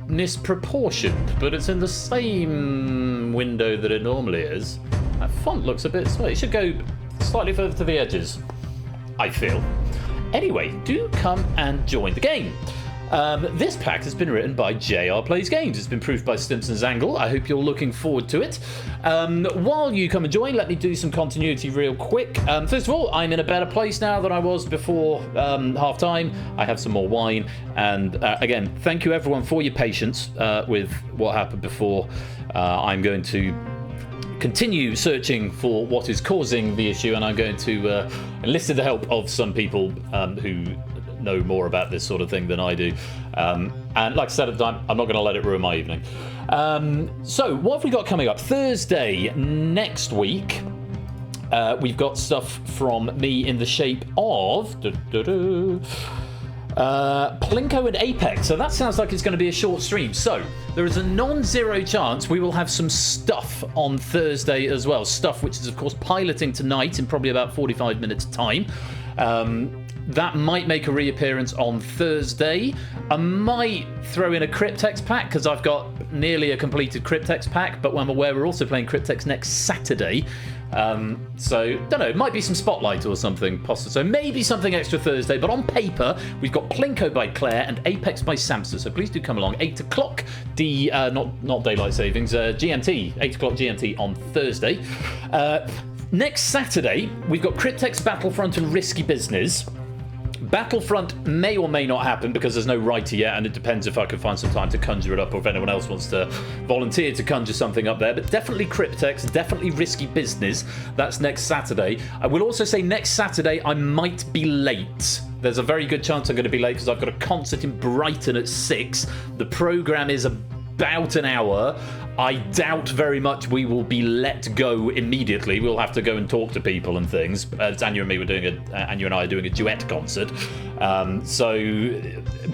misproportioned, but it's in the same window that it normally is. That font looks a bit small. It should go slightly further to the edges, I feel. Anyway, do come and join the game. This pack has been written by JR Plays Games. It's been proofed by Stimson's Angle. I hope you're looking forward to it. While you come and join, let me do some continuity real quick. First of all, I'm in a better place now than I was before half-time. I have some more wine. And again, thank you everyone for your patience with what happened before. I'm going to continue searching for what is causing the issue, and I'm going to enlist the help of some people who know more about this sort of thing than I do. And like I said at the time, I'm not going to let it ruin my evening. So what have we got coming up? Thursday next week, we've got stuff from me in the shape of Plinko and Apex. So that sounds like it's going to be a short stream. So there is a non-zero chance we will have some stuff on Thursday as well. Stuff which is of course piloting tonight in probably about 45 minutes time. That might make a reappearance on Thursday. I might throw in a Cryptex pack because I've got nearly a completed Cryptex pack, but I'm aware we're also playing Cryptex next Saturday. So, don't know, it might be some Spotlight or something possible. So maybe something extra Thursday, but on paper, we've got Plinko by Claire and Apex by Samsa. So please do come along. 8 o'clock, not daylight savings, GMT, 8 o'clock GMT on Thursday. Next Saturday, we've got Cryptex, Battlefront and Risky Business. Battlefront may or may not happen because there's no writer yet, and it depends if I can find some time to conjure it up or if anyone else wants to volunteer to conjure something up there. But definitely Cryptex, definitely Risky Business. That's next Saturday. I will also say next Saturday I might be late. There's a very good chance I'm going to be late because I've got a concert in Brighton at 6. The programme is about an hour. I doubt very much we will be let go immediately. We'll have to go and talk to people and things. Anya and I are doing a duet concert. So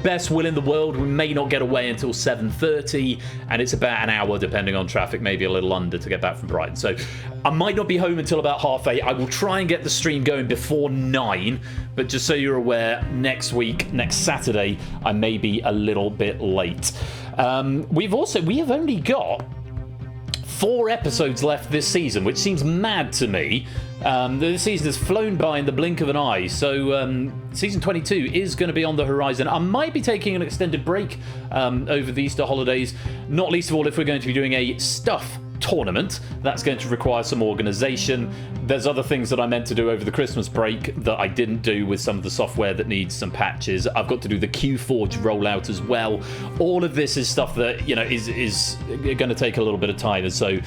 best will in the world, we may not get away until 7:30, and it's about an hour depending on traffic, maybe a little under to get back from Brighton. So I might not be home until about 8:30. I will try and get the stream going before 9, but just so you're aware, next week, next Saturday, I may be a little bit late. We have only got 4 episodes left this season, which seems mad to me. The season has flown by in the blink of an eye, so season 22 is going to be on the horizon. I might be taking an extended break over the Easter holidays, not least of all if we're going to be doing a stuff tournament. That's going to require some organisation. There's other things that I meant to do over the Christmas break that I didn't do with some of the software that needs some patches. I've got to do the QForge rollout as well. All of this is stuff that, you know, is going to take a little bit of time. And so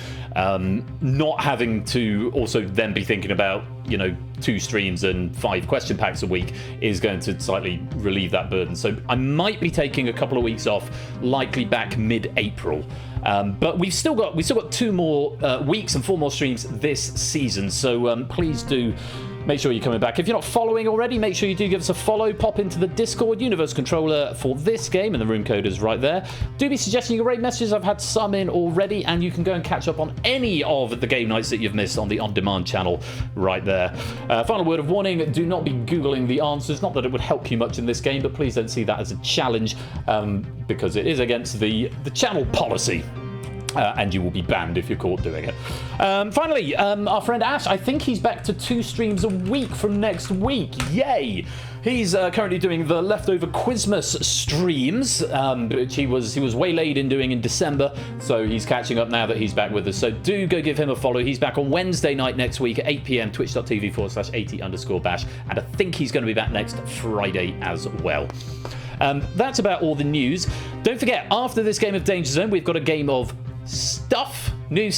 not having to also then be thinking about, you know, 2 streams and 5 question packs a week is going to slightly relieve that burden. So I might be taking a couple of weeks off, likely back mid-April. But we've still got 2 more weeks and 4 more streams this season. So please do make sure you're coming back. If you're not following already, make sure you do give us a follow. Pop into the Discord, Universe Controller for this game, and the room code is right there. Do be suggesting your great messages. I've had some in already, and you can go and catch up on any of the game nights that you've missed on the on-demand channel right there. Final word of warning, do not be Googling the answers. Not that it would help you much in this game, but please don't see that as a challenge, because it is against the channel policy. And you will be banned if you're caught doing it. Finally, our friend Ash, I think he's back to 2 streams a week from next week. Yay! He's currently doing the leftover Quizmas streams, which he was waylaid in doing in December, so he's catching up now that he's back with us. So do go give him a follow. He's back on Wednesday night next week at 8 p.m, twitch.tv/80_bash, and I think he's going to be back next Friday as well. That's about all the news. Don't forget, after this game of DangerZone, we've got a game of stuff, new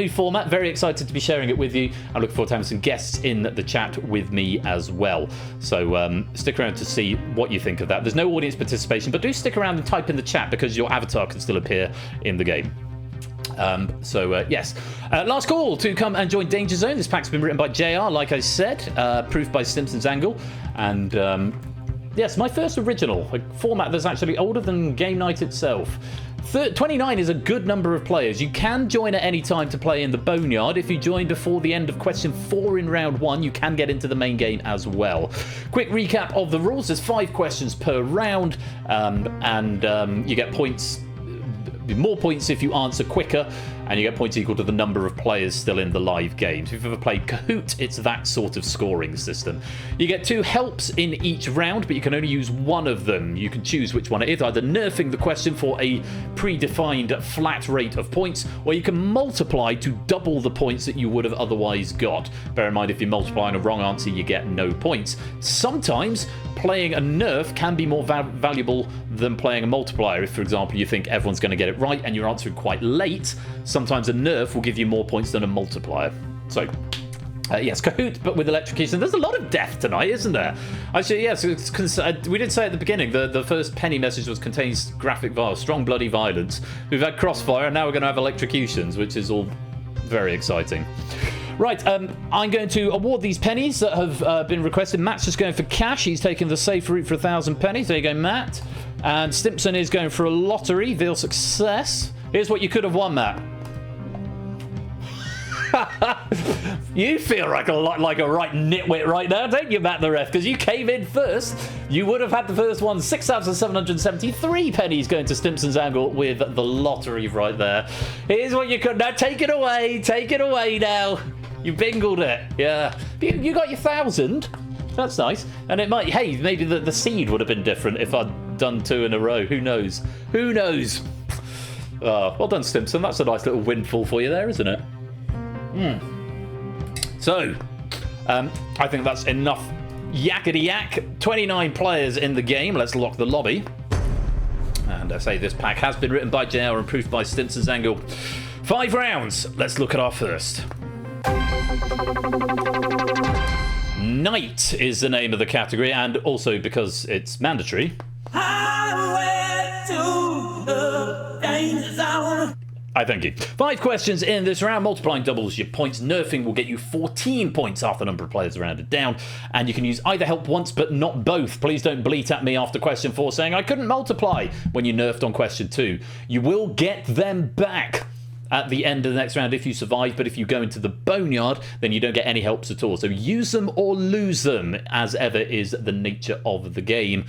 format. Very excited to be sharing it with you. I look forward to having some guests in the chat with me as well. So stick around to see what you think of that. There's no audience participation, but do stick around and type in the chat because your avatar can still appear in the game. Yes. Last call to come and join DangerZone. This pack's been written by JR, like I said, proofed by Simpsons Angle, and yes, my first original, a format that's actually older than Game Night itself. 29 is a good number of players. You can join at any time to play in the Boneyard. If you join before the end of question 4 in round 1, you can get into the main game as well. Quick recap of the rules. There's 5 questions per round, and you get points, more points if you answer quicker, and you get points equal to the number of players still in the live games. If you've ever played Kahoot, it's that sort of scoring system. You get 2 helps in each round, but you can only use one of them. You can choose which one it is, either nerfing the question for a predefined flat rate of points, or you can multiply to double the points that you would have otherwise got. Bear in mind, if you're multiplying a wrong answer, you get no points. Sometimes playing a nerf can be more valuable than playing a multiplier. If, for example, you think everyone's going to get it right and you're answering quite late, sometimes a nerf will give you more points than a multiplier. So, yes, Kahoot, but with electrocution. There's a lot of death tonight, isn't there? Actually, yes, we did say at the beginning, the first penny message contains graphic violence, strong bloody violence. We've had Crossfire, and now we're going to have electrocutions, which is all very exciting. Right, I'm going to award these pennies that have been requested. Matt's just going for cash. He's taking the safe route for 1,000 pennies. There you go, Matt. And Stimpson is going for a lottery. Veal success. Here's what you could have won, Matt. You feel like a right nitwit right now, don't you, Matt the ref? Because you came in first. You would have had the first one. 6,773 pennies going to Stimpson's Angle with the lottery right there. Here's what you could... Now, take it away. Take it away now. You bingled it. Yeah. You got your 1,000. That's nice. And it might... Hey, maybe the seed would have been different if I'd done 2 in a row. Who knows? Who knows? Well done, Stimpson. That's a nice little windfall for you there, isn't it? So, I think that's enough yakety yak. 29 players in the game. Let's lock the lobby. And I say this pack has been written by JR and proofed by Stimpson's Angle. 5 rounds. Let's look at our first. Night is the name of the category, and also because it's mandatory. Highway to the danger zone. I thank you. 5 questions in this round. Multiplying doubles your points. Nerfing will get you 14 points after the number of players rounded down. And you can use either help once, but not both. Please don't bleat at me after question 4 saying, I couldn't multiply when you nerfed on question 2. You will get them back at the end of the next round if you survive, but if you go into the Boneyard, then you don't get any helps at all. So use them or lose them, as ever is the nature of the game,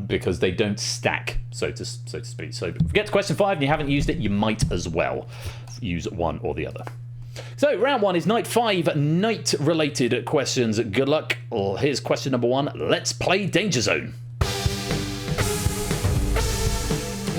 because they don't stack, so to speak. So if you get to question 5 and you haven't used it, you might as well use one or the other. So round 1 is night 5, night-related questions. Good luck. Well, here's question number 1. Let's play DangerZone.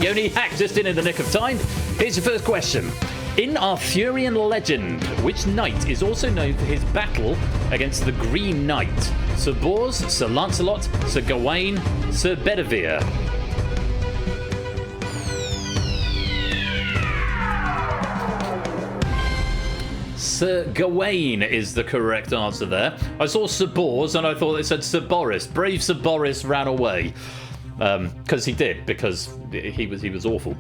You only hacked just in the nick of time. Here's your first question. In Arthurian legend, which knight is also known for his battle against the Green Knight? Sir Bors, Sir Lancelot, Sir Gawain, Sir Bedivere. Sir Gawain is the correct answer there. I saw Sir Bors and I thought it said Sir Boris. Brave Sir Boris ran away. Because he did, because he was awful.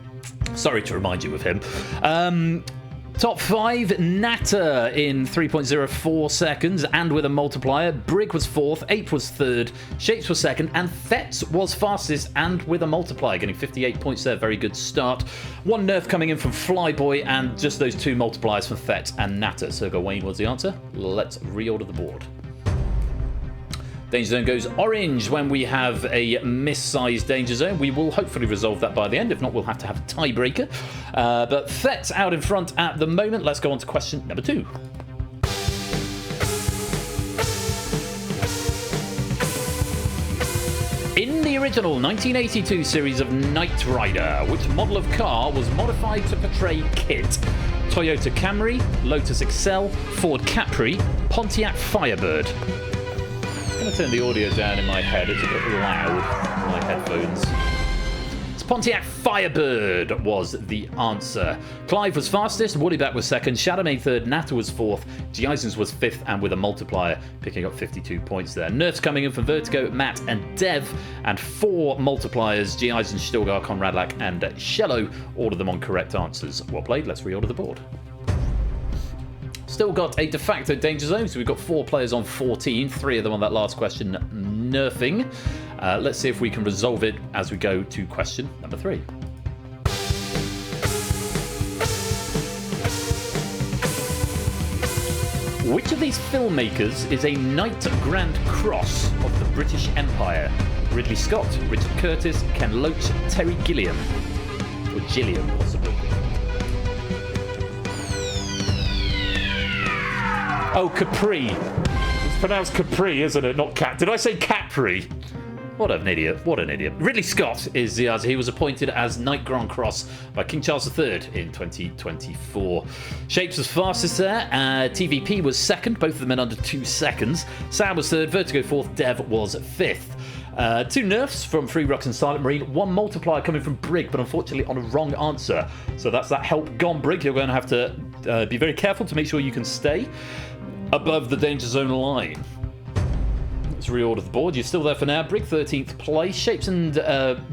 Sorry to remind you of him. Top 5, Natter in 3.04 seconds and with a multiplier. Brig was 4th, Ape was 3rd, Shapes was 2nd, and Fetz was fastest and with a multiplier, getting 58 points there. Very good start. 1 nerf coming in from Flyboy and just those 2 multipliers from Fetz and Natter. So Gawain was the answer. Let's reorder the board. Danger Zone goes orange when we have a missized Danger Zone. We will hopefully resolve that by the end. If not, we'll have to have a tiebreaker. But Fetz out in front at the moment. Let's go on to question number 2. In the original 1982 series of Knight Rider, which model of car was modified to portray Kit? Toyota Camry, Lotus Excel, Ford Capri, Pontiac Firebird. I'm going to turn the audio down in my head. It's a bit loud in my headphones. It's Pontiac Firebird was the answer. Clive was fastest, Woollyback was 2nd, Shadowmane 3rd, Natter was 4th, Giesens was 5th, and with a multiplier, picking up 52 points there. Nerfs coming in from Vertigo, Matt, and Dev, and 4 multipliers, Giesens, Stilgar, Conradlak, and Shello, all of them on correct answers. Well played, let's reorder the board. Still got a de facto Danger Zone, so we've got 4 players on 14, 3 of them on that last question nerfing. Let's see if we can resolve it as we go to question number 3. Which of these filmmakers is a Knight Grand Cross of the British Empire? Ridley Scott, Richard Curtis, Ken Loach, Terry Gilliam. Or Gilliam, possibly.
Oh, Capri. It's pronounced Capri, isn't it? Not Cat. Did I say Capri?
What an idiot. What an idiot. Ridley Scott is the answer. He was appointed as Knight Grand Cross by King Charles III in 2024. Shapes was fastest there. TVP was 2nd, both of them in under 2 seconds. Sam was 3rd, Vertigo 4th, Dev was 5th. 2 nerfs from Free Rocks and Silent Marine. 1 multiplier coming from Brig, but unfortunately on a wrong answer. So that's that help gone, Brig. You're going to have to be very careful to make sure you can stay above the Danger Zone line. Let's reorder the board. You're still there for now. Brig 13th place. Shapes and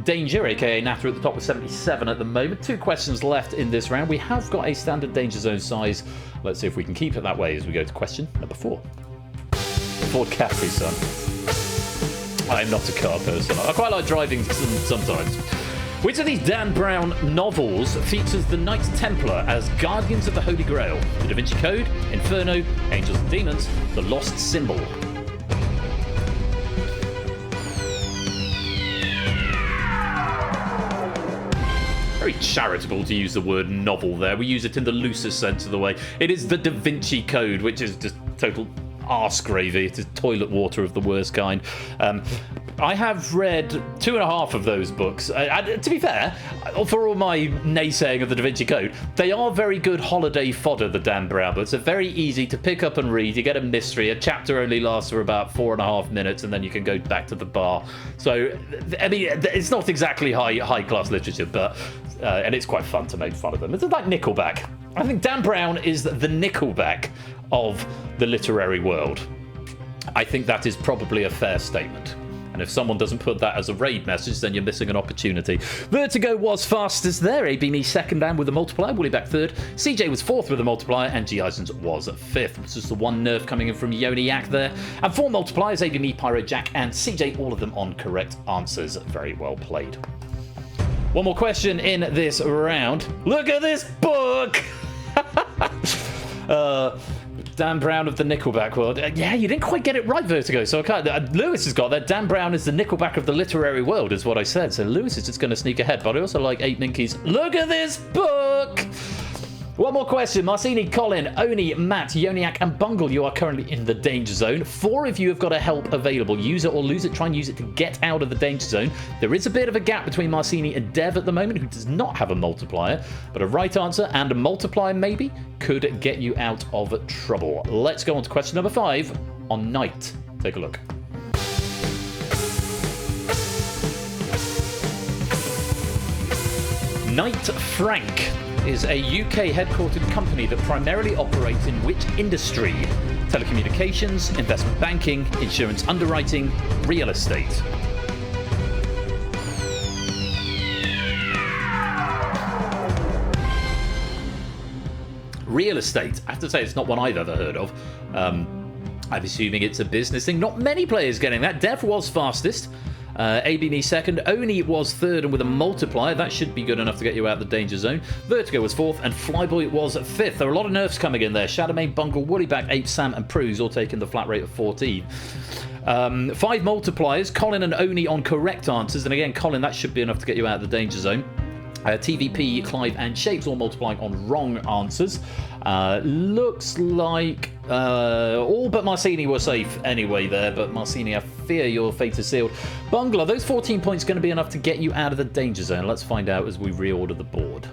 Danger, aka Natter, at the top with 77 at the moment. 2 questions left in this round. We have got a standard Danger Zone size. Let's see if we can keep it that way as we go to question number 4. Ford Capri, son. I'm not a car person. I quite like driving sometimes. Which of these Dan Brown novels features the Knights Templar as guardians of the Holy Grail? The Da Vinci Code, Inferno, Angels and Demons, The Lost Symbol. Very charitable to use the word novel there. We use it in the loosest sense of the way. It is the Da Vinci Code, which is just total arse gravy. It is toilet water of the worst kind. I have read 2.5 of those books. To be fair, for all my naysaying of the Da Vinci Code, they are very good holiday fodder, the Dan Brown books. They're very easy to pick up and read. You get a mystery. A chapter only lasts for about 4.5 minutes, and then you can go back to the bar. So, I mean, it's not exactly high-class literature, but and it's quite fun to make fun of them. It's like Nickelback. I think Dan Brown is the Nickelback of the literary world. I think that is probably a fair statement. And if someone doesn't put that as a raid message, then you're missing an opportunity. Vertigo was fastest there. AB Me 2nd and with a multiplier. Woollyback 3rd. CJ was 4th with a multiplier. And Giesens was 5th. This is the 1 nerf coming in from Yoniak there. And 4 multipliers. AB Me, Pyro, Jack, and CJ. All of them on correct answers. Very well played. One more question in this round. Look at this book! Dan Brown of the Nickelback world. Yeah, you didn't quite get it right, Vertigo. So I can't. Lewis has got that. Dan Brown is the Nickelback of the literary world, is what I said. So Lewis is just going to sneak ahead. But I also like 8 Minkies. Look at this book! One more question. Marcini, Colin, Oni, Matt, Yoniak, and Bungle, you are currently in the danger zone. 4 of you have got a help available. Use it or lose it. Try and use it to get out of the danger zone. There is a bit of a gap between Marcini and Dev at the moment, who does not have a multiplier, but a right answer and a multiplier maybe could get you out of trouble. Let's go on to question number 5 on night. Take a look. Knight Frank is a UK headquartered company that primarily operates in which industry? Telecommunications, investment banking, insurance underwriting, real estate. Real estate. I have to say it's not one I've ever heard of. I'm assuming it's a business thing. Not many players getting that. Dev was fastest. ABME second, Oni was third and with a multiplier. That should be good enough to get you out of the danger zone. Vertigo was fourth and Flyboy was fifth. There are a lot of nerfs coming in there. Shadowmane, Bungle, Woollyback, Ape, Sam and Pruse all taking the flat rate of 14. 5 multipliers, Colin and Oni on correct answers. And again, Colin, that should be enough to get you out of the danger zone. TVP, Clive and Shapes all multiplying on wrong answers. Looks like all but Marcini were safe anyway there, but Marcini, I fear your fate is sealed. Bungle, are those 14 points going to be enough to get you out of the danger zone? Let's find out as we reorder the board.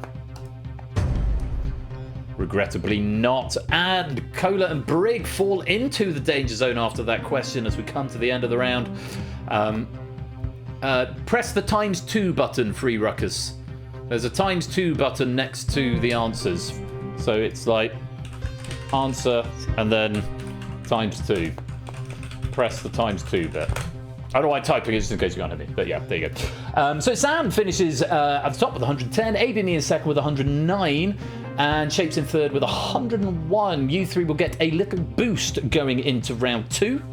Regrettably not. And Cola and Brig fall into the danger zone after that question as we come to the end of the round. Press the ×2 button, Free Ruckus. There's a ×2 button next to the answers. So it's like answer and then ×2. Press the ×2 bit. I don't know why I'm typing it just in case you can't hear me. But yeah, there you go. So Sam finishes at the top with 110. ABME in second with 109. And Shapes in third with 101. You three will get a little boost going into round 2.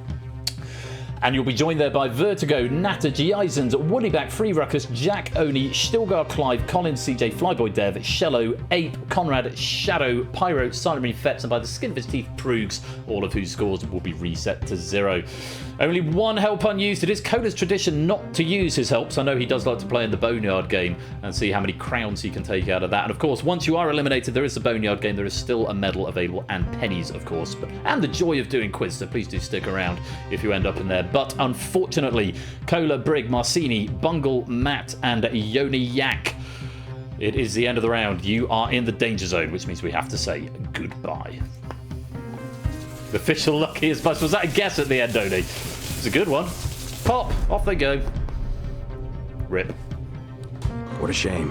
And you'll be joined there by Vertigo, Natter, G-Izens, Woollyback, Free Ruckus, Jack, Oni, Stilgar, Clive, Colin, CJ, Flyboy, Dev, Shello, Ape, Conrad, Shadow, Pyro, Silent Fetz, and by the skin of his teeth, Proogs, all of whose scores will be reset to 0. Only 1 help unused. It is Cola's tradition not to use his helps. I know he does like to play in the Boneyard game and see how many crowns he can take out of that. And of course, once you are eliminated, there is the Boneyard game. There is still a medal available and pennies, of course, and the joy of doing quiz. So please do stick around if you end up in there. But unfortunately, Cola, Brig, Marcini, Bungle, Matt, and Yoni Yak. It is the end of the round. You are in the danger zone, which means we have to say goodbye. The official luckiest bus. Was that a guess at the end, Oni? It's a good one. Pop, off they go. Rip.
What a shame.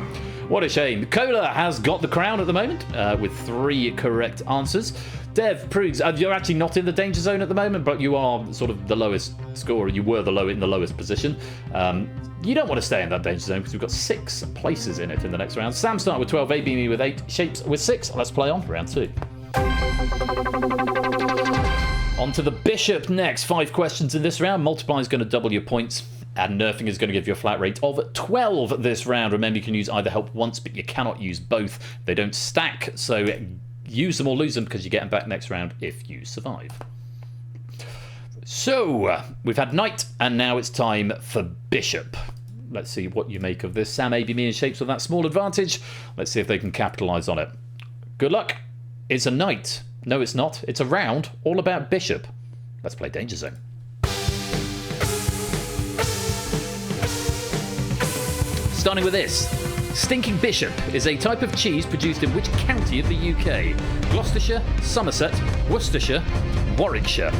What a shame. Cola has got the crown at the moment with 3 correct answers. Dev, Proogs, you're actually not in the danger zone at the moment, but you are sort of the lowest scorer. You were in the lowest position. You don't want to stay in that danger zone because we've got 6 places in it in the next round. Sam started with 12, ABME with 8, Shapes with 6. Let's play on round 2. On to the Bishop next. 5 questions in this round. Multiply is going to double your points. And nerfing is going to give you a flat rate of 12 this round. Remember, you can use either help once, but you cannot use both. They don't stack, so use them or lose them because you get them back next round if you survive. So, we've had Knight, and now it's time for Bishop. Let's see what you make of this. Sam, ABME, and Shapes with that small advantage. Let's see if they can capitalise on it. Good luck. It's a Knight. No, it's not. It's a round all about Bishop. Let's play Danger Zone. Starting with this. Stinking Bishop is a type of cheese produced in which county of the UK? Gloucestershire, Somerset, Worcestershire, Warwickshire.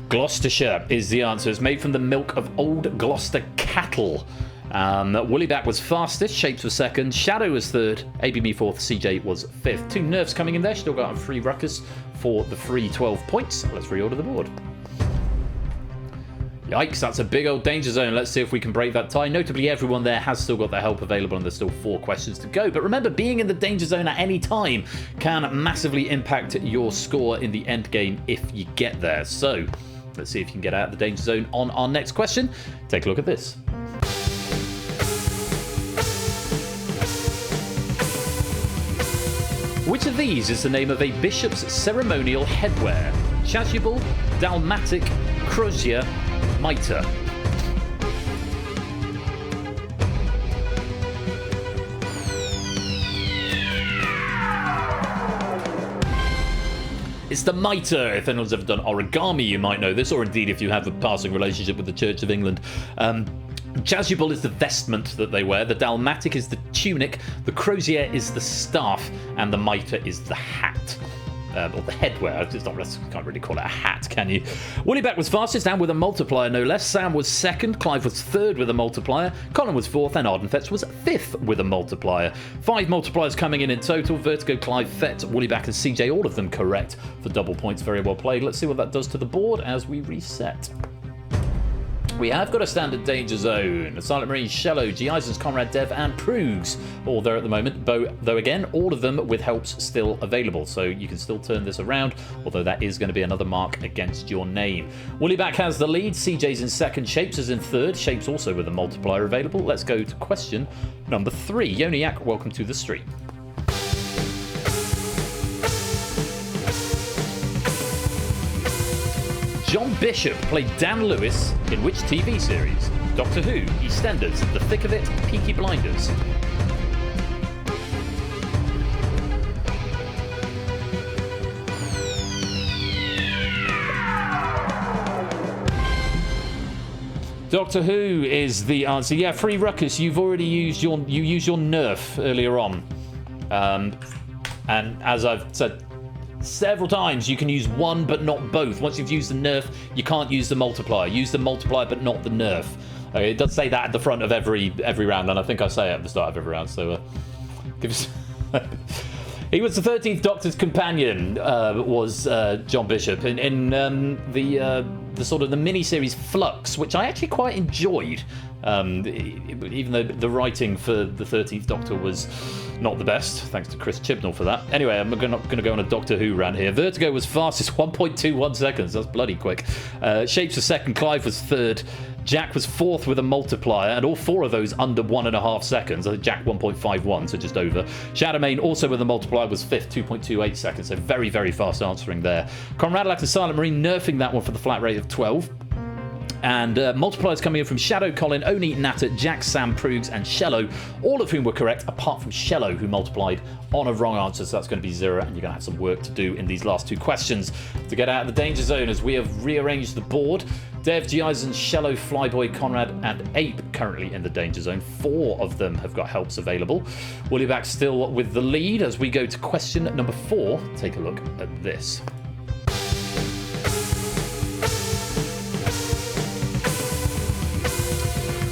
Gloucestershire is the answer. It's made from the milk of old Gloucester cattle. Woollyback was fastest, Shapes was second, Shadow was third, ABME fourth, CJ was fifth. 2 nerfs coming in there, still got a free ruckus for the free 12 points. Let's reorder the board. Yikes, that's a big old danger zone. Let's see if we can break that tie. Notably, everyone there has still got their help available and there's still 4 questions to go. But remember, being in the danger zone at any time can massively impact your score in the end game if you get there. So, let's see if you can get out of the danger zone on our next question. Take a look at this. Which of these is the name of a bishop's ceremonial headwear? Chasuble, Dalmatic, Crozier, Mitre. It's the mitre. If anyone's ever done origami, you might know this, or indeed if you have a passing relationship with the Church of England. Chasuble is the vestment that they wear, the dalmatic is the tunic, the crozier is the staff, and the mitre is the hat. Or the headwear. Can't really call it a hat, can you? Woollyback was fastest and with a multiplier, no less. Sam was second, Clive was third with a multiplier, Colin was fourth, and Ardenfetz was fifth with a multiplier. 5 multipliers coming in total. Vertigo, Clive, Fett, Woollyback, and CJ, all of them correct for double points. Very well played. Let's see what that does to the board as we reset. We have got a standard danger zone. Silent Marine, Shello, G. Isons, Conrad, Dev, and Proogs all there at the moment, though again, all of them with helps still available, so you can still turn this around, although that is going to be another mark against your name. Woollyback has the lead, CJ's in second, Shapes is in third, Shapes also with a multiplier available. Let's go to question number 3. Yoniak, welcome to the stream. John Bishop played Dan Lewis in which TV series? Doctor Who, EastEnders, The Thick of It, Peaky Blinders. Doctor Who is the answer. Yeah, Free Ruckus, you've already used your nerf earlier on. And as I've said several times, you can use one but not both. Once you've used the nerf, you can't use the multiplier. Use the multiplier but not the nerf. Okay, it does say that at the front of every round, and I think I say it at the start of every round, so give us... He was the 13th Doctor's companion, was John Bishop, in the sort of the mini-series Flux, which I actually quite enjoyed, even though the writing for the 13th Doctor was not the best. Thanks to Chris Chibnall for that. Anyway, I'm not going to go on a Doctor Who rant here. Vertigo was fastest, 1.21 seconds. That's bloody quick. Shapes was second, Clive was third, Jack was fourth with a multiplier, and all 4 of those under 1.5 seconds. Jack 1.51, so just over. Shadowmane also with a multiplier was fifth, 2.28 seconds, so very, very fast answering there. Conrad Lack and Silent Marine nerfing that one for the flat rate of 12. And multipliers coming in from Shadow, Colin, Oni, Natter, Jack, Sam, Proogs, and Shello, all of whom were correct, apart from Shello, who multiplied on a wrong answer, so that's going to be 0, and you're going to have some work to do in these last 2 questions to get out of the danger zone, as we have rearranged the board. Dev, G. Eisen, Shello, Flyboy, Conrad, and Ape currently in the danger zone. 4 of them have got helps available. Woollyback still with the lead as we go to question number 4. Take a look at this.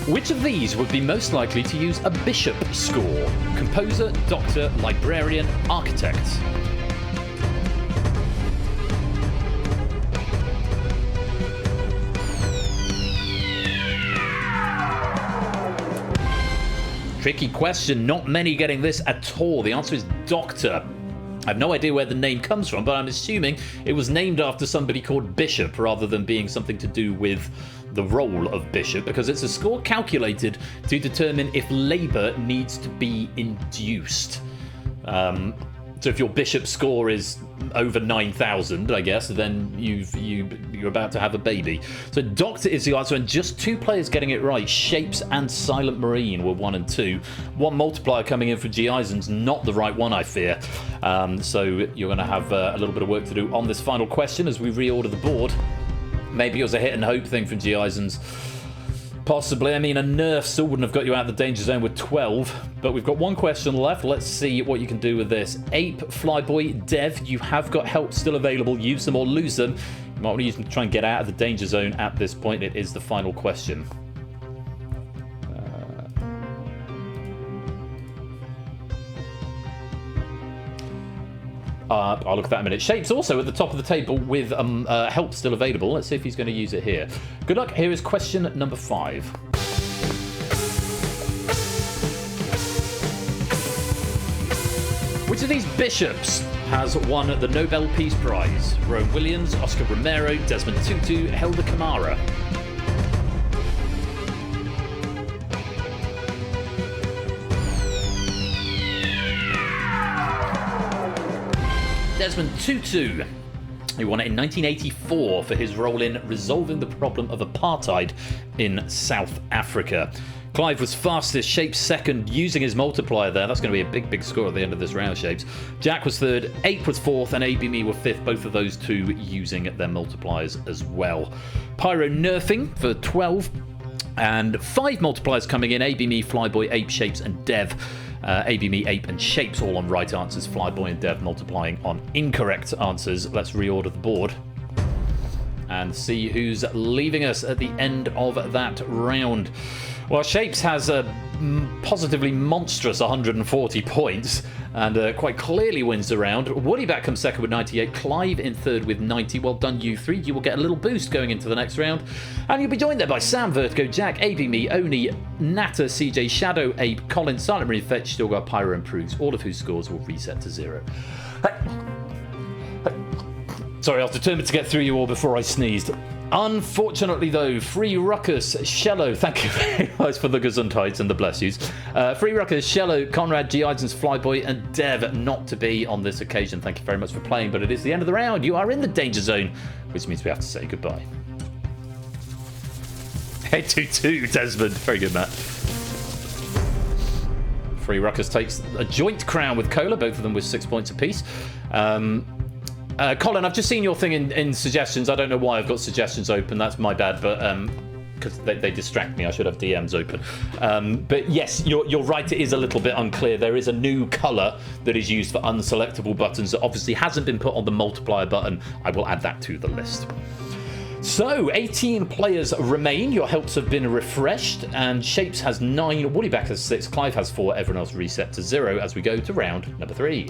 Which of these would be most likely to use a bishop score? Composer, doctor, librarian, architect. Tricky question, not many getting this at all. The answer is doctor. I have no idea where the name comes from, but I'm assuming it was named after somebody called Bishop rather than being something to do with the role of Bishop, because it's a score calculated to determine if labour needs to be induced. So if your Bishop score is over 9,000, I guess, then you're about to have a baby. So Doctor is the answer, and just 2 players getting it right. Shapes and Silent Marine were 1 and 2. 1 multiplier coming in for G. Eisen's not the right one, I fear. So you're going to have a little bit of work to do on this final question as we reorder the board. Maybe it was a hit and hope thing from G. Eisen's. Possibly. I mean, a nerf still wouldn't have got you out of the danger zone with 12. But we've got 1 question left. Let's see what you can do with this. Ape, Flyboy, Dev, you have got help still available. Use them or lose them. You might want to use them to try and get out of the danger zone at this point. It is the final question. I'll look at that in a minute. Shapes also at the top of the table with help still available. Let's see if he's going to use it here. Good luck. Here is question number 5. Which of these bishops has won the Nobel Peace Prize? Rowan Williams, Oscar Romero, Desmond Tutu, Helder Camara. Desmond Tutu He won it in 1984 for his role in resolving the problem of apartheid in South Africa. Clive was fastest, Shapes second, using his multiplier there. That's going to be a big, big score at the end of this round, Shapes. Jack was third, Ape was fourth, and AB Me were fifth, both of those two using their multipliers as well. Pyro nerfing for 12, and 5 multipliers coming in. AB Me, Flyboy, Ape, Shapes, and Dev. AB Me, Ape, and Shapes all on right answers. Flyboy and Dev multiplying on incorrect answers. Let's reorder the board and see who's leaving us at the end of that round. Well, Shapes has a positively monstrous 140 points and quite clearly wins the round. Woodyback comes second with 98. Clive in third with 90. Well done, you three. You will get a little boost going into the next round. And you'll be joined there by Sam, Vertigo, Jack, AB Me, Oni, Natter, CJ, Shadow, Ape, Colin, Silent Marine, Fetch, Still got Pyro, and Proves, all of whose scores will reset to 0. Sorry, I was determined to get through you all before I sneezed. Unfortunately, though, Free Ruckus, Shello, thank you very much for the Gesundheit and the bless yous. Free Ruckus, Shello, Conrad, G. Idens, Flyboy, and Dev not to be on this occasion. Thank you very much for playing, but it is the end of the round. You are in the danger zone, which means we have to say goodbye. 822, Desmond. Very good, Matt. Free Ruckus takes a joint crown with Cola, both of them with 6 points apiece. Colin, I've just seen your thing in suggestions. I don't know why I've got suggestions open. That's my bad, but because they distract me. I should have DMs open. But yes, you're right. It is a little bit unclear. There is a new colour that is used for unselectable buttons that obviously hasn't been put on the multiplier button. I will add that to the list. So, 18 players remain. Your helps have been refreshed, and Shapes has 9, Woodyback has 6, Clive has 4, everyone else reset to 0 as we go to round number 3.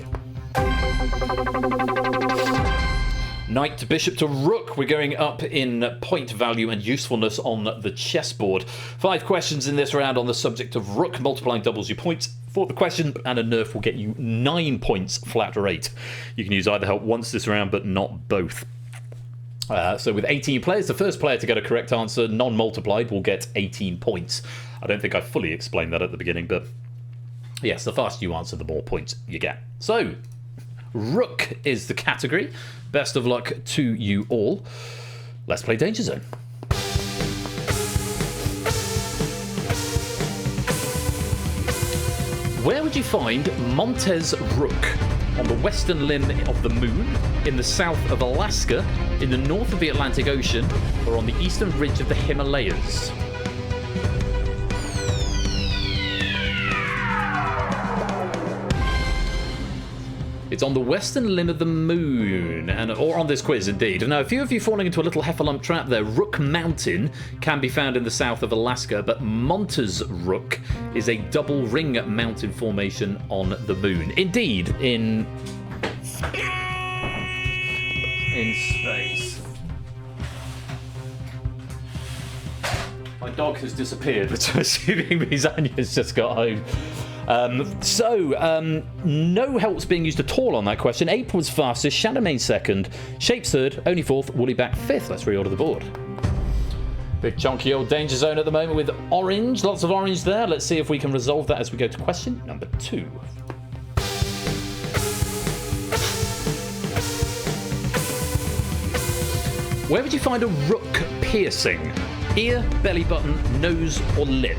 Knight to Bishop to Rook. We're going up in point value and usefulness on the chessboard. 5 questions in this round on the subject of Rook. Multiplying doubles your points for the question, and a nerf will get you 9 points flat rate. You can use either help once this round, but not both. So with 18 players, the first player to get a correct answer, non-multiplied, will get 18 points. I don't think I fully explained that at the beginning, but yes, the faster you answer, the more points you get. So, Rook is the category. Best of luck to you all. Let's play Danger Zone. Where would you find Montez Rook? On the western limb of the moon, in the south of Alaska, in the north of the Atlantic Ocean, or on the eastern ridge of the Himalayas? It's on the western limb of the moon, or on this quiz indeed. Now, a few of you falling into a little heffalump trap there. Rook Mountain can be found in the south of Alaska, but Montez Rook is a double ring mountain formation on the moon. Indeed, in space. My dog has disappeared, which I'm assuming means Anya's just got home. No helps being used at all on that question. Ape was fastest, Shadowmane second, Shapes third, Only fourth, Woodyback fifth. Let's reorder the board. Big chunky old danger zone at the moment with orange, lots of orange there. Let's see if we can resolve that as we go to question number 2. Where would you find a rook piercing? Ear, belly button, nose, or lip?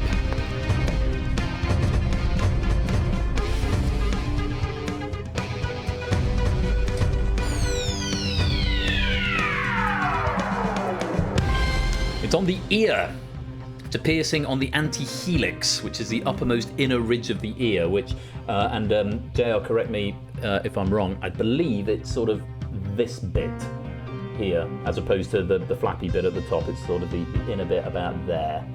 It's on the ear. It's a piercing on the antihelix, which is the uppermost inner ridge of the ear, which, JR, correct me if I'm wrong, I believe it's sort of this bit here, as opposed to the flappy bit at the top. It's sort of the inner bit about there,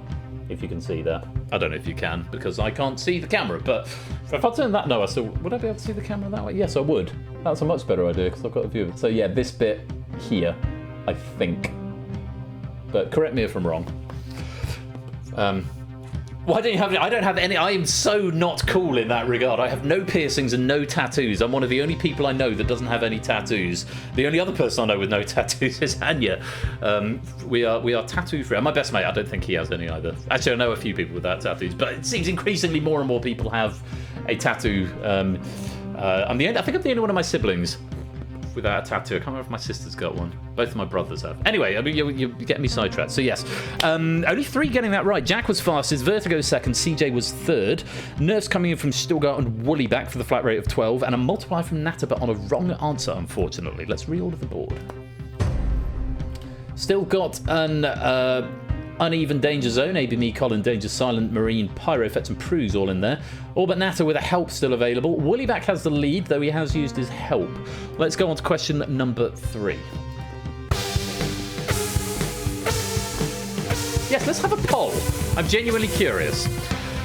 if you can see that. I don't know if you can, because I can't see the camera, but if I turn that, no, would I be able to see the camera that way? Yes, I would. That's a much better idea, because I've got a view of it. So yeah, this bit here, I think. But correct me if I'm wrong. Why don't you have any? I don't have any. I am so not cool in that regard. I have no piercings and no tattoos. I'm one of the only people I know that doesn't have any tattoos. The only other person I know with no tattoos is Anya. We are tattoo free. My best mate, I don't think he has any either. Actually, I know a few people without tattoos, but it seems increasingly more and more people have a tattoo. I think I'm the only one of my siblings without a tattoo. I can't remember if my sister's got one. Both of my brothers have. Anyway, I mean, you're getting me sidetracked. So yes, only 3 getting that right. Jack was fastest, Vertigo second, CJ was third. Nerfs coming in from Stilgar and Woollyback for the flat rate of 12, and a multiplier from Natter, but on a wrong answer, unfortunately. Let's reorder the board. Still got an uneven Danger Zone, ABME, Colin, Danger, Silent, Marine, Pyro, Effects and Prues all in there. All but Natter with a help still available. Woollyback has the lead, though he has used his help. Let's go on to question number 3. Yes, let's have a poll. I'm genuinely curious.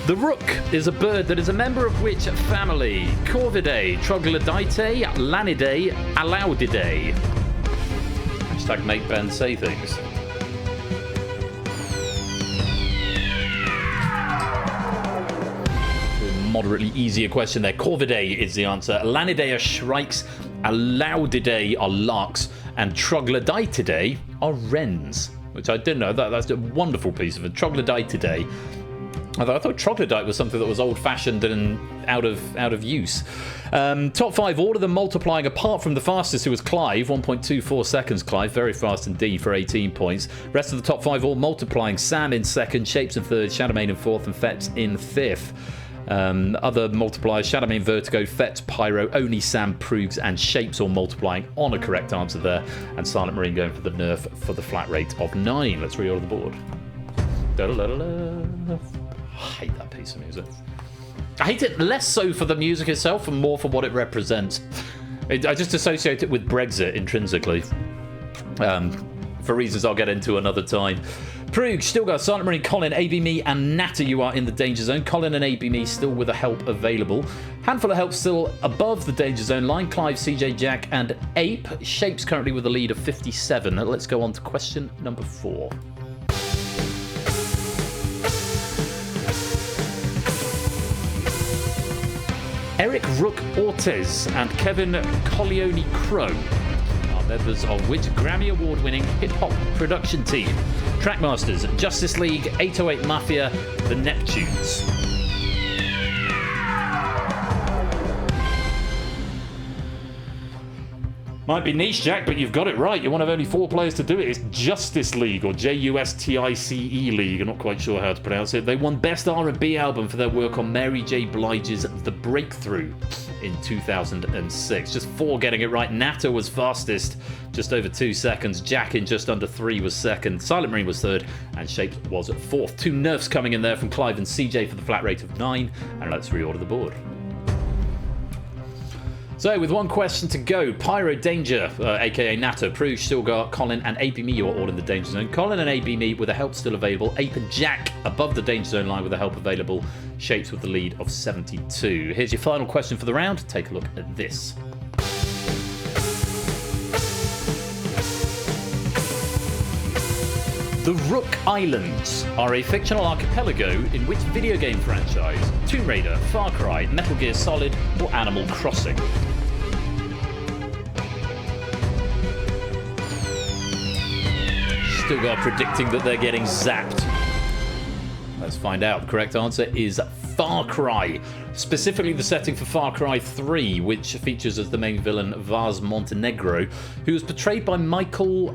The rook is a bird that is a member of which family? Corvidae, Troglodytae, Lanidae, Alaudidae. Hashtag make Ben say things. Moderately easier question there. Corvidae is the answer. Lanidae are shrikes, Alaudidae are larks, and Troglodytidae are wrens, which I didn't know. That's a wonderful piece of it. Troglodytidae. Although I thought troglodyte was something that was old-fashioned and out of use. Top 5, all of them multiplying apart from the fastest, who was Clive, 1.24 seconds. Clive, very fast indeed for 18 points. Rest of the top 5 all multiplying. Sam in second, Shapes in third, Shadowmane in fourth, and Fetz in fifth. Other multipliers, Shadowmane, Vertigo, Fetz, Pyro, only Sam, Prugs, and Shapes all multiplying on a correct answer there. And Silent Marine going for the nerf for the flat rate of 9. Let's reorder the board. Da-da-da-da-da. I hate that piece of music. I hate it less so for the music itself and more for what it represents. I just associate it with Brexit intrinsically. For reasons I'll get into another time. Prug, still got Silent Marine, Colin, ABME, and Natter. You are in the Danger Zone. Colin and ABME still with a help available. Handful of help still above the Danger Zone line. Clive, CJ, Jack, and Ape. Shapes currently with a lead of 57. Let's go on to question number 4. Eric Rook Ortiz and Kevin Colleone Crow are members of which Grammy Award-winning hip-hop production team? Trackmasters, Justice League, 808 Mafia, The Neptunes. Might be niche, Jack, but you've got it right. You're one of only 4 players to do it. It's Justice League, or Justice League. I'm not quite sure how to pronounce it. They won Best R&B Album for their work on Mary J. Blige's The Breakthrough in 2006. Just 4 getting it right. Natter was fastest, just over 2 seconds. Jack in just under 3 was second. Silent Marine was third, and Shapes was at 4th. 2 nerfs coming in there from Clive and CJ for the flat rate of 9. And let's reorder the board. So, with 1 question to go, Pyro, Danger, aka Natter, Pruge, Stilgar, Colin, and ABME, you are all in the Danger Zone. Colin and ABME with a help still available. Ape and Jack above the Danger Zone line with a help available. Shapes with the lead of 72. Here's your final question for the round. Take a look at this. The Rook Islands are a fictional archipelago in which video game franchise? Tomb Raider, Far Cry, Metal Gear Solid, or Animal Crossing? Still got predicting that they're getting zapped. Let's find out. The correct answer is Far Cry. Specifically the setting for Far Cry 3, which features as the main villain Vaz Montenegro, who was portrayed by Michael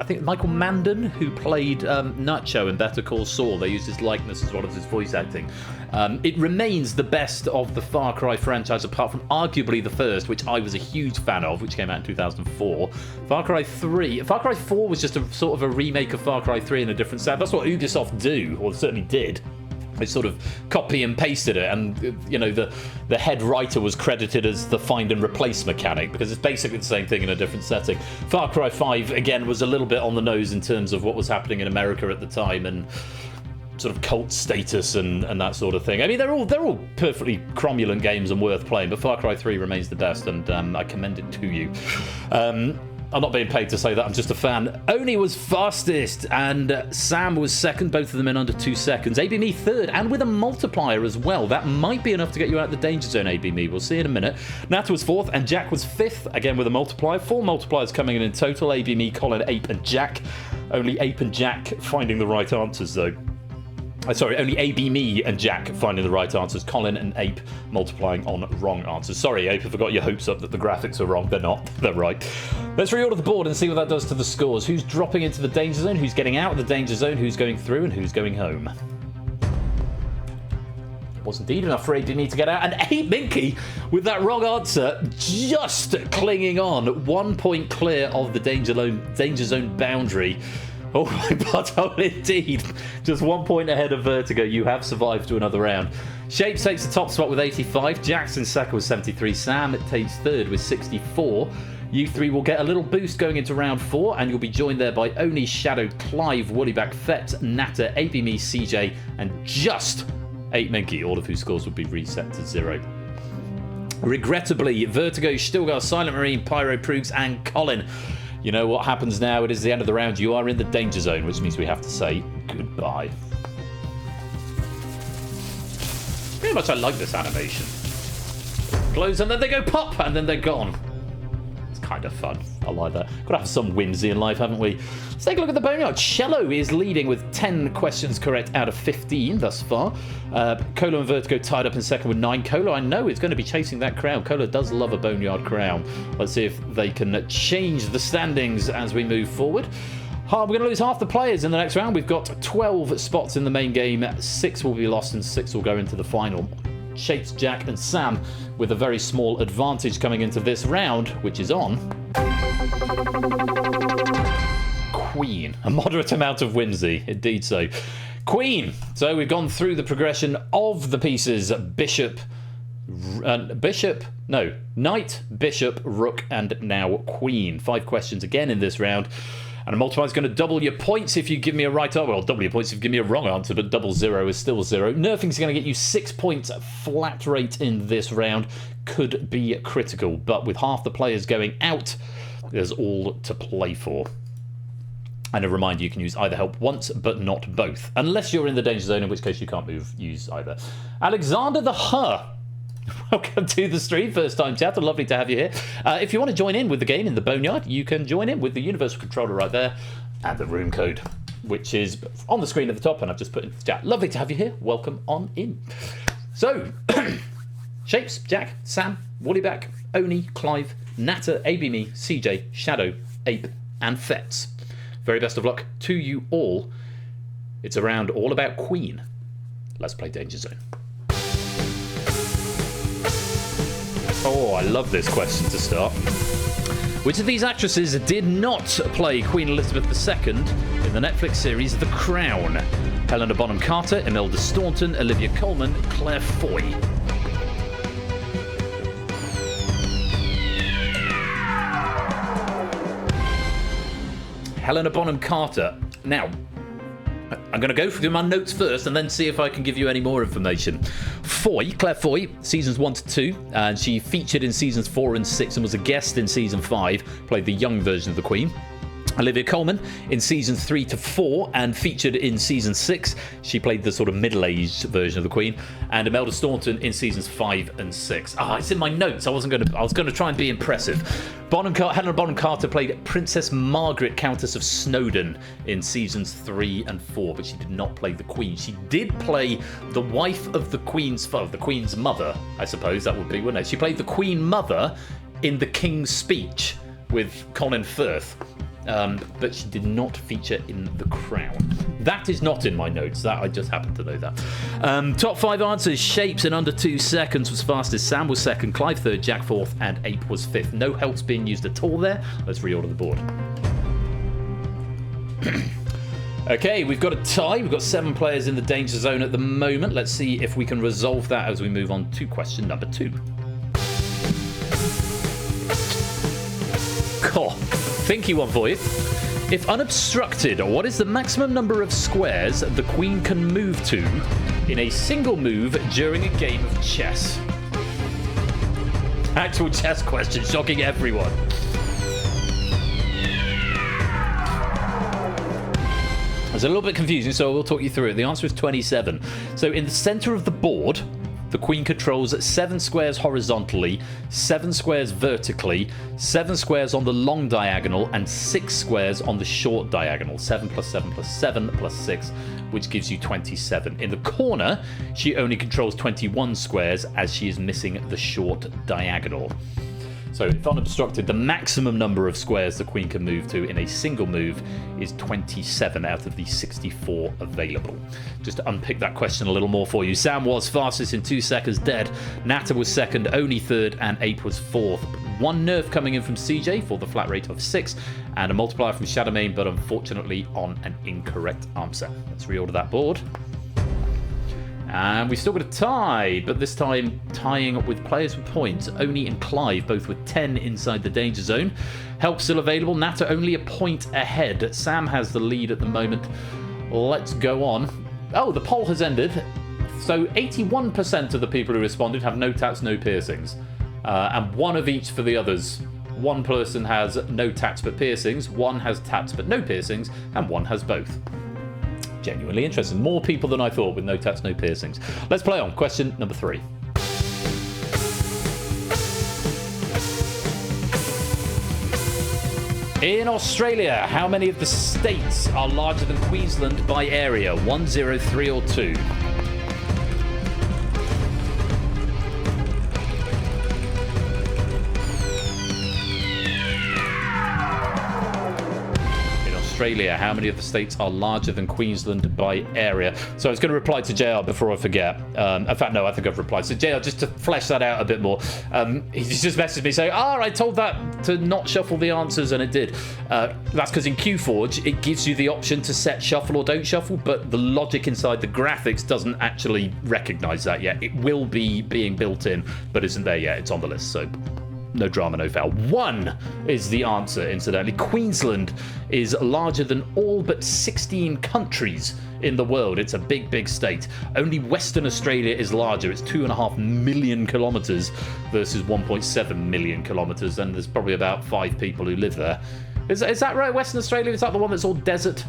Mandan, who played Nacho in Better Call Saul. They used his likeness as well as his voice acting. It remains the best of the Far Cry franchise, apart from arguably the first, which I was a huge fan of, which came out in 2004. Far Cry 4 was just a sort of a remake of Far Cry 3 in a different sound. That's what Ubisoft do, or certainly did. They sort of copy and pasted it, and you know, the head writer was credited as the find and replace mechanic, because it's basically the same thing in a different setting. Far Cry 5 again was a little bit on the nose in terms of what was happening in America at the time and sort of cult status and that sort of thing. I mean, they're all perfectly cromulent games and worth playing, but Far Cry 3 remains the best, and I commend it to you. I'm not being paid to say that, I'm just a fan. Oni was fastest, and Sam was second, both of them in under 2 seconds. ABME third, and with a multiplier as well. That might be enough to get you out of the Danger Zone, ABME. We'll see in a minute. Natter was fourth, and Jack was fifth, again with a multiplier. 4 multipliers coming in total. ABME, Colin, Ape, and Jack. Only Ape and Jack finding the right answers, though. Sorry, only AB, me, and Jack finding the right answers. Colin and Ape multiplying on wrong answers. Sorry, Ape, if I got your hopes up that the graphics are wrong. They're not. They're right. Let's reorder the board and see what that does to the scores. Who's dropping into the danger zone? Who's getting out of the danger zone? Who's going through? And who's going home? It was indeed enough for AD to get out. And Ape Minky, with that wrong answer, just clinging on. 1 point clear of the danger zone boundary. Oh my butthole indeed. Just 1 point ahead of Vertigo. You have survived to another round. Shapes takes the top spot with 85. Jackson second with 73. Sam takes third with 64. You three will get a little boost going into round 4, and you'll be joined there by Oni, Shadow, Clive, Woollyback, Fetz, Natter, AB Me, CJ, and just 8 Minky, all of whose scores would be reset to 0. Regrettably, Vertigo, Stilgar, Silent Marine, Pyro, Proogs, and Colin. You know what happens now? It is the end of the round. You are in the danger zone, which means we have to say goodbye. Very much I like this animation. Close and then they go pop and then they're gone. It's kind of fun. I like that. Got to have some whimsy in life, haven't we? Let's take a look at the boneyard. Cello is leading with 10 questions correct out of 15 thus far. Colo and Vertigo tied up in second with 9. Colo, I know, is going to be chasing that crown. Colo does love a boneyard crown. Let's see if they can change the standings as we move forward. We're going to lose half the players in the next round. We've got 12 spots in the main game. 6 will be lost and 6 will go into the final. Shapes, Jack and Sam with a very small advantage coming into this round, which is on Queen. A moderate amount of whimsy, indeed so. Queen. So we've gone through the progression of the pieces. Knight, Bishop, Rook, and now Queen. 5 questions again in this round. And a multiplier is going to double your points if you give me a right answer. Well, double your points if you give me a wrong answer, but double 0 is still 0. Nerfing's going to get you 6 points flat rate in this round. Could be critical, but with half the players going out, there's all to play for. And a reminder, you can use either help once, but not both. Unless you're in the danger zone, in which case you can't use either. Alexander the Huh. Welcome to the stream, first time chat. Lovely to have you here. If you want to join in with the game in the Boneyard, you can join in with the Universal Controller right there and the room code, which is on the screen at the top, and I've just put in the chat. Lovely to have you here. Welcome on in. So, Shapes, Jack, Sam, Woollyback, Oni, Clive, Natter, AB Me, CJ, Shadow, Ape, and Fetz. Very best of luck to you all. It's a round all about Queen. Let's play Danger Zone. Oh, I love this question to start. Which of these actresses did not play Queen Elizabeth II in the Netflix series The Crown? Helena Bonham Carter, Imelda Staunton, Olivia Colman, Claire Foy. Helena Bonham Carter. Now, I'm going to go through my notes first and then see if I can give you any more information. Foy, Claire Foy, seasons 1 to 2, and she featured in seasons 4 and 6 and was a guest in season 5, played the young version of the Queen. Olivia Colman in seasons 3 to 4 and featured in season 6. She played the sort of middle-aged version of the Queen. And Imelda Staunton in seasons 5 and 6. It's in my notes. I was going to try and be impressive. Helena Bonham Carter played Princess Margaret, Countess of Snowdon in seasons 3 and 4, but she did not play the Queen. She did play the wife of the Queen's mother, I suppose that would be, wouldn't it? She played the Queen Mother in The King's Speech with Colin Firth. But she did not feature in The Crown. That is not in my notes. That I just happened to know that. Top 5 answers. Shapes in under 2 seconds was fastest. Sam was second. Clive third. Jack fourth. And Ape was fifth. No helps being used at all there. Let's reorder the board. Okay, we've got a tie. We've got 7 players in the danger zone at the moment. Let's see if we can resolve that as we move on to question number 2. Cool. Thinky one for you. If unobstructed, what is the maximum number of squares the Queen can move to in a single move during a game of chess? Actual chess question, shocking everyone. It's a little bit confusing, so I will talk you through it. The answer is 27. So in the center of the board, the Queen controls 7 squares horizontally, 7 squares vertically, 7 squares on the long diagonal, and 6 squares on the short diagonal. 7 plus 7 plus 7 plus 6, which gives you 27. In the corner, she only controls 21 squares as she is missing the short diagonal. So if unobstructed, the maximum number of squares the Queen can move to in a single move is 27 out of the 64 available. Just to unpick that question a little more for you, Sam was fastest in 2 seconds dead, Nata was second, Oni third, and Ape was fourth. 1 nerf coming in from CJ for the flat rate of 6, and a multiplier from Shadowmane, but unfortunately on an incorrect answer. Let's reorder that board. And we've still got a tie, but this time tying with players with points. Oni and Clive both with 10 inside the danger zone. Help still available. Nata only a point ahead. Sam has the lead at the moment. Let's go on. Oh, the poll has ended. So 81% of the people who responded have no tats, no piercings. And 1 of each for the others. 1 person has no tats but piercings, 1 has tats but no piercings, and 1 has both. Genuinely interesting. More people than I thought with no tats, no piercings. Let's play on. Question number 3. In Australia, how many of the states are larger than Queensland by area? 1, 0, 3 or 2? Australia, how many of the states are larger than Queensland by area? So I was going to reply to JR before I forget. In fact, no, I think I've replied. So JR, just to flesh that out a bit more, he just messaged me saying, I told that to not shuffle the answers, and it did. That's because in QForge, it gives you the option to set shuffle or don't shuffle, but the logic inside the graphics doesn't actually recognize that yet. It will be being built in, but isn't there yet. It's on the list, so no drama, no foul. 1 is the answer, incidentally. Queensland is larger than all but 16 countries in the world. It's a big, big state. Only Western Australia is larger. It's 2.5 million kilometres versus 1.7 million kilometres, and there's probably about 5 people who live there. Is that right? Western Australia, is that the one that's all desert?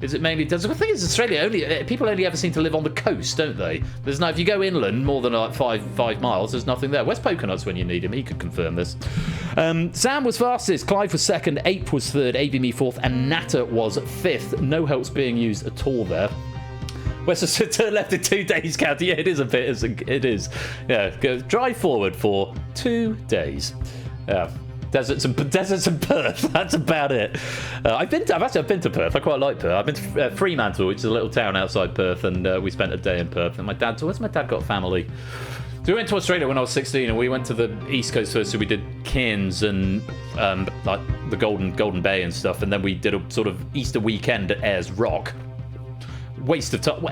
Is it mainly desert? The thing is, Australia, people only ever seem to live on the coast, don't they? There's no, if you go inland more than like five miles, there's nothing there. Where's Poconuts when you need him? He could confirm this. Sam was fastest, Clive was second, Ape was third, ABME fourth, and Nata was fifth. No helps being used at all there. Western turn left in 2 days, County. Yeah, it is a bit. It is. Yeah, go drive forward for 2 days. Yeah. Deserts and Perth. That's about it. I've been to Perth. I quite like Perth. I've been to Fremantle, which is a little town outside Perth, and we spent a day in Perth. And where's my dad got family? So we went to Australia when I was 16, and we went to the East Coast first. So we did Cairns and like the Golden Bay and stuff, and then we did a sort of Easter weekend at Ayers Rock. Waste of time.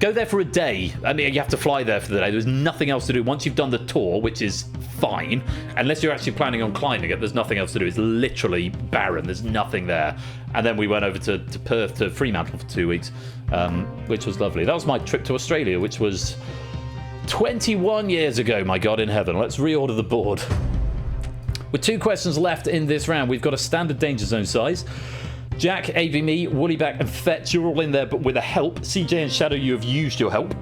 Go there for a day. I mean, you have to fly there for the day. There's nothing else to do. Once you've done the tour, which is fine, unless you're actually planning on climbing it, there's nothing else to do. It's literally barren. There's nothing there. And then we went over to Perth, to Fremantle for 2 weeks, which was lovely. That was my trip to Australia, which was 21 years ago, my God in heaven. Let's reorder the board. With 2 questions left in this round, we've got a standard danger zone size. Jack, AVME, Woollyback, and Fetch, you're all in there, but with a help. CJ and Shadow, you have used your help.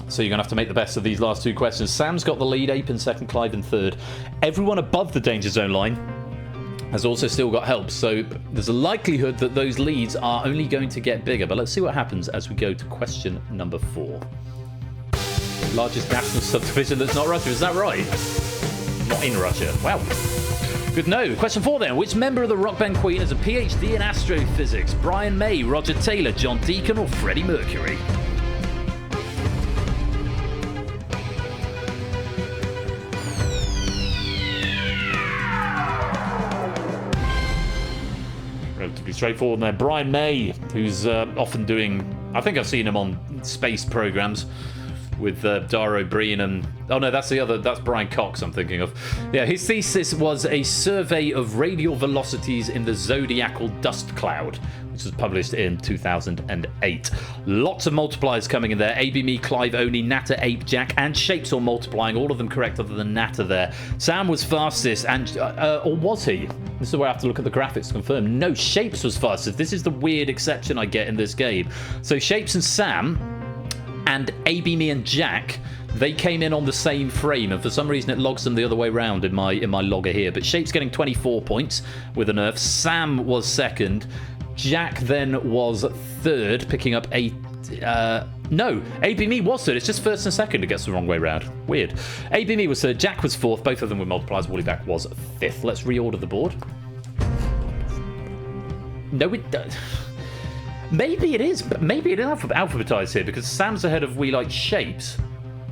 So you're going to have to make the best of these last 2 questions. Sam's got the lead, Ape in second, Clive in third. Everyone above the danger zone line has also still got help, so there's a likelihood that those leads are only going to get bigger. But let's see what happens as we go to question number 4. Largest national subdivision that's not Russia, is that right? Not in Russia. Wow. Good no. Question 4 then. Which member of the rock band Queen has a PhD in astrophysics? Brian May, Roger Taylor, John Deacon, or Freddie Mercury? Relatively straightforward there. Brian May, who's often doing, I think I've seen him on space programs with Dara O'Brien and... Oh no, that's Brian Cox I'm thinking of. Yeah, his thesis was a survey of radial velocities in the zodiacal dust cloud, which was published in 2008. Lots of multipliers coming in there. ABME, Clive, Oni, Nata, Ape, Jack, and Shapes all multiplying. All of them correct other than Nata there. Sam was fastest, and or was he? This is where I have to look at the graphics to confirm. No, Shapes was fastest. This is the weird exception I get in this game. So Shapes and Sam and ABME and Jack they came in on the same frame, and for some reason it logs them the other way around in my logger here. But Shape's getting 24 points with a nerf. Sam was second. Jack then was third, picking up no, ABME was third. It's just first and second. It gets the wrong way round. Weird. ABME was third. Jack was fourth. Both of them with multipliers. Woollyback was fifth. Let's reorder the board. No, it does. Maybe it is. Maybe it is alphabetized here because Sam's ahead of We Like Shapes.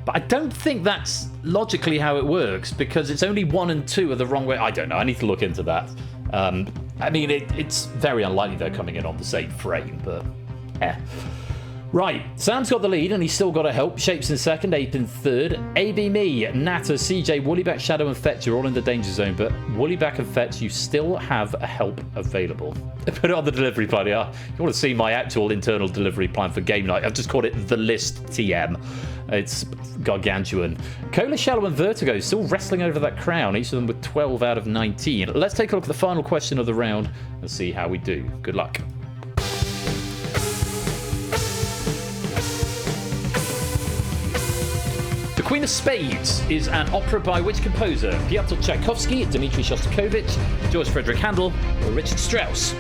But I don't think that's logically how it works because it's only 1 and 2 are the wrong way. I don't know. I need to look into that. I mean, it's very unlikely they're coming in on the same frame, but Right, Sam's got the lead and he's still got to help. Shapes in second, Ape in third. AB Me, Natter, CJ, Woollyback, Shadow and Fetch are all in the danger zone, but Woollyback and Fetch, you still have a help available. Put it on the delivery plan. Yeah, you want to see my actual internal delivery plan for game night. I've just called it The List TM. It's gargantuan. Cola, Shallow and Vertigo still wrestling over that crown, each of them with 12 out of 19. Let's take a look at the final question of the round and see how we do. Good luck. The Queen of Spades is an opera by which composer? Piotr Tchaikovsky, Dmitri Shostakovich, George Frederick Handel, or Richard Strauss?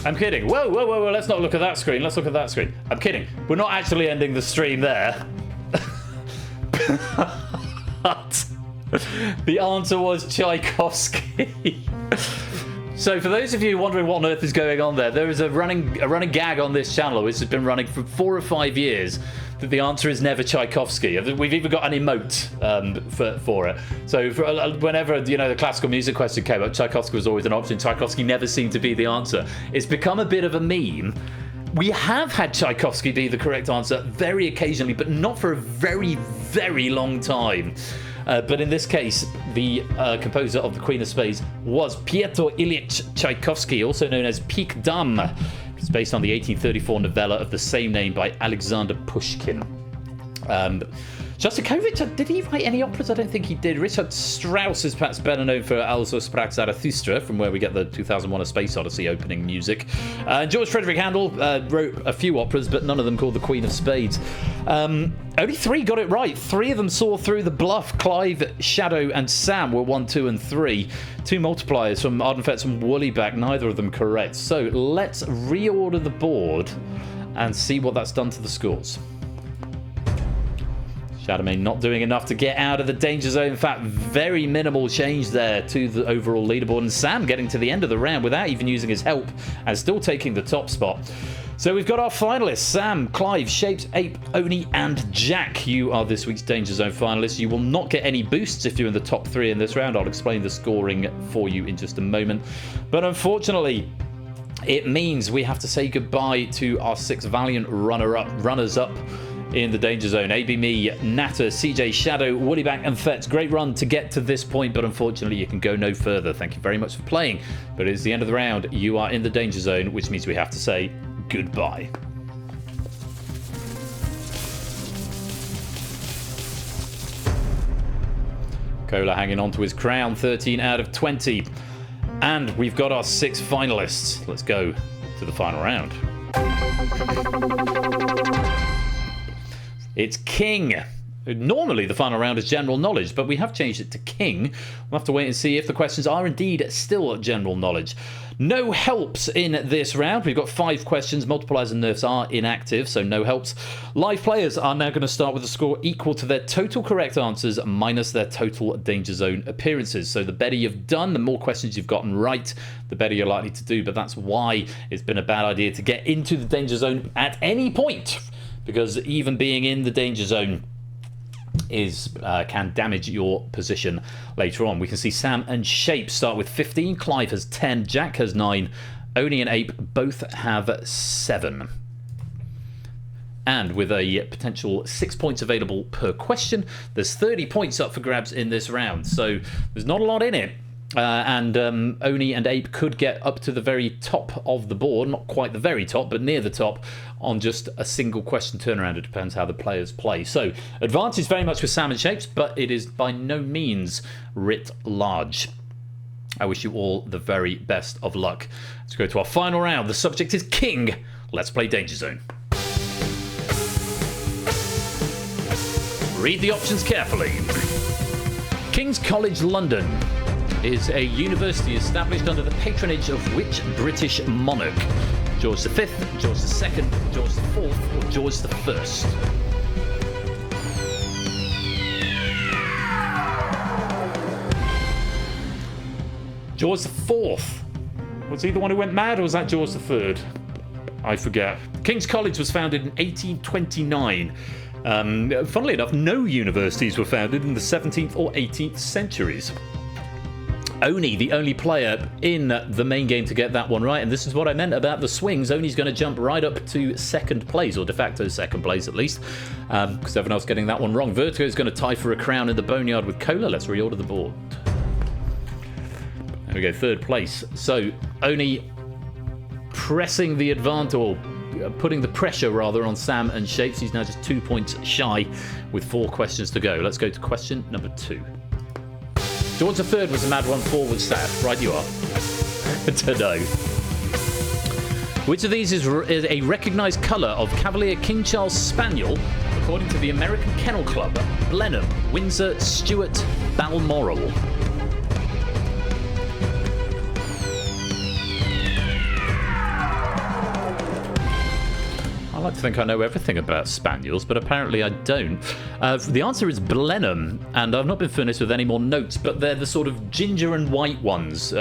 I'm kidding. Whoa, whoa, whoa, whoa, let's not look at that screen. Let's look at that screen. I'm kidding. We're not actually ending the stream there. But the answer was Tchaikovsky. So for those of you wondering what on earth is going on there is a running gag on this channel which has been running for 4 or 5 years that the answer is never Tchaikovsky. We've even got an emote for it. So whenever the classical music question came up, Tchaikovsky was always an option. Tchaikovsky never seemed to be the answer. It's become a bit of a meme. We have had Tchaikovsky be the correct answer very occasionally, but not for a very, very long time. But in this case, the composer of the Queen of Spades was Pyotr Ilyich Tchaikovsky, also known as Peak Dam. It's based on the 1834 novella of the same name by Alexander Pushkin. Shostakovich, did he write any operas? I don't think he did. Richard Strauss is perhaps better known for Also Sprach Zarathustra, from where we get the 2001 A Space Odyssey opening music. George Frederick Handel wrote a few operas, but none of them called The Queen of Spades. Only 3 got it right. 3 of them saw through the bluff. Clive, Shadow, and Sam were 1, 2, and 3. 2 multipliers from Ardenfetz and Woollyback, neither of them correct. So let's reorder the board and see what that's done to the scores. Shadowmane not doing enough to get out of the danger zone. In fact, very minimal change there to the overall leaderboard. And Sam getting to the end of the round without even using his help and still taking the top spot. So we've got our finalists: Sam, Clive, Shapes, Ape, Oni, and Jack. You are this week's Danger Zone finalists. You will not get any boosts if you're in the top 3 in this round. I'll explain the scoring for you in just a moment. But unfortunately, it means we have to say goodbye to our 6 valiant runners-up in the danger zone. AB Me, Natter, CJ, Shadow, Woollyback, and Fetz. Great run to get to this point, but unfortunately you can go no further. Thank you very much for playing, but it's the end of the round. You are in the danger zone, which means we have to say goodbye. Cola hanging on to his crown, 13 out of 20. And we've got our 6 finalists. Let's go to the final round. It's King. Normally the final round is general knowledge, but we have changed it to King. We'll have to wait and see if the questions are indeed still general knowledge. No helps in this round. We've got 5 questions. Multipliers and nerfs are inactive, so no helps. Live players are now going to start with a score equal to their total correct answers minus their total danger zone appearances. So the better you've done, the more questions you've gotten right, the better you're likely to do. But that's why it's been a bad idea to get into the danger zone at any point, because even being in the danger zone can damage your position later on. We can see Sam and Shape start with 15. Clive has 10. Jack has 9. Oni and Ape both have 7. And with a potential 6 points available per question, there's 30 points up for grabs in this round. So there's not a lot in it. And Oni and Ape could get up to the very top of the board. Not quite the very top, but near the top on just a single question turnaround. It depends how the players play. So advantage very much with Sam and Shapes, but it is by no means writ large. I wish you all the very best of luck. Let's go to our final round. The subject is King. Let's play Danger Zone. Read the options carefully. King's College London is a university established under the patronage of which British monarch? George V, George II, George IV, or George I?
George IV. Was he the one who went mad, or was that George III? I forget. King's College was founded in 1829. Funnily enough, no universities were founded in the 17th or 18th centuries. Oni, the only player in the main game to get that one right, and this is what I meant about the swings. Oni's going to jump right up to second place, or de facto second place at least, because everyone else getting that one wrong. Vertigo is going to tie for a crown in the boneyard with Cola. Let's reorder the board. There we go, third place. So Oni pressing the advantage, or putting the pressure rather, on Sam and Shapes. He's now just 2 points shy with 4 questions to go. Let's go to question number 2. George III was a mad one forward staff. Right you are. To know. Which of these is a recognised colour of Cavalier King Charles Spaniel according to the American Kennel Club? Blenheim, Windsor, Stuart, Balmoral. I like to think I know everything about spaniels, but apparently I don't. The answer is Blenheim, and I've not been furnished with any more notes, but they're the sort of ginger and white ones.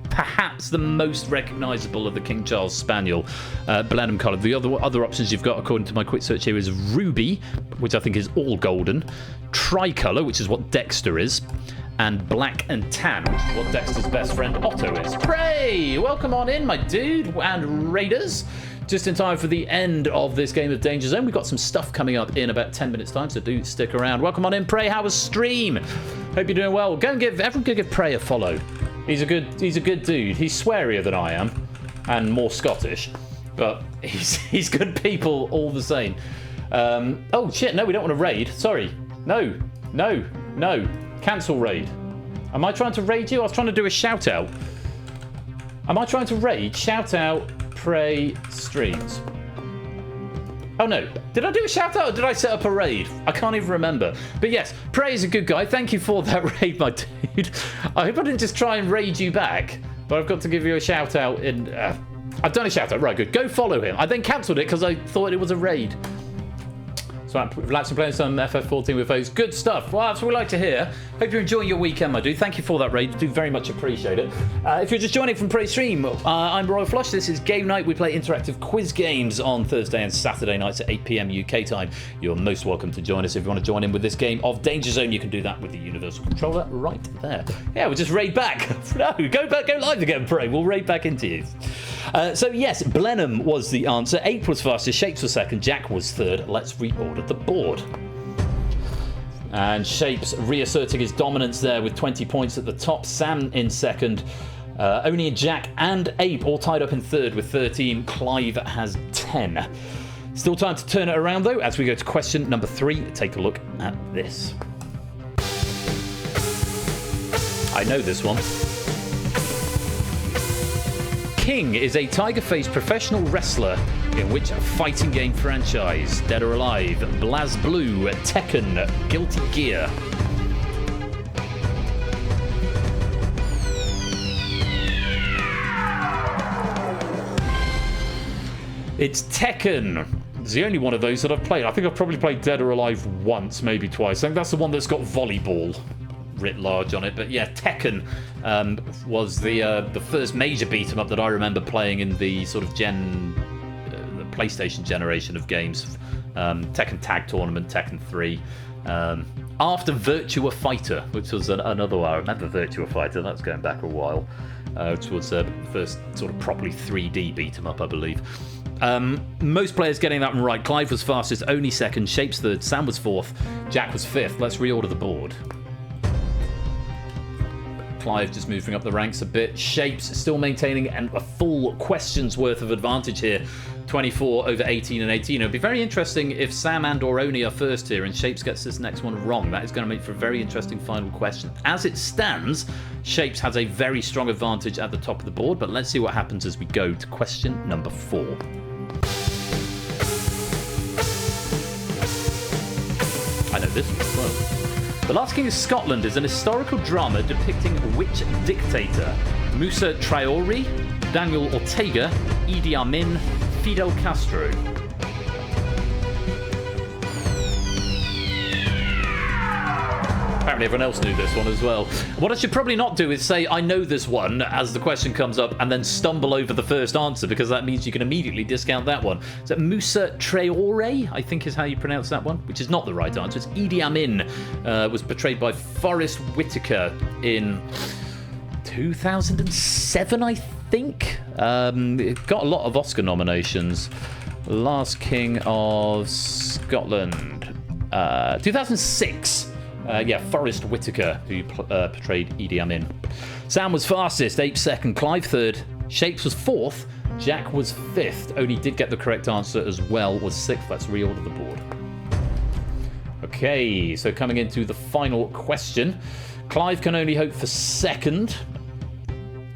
Perhaps the most recognisable of the King Charles Spaniel, Blenheim colour. The other options you've got, according to my quick search here, is Ruby, which I think is all golden, Tricolour, which is what Dexter is, and Black and Tan, which is what Dexter's best friend Otto is. Prey! Welcome on in, my dude, and Raiders. Just in time for the end of this game of Danger Zone. We've got some stuff coming up in about 10 minutes time, so do stick around. Welcome on in, Prey. How was stream? Hope you're doing well. Everyone go give Prey a follow. He's a good dude. He's swearier than I am, and more Scottish, but he's good people all the same. Oh shit, no, we don't want to raid. Sorry. No. Cancel raid. Am I trying to raid you? I was trying to do a shout out. Am I trying to raid? Shout out Prey streams. Oh no, did I do a shout out or did I set up a raid? I can't even remember. But yes, Prey is a good guy. Thank you for that raid, my dude. I hope I didn't just try and raid you back, but I've got to give you a shout out in... I've done a shout out, right, good. Go follow him. I then cancelled it because I thought it was a raid. So I'm relaxing, playing some FF14 with folks. Good stuff. Well, that's what we like to hear. Hope you're enjoying your weekend, my dude. Thank you for that raid. Do very much appreciate it. If you're just joining from Prey Stream, I'm Royal Flush. This is Game Night. We play interactive quiz games on Thursday and Saturday nights at 8 PM UK time. You're most welcome to join us. If you want to join in with this game of Danger Zone, you can do that with the Universal Controller right there. Yeah, we'll just raid back. No, go live again, Prey. We'll raid back into you. So yes, Blenheim was the answer. Ape was fastest, Shapes was second, Jack was third. Let's reorder the board. And Shapes reasserting his dominance there with 20 points at the top. Sam in second. Oni and Jack and Ape all tied up in third with 13. Clive has 10. Still time to turn it around though as we go to question number 3. Take a look at this. I know this one. King is a tiger-faced professional wrestler in which fighting game franchise? Dead or Alive, BlazBlue, Tekken, Guilty Gear. It's Tekken. It's the only one of those that I've played. I think I've probably played Dead or Alive once, maybe twice. I think that's the one that's got volleyball writ large on it. But yeah, Tekken was the first major beat 'em up that I remember playing in the sort of the PlayStation generation of games. Tekken Tag Tournament, Tekken 3. After Virtua Fighter, which was another one. I remember Virtua Fighter, that's going back a while. Which was the first sort of properly 3D beat 'em up, I believe. Most players getting that one right. Clive was fastest, only second. Shapes third. Sam was fourth. Jack was fifth. Let's reorder the board. Clive just moving up the ranks a bit. Shapes still maintaining a full question's worth of advantage here. 24 over 18 and 18. It'll be very interesting if Sam and or Oni are first here and Shapes gets this next one wrong. That is going to make for a very interesting final question. As it stands, Shapes has a very strong advantage at the top of the board, but let's see what happens as we go to question number 4. I know this one as well. The Last King of Scotland is an historical drama depicting which dictator? Musa Traore, Daniel Ortega, Idi Amin, Fidel Castro. Apparently everyone else knew this one as well. What I should probably not do is say I know this one as the question comes up and then stumble over the first answer, because that means you can immediately discount that one. Is that Musa Traore, I think is how you pronounce that one, which is not the right answer. It's Idi Amin, was portrayed by Forrest Whitaker in 2007, I think. It got a lot of Oscar nominations. Last King of Scotland, 2006. Forrest Whitaker, who portrayed Idi Amin. Sam was fastest, Ape second, Clive third, Shapes was fourth, Jack was fifth. Oni did get the correct answer as well, was sixth. Let's reorder the board. Okay, so coming into the final question. Clive can only hope for second.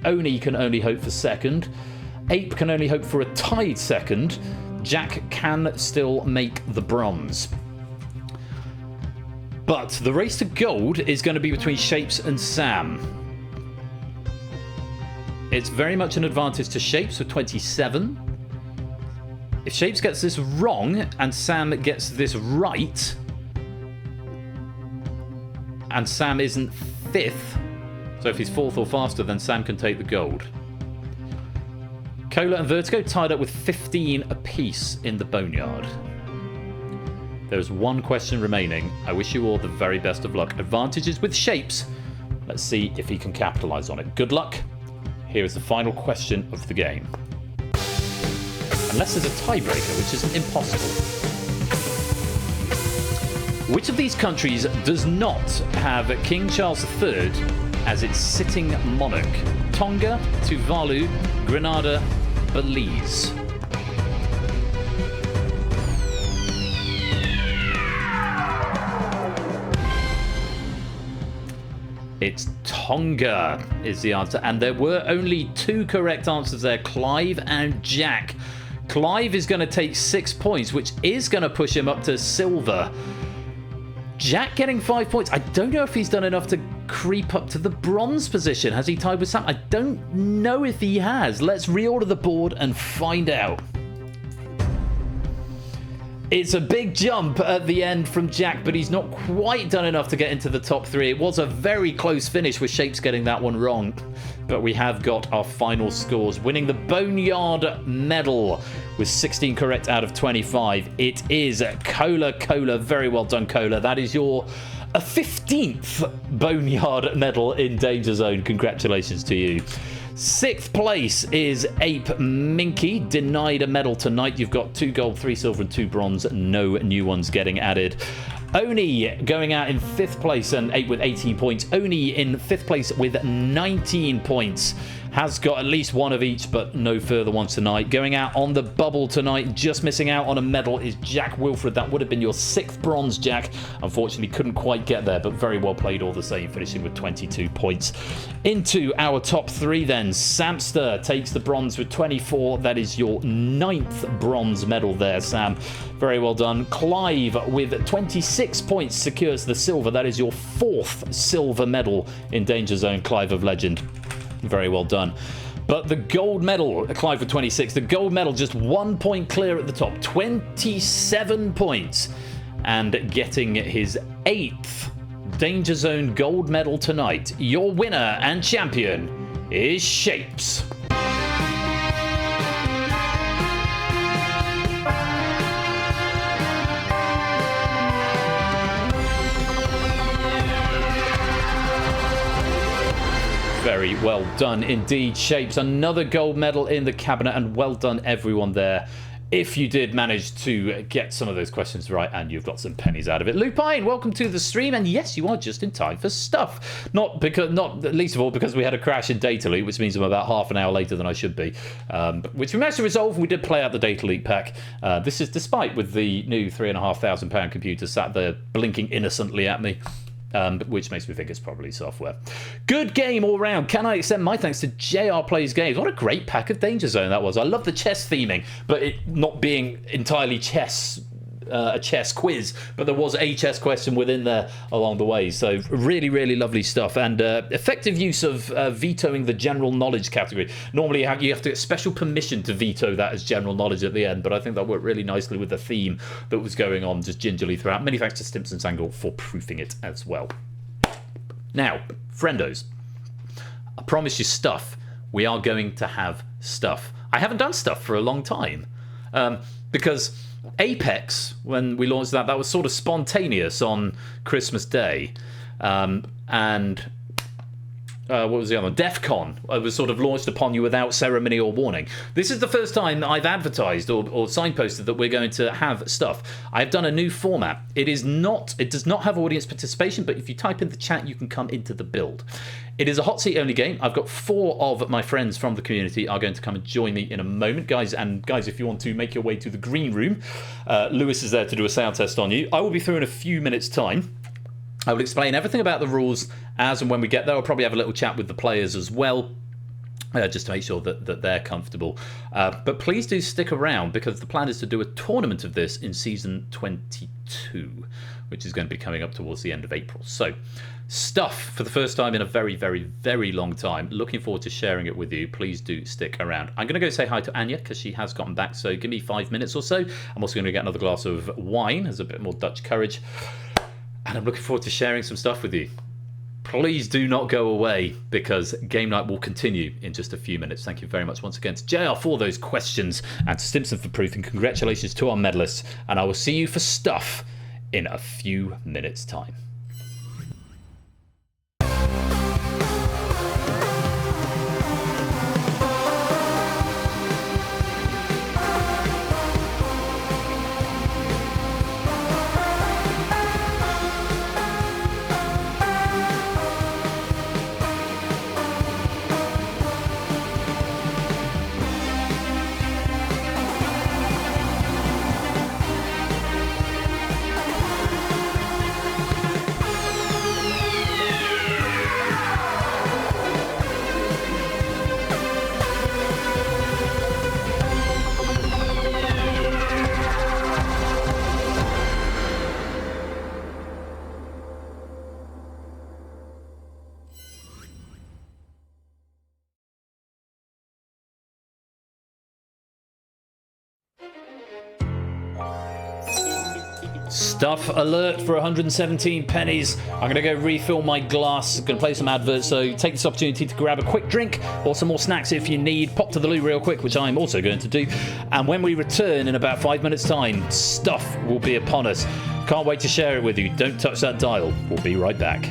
Oni can only hope for second. Ape can only hope for a tied second. Jack can still make the bronze. But the race to gold is going to be between Shapes and Sam. It's very much an advantage to Shapes with 27. If Shapes gets this wrong and Sam gets this right, and Sam isn't fifth, so if he's fourth or faster, then Sam can take the gold. Cola and Vertigo tied up with 15 apiece in the Boneyard. There's one question remaining. I wish you all the very best of luck. Advantages with Shapes. Let's see if he can capitalize on it. Good luck. Here is the final question of the game. Unless there's a tiebreaker, which is impossible. Which of these countries does not have King Charles III as its sitting monarch? Tonga, Tuvalu, Grenada, Belize. It's Tonga is the answer. And there were only 2 correct answers there, Clive and Jack. Clive is going to take 6 points, which is going to push him up to silver. Jack getting 5 points. I don't know if he's done enough to creep up to the bronze position. Has he tied with Sam? I don't know if he has. Let's reorder the board and find out. It's a big jump at the end from Jack, but he's not quite done enough to get into the top 3. It was a very close finish with Shapes getting that one wrong. But we have got our final scores. Winning the Boneyard medal with 16 correct out of 25. It is Cola. Very well done, Cola. That is your 15th Boneyard medal in Danger Zone. Congratulations to you. 6th place is Ape Minky, denied a medal tonight. You've got 2 gold, 3 silver and 2 bronze. No new ones getting added. Oni going out in 5th place and Ape with 18 points. Oni in 5th place with 19 points. Has got at least one of each, but no further ones tonight. Going out on the bubble tonight, just missing out on a medal, is Jack Wilfred. That would have been your 6th bronze, Jack. Unfortunately, couldn't quite get there, but very well played all the same, finishing with 22 points. Into our top 3 then. Samster takes the bronze with 24. That is your 9th bronze medal there, Sam. Very well done. Clive with 26 points secures the silver. That is your 4th silver medal in Danger Zone, Clive of Legend. Very well done. But the gold medal, Clive with 26, the gold medal just 1 point clear at the top, 27 points. And getting his 8th Danger Zone gold medal tonight. Your winner and champion is Shapes. Very well done indeed, Shapes. Another gold medal in the cabinet, and well done everyone there if you did manage to get some of those questions right and you've got some pennies out of it. Lupine, welcome to the stream, and yes, you are just in time for stuff. Not least of all because we had a crash in data leak, which means I'm about half an hour later than I should be, which we managed to resolve. We did play out the data leak pack. This is despite with the new £3,500 computer sat there blinking innocently at me. Which makes me think it's probably software. Good game all round. Can I extend my thanks to JR Plays Games? What a great pack of DangerZone that was. I love the chess theming, but it not being entirely chess, a chess quiz, but there was a chess question within there along the way. So really, really lovely stuff, and effective use of vetoing the general knowledge category. Normally you have to get special permission to veto that as general knowledge at the end, but I think that worked really nicely with the theme that was going on just gingerly throughout. Many thanks to Stimson Sangle for proofing it as well. Now, friendos, I promise you stuff. We are going to have stuff. I haven't done stuff for a long time because Apex, when we launched that was sort of spontaneous on Christmas Day, and what was the other one? DEF CON was sort of launched upon you without ceremony or warning. This is the first time I've advertised or signposted that we're going to have stuff. I've done a new format. It does not have audience participation, but if you type in the chat, you can come into the build. It is a hot seat only game. I've got 4 of my friends from the community are going to come and join me in a moment. Guys, if you want to make your way to the green room, Lewis is there to do a sound test on you. I will be through in a few minutes' time. I will explain everything about the rules as and when we get there. I'll probably have a little chat with the players as well, just to make sure that they're comfortable. But please do stick around, because the plan is to do a tournament of this in Season 22, which is going to be coming up towards the end of April. So, stuff for the first time in a very, very, very long time. Looking forward to sharing it with you. Please do stick around. I'm going to go say hi to Anya, because she has gotten back, so give me 5 minutes or so. I'm also going to get another glass of wine, as a bit more Dutch courage. And I'm looking forward to sharing some stuff with you. Please do not go away, because game night will continue in just a few minutes. Thank you very much once again to JR for those questions, and to Stimson for proofing. Congratulations to our medalists, and I will see you for stuff in a few minutes' time. Stuff alert for 117 pennies. I'm going to go refill my glass. I'm going to play some adverts, so take this opportunity to grab a quick drink or some more snacks if you need. Pop to the loo real quick, which I'm also going to do. And when we return in about 5 minutes' time, stuff will be upon us. Can't wait to share it with you. Don't touch that dial. We'll be right back.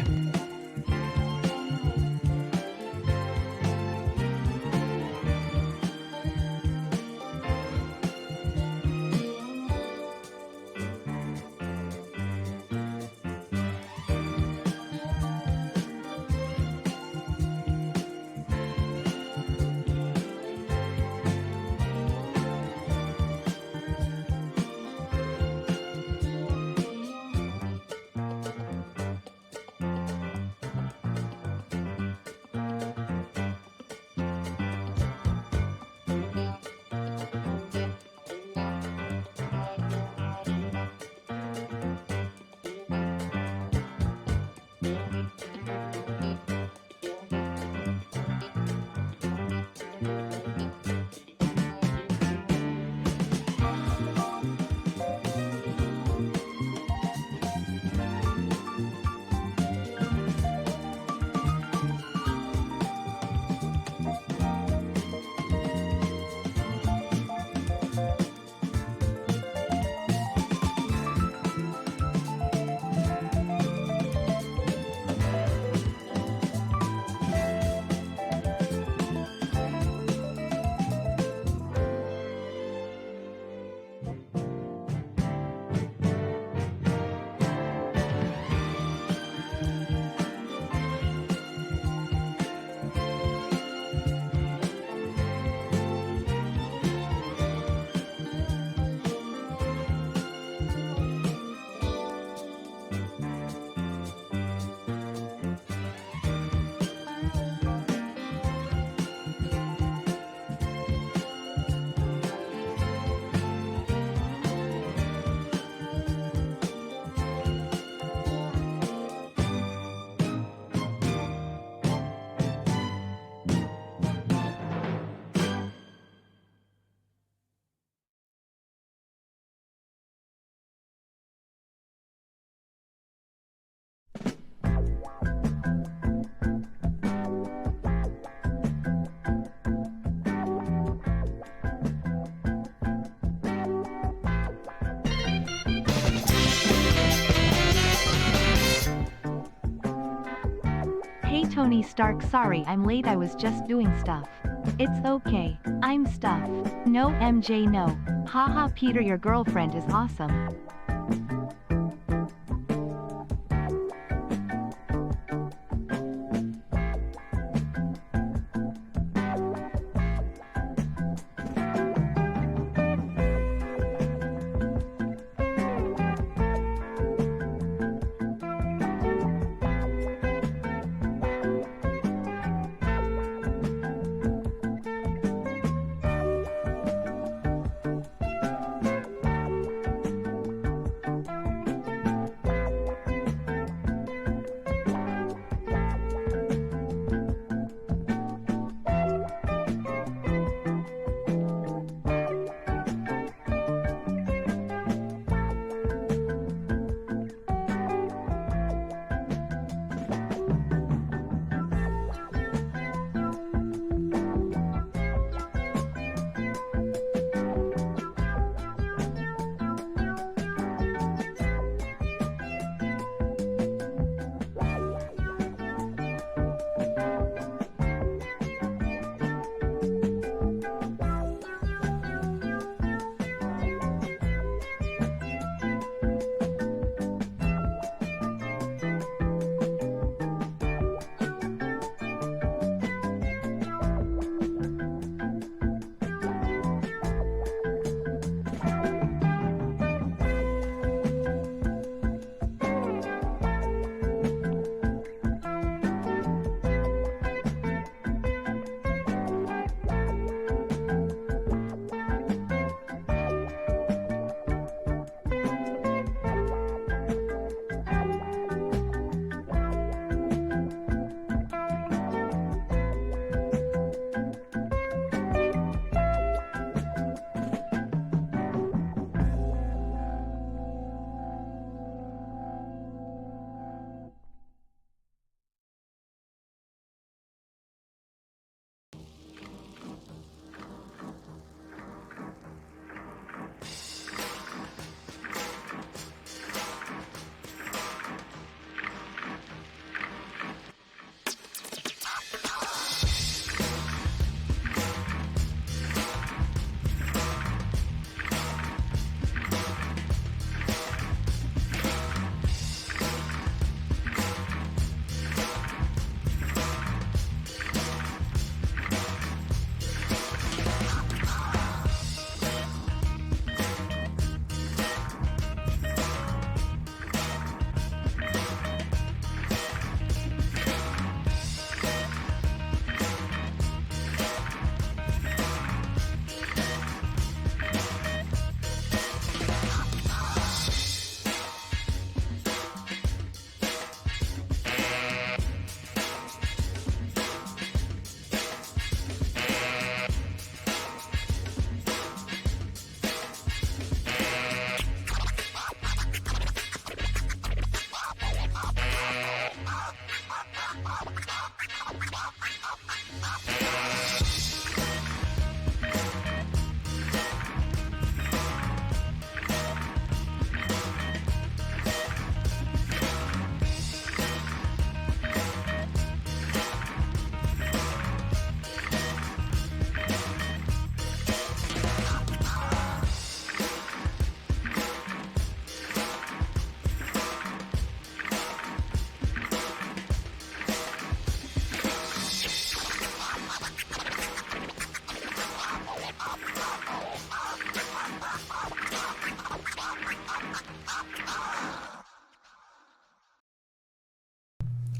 Tony Stark. Sorry I'm late, I was just doing stuff. It's okay. I'm stuff. No MJ no. Haha Peter, your girlfriend is awesome.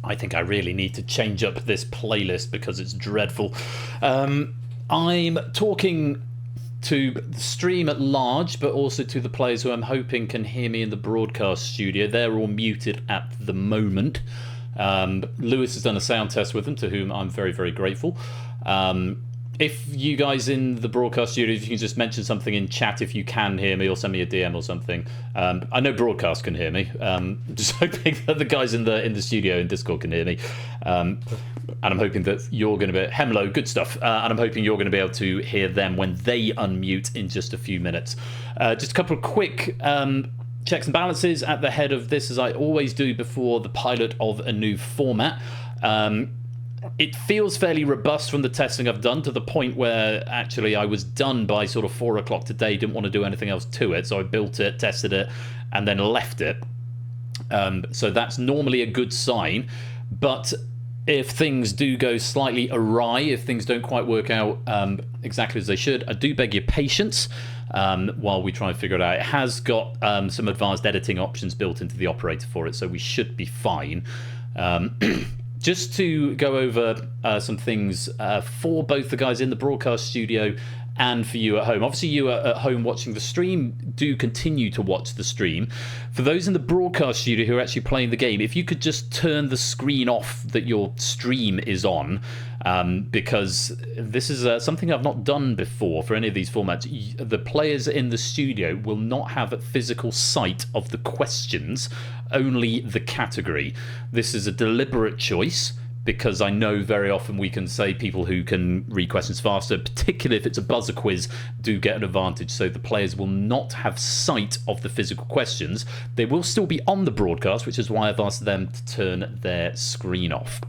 I think I really need to change up this playlist because it's dreadful. I'm talking to the stream at large, but also to the players who I'm hoping can hear me in the broadcast studio. They're all muted at the moment. Lewis has done a sound test with them, to whom I'm very, very grateful. If you guys in the broadcast studio, if you can just mention something in chat if you can hear me, or send me a DM or something. I know broadcast can hear me. I'm just hoping that the guys in the studio in Discord can hear me. And I'm hoping that you're going to be... Hemlo, good stuff. And I'm hoping you're going to be able to hear them when they unmute in just a few minutes. Just a couple of quick... checks and balances at the head of this, as I always do before the pilot of a new format. it feels fairly robust from the testing I've done, to the point where actually I was done by sort of 4 o'clock today, didn't want to do anything else to it, so I built it, tested it, and then left it. So that's normally a good sign, but if things do go slightly awry, if things don't quite work out exactly as they should, I do beg your patience while we try and figure it out. It has got some advanced editing options built into the operator for it, so we should be fine. Just to go over some things for both the guys in the broadcast studio and for you at home. Obviously, you at home watching the stream, do continue to watch the stream. For those in the broadcast studio who are actually playing the game, if you could just turn the screen off that your stream is on, because this is something I've not done before for any of these formats. The players in the studio will not have a physical sight of the questions, only the category. This is a deliberate choice, because I know very often we can say people who can read questions faster, particularly if it's a buzzer quiz, do get an advantage. So the players will not have sight of the physical questions. They will still be on the broadcast, which is why I've asked them to turn their screen off.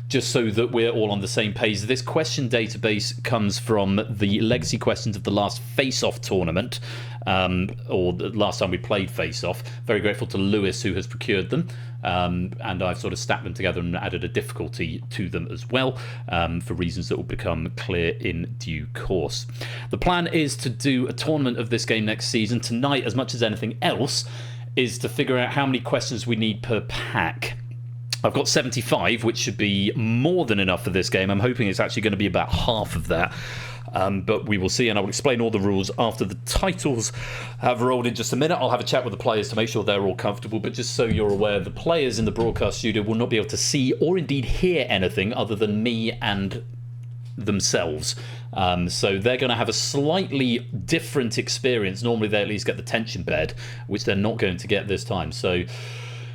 Just so that we're all on the same page. This question database comes from the legacy questions of the last Face-Off tournament, or the last time we played Face-Off. Very grateful to Lewis, who has procured them, and I've sort of stacked them together and added a difficulty to them as well, for reasons that will become clear in due course. The plan is to do a tournament of this game next season. Tonight, as much as anything else, is to figure out how many questions we need per pack. I've got 75, which should be more than enough for this game. I'm hoping it's actually going to be about half of that. But we will see, and I will explain all the rules after the titles have rolled in just a minute. I'll have a chat with the players to make sure they're all comfortable, but just so you're aware, the players in the broadcast studio will not be able to see or indeed hear anything other than me and themselves. So they're going to have a slightly different experience. Normally they at least get the tension bed, which they're not going to get this time. So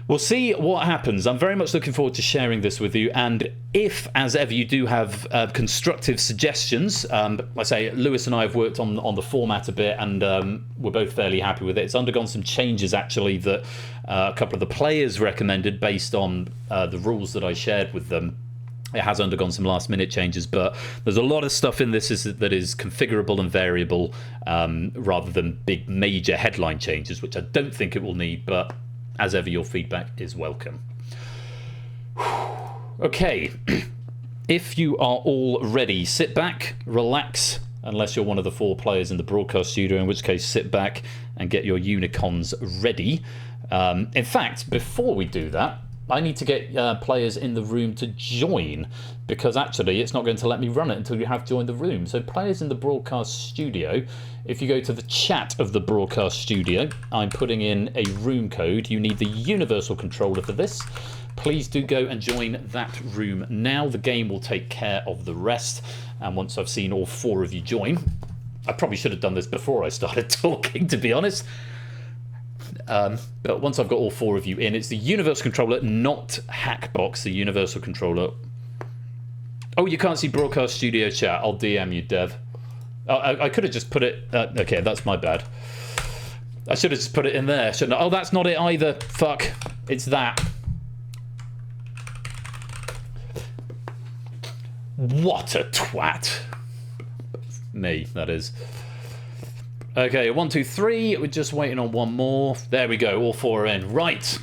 we'll see what happens. I'm very much looking forward to sharing this with you, and if, as ever, you do have constructive suggestions, I say Lewis and I have worked on the format a bit, and we're both fairly happy with it. It's undergone some changes, actually, that a couple of the players recommended based on the rules that I shared with them. It has undergone some last-minute changes, but there's a lot of stuff in this that is configurable and variable, rather than big major headline changes, which I don't think it will need, but as ever, your feedback is welcome. Okay, if you are all ready, sit back, relax, unless you're one of the 4 players in the broadcast studio, in which case sit back and get your Unicons ready. In fact, before we do that, I need to get players in the room to join, because actually it's not going to let me run it until you have joined the room. So players in the broadcast studio, if you go to the chat of the broadcast studio, I'm putting in a room code. You need the universal controller for this. Please do go and join that room now. The game will take care of the rest. And once I've seen all 4 of you join, I probably should have done this before I started talking, to be honest. But once I've got all 4 of you in, it's the universal controller, not Hackbox, the universal controller. Oh, you can't see broadcast studio chat. I'll DM you, Dev. I could have just put it... okay, that's my bad. I should have just put it in there, shouldn't I? Oh, that's not it either. Fuck. It's that. What a twat. Me, that is. Okay, 1, 2, 3. We're just waiting on one more. There we go. All 4 are in. Right.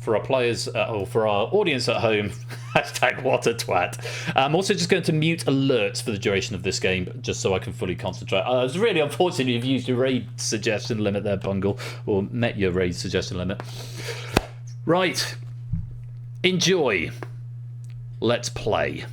For our players, or for our audience at home, hashtag what a twat. I'm also just going to mute alerts for the duration of this game, just so I can fully concentrate. It's really unfortunate you've used your raid suggestion limit there, Bungle, or met your raid suggestion limit. Right. Enjoy. Let's play.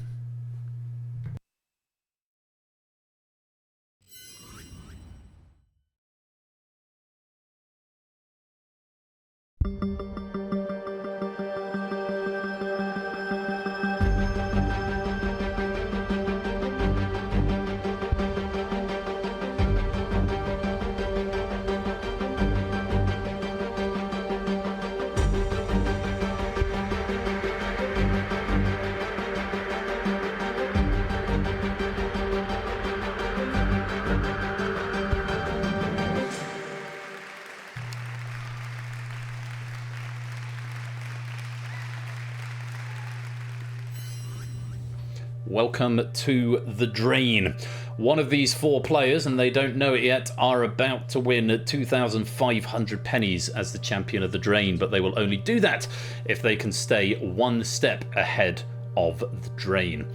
welcome to the drain. One of these 4 players, and they don't know it yet, are about to win 2,500 pennies as the champion of the drain, but they will only do that if they can stay one step ahead of the drain.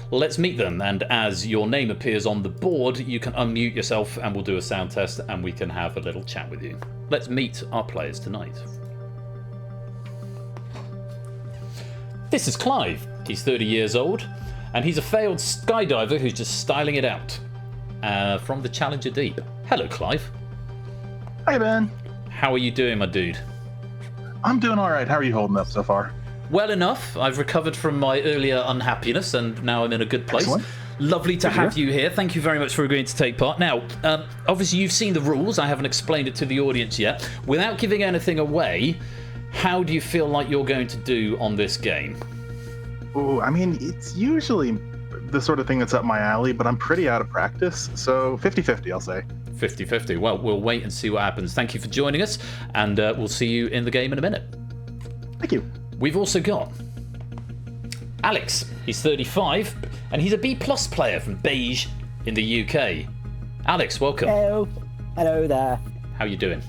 Let's meet them, and as your name appears on the board, you can unmute yourself and we'll do a sound test and we can have a little chat with you. Let's meet our players tonight. This is Clive. He's 30 years old, and he's a failed skydiver who's just styling it out from the Challenger Deep. Hello, Clive.
Hey, Ben.
How are you doing, my dude?
I'm doing all right. How are you holding up so far?
Well enough. I've recovered from my earlier unhappiness, and now I'm in a good place.
Excellent.
Lovely to have you here. Thank you very much for agreeing to take part. Now, obviously you've seen the rules. I haven't explained it to the audience yet. Without giving anything away, how do you feel like you're going to do on this game?
Oh, I mean, it's usually the sort of thing that's up my alley, but I'm pretty out of practice, so 50-50, I'll say.
50-50. Well, we'll wait and see what happens. Thank you for joining us, and we'll see you in the game in a minute.
Thank you.
We've also got Alex. He's 35, and he's a B+ player from Beige in the UK. Alex, welcome.
Hello. Hello there.
How you doing?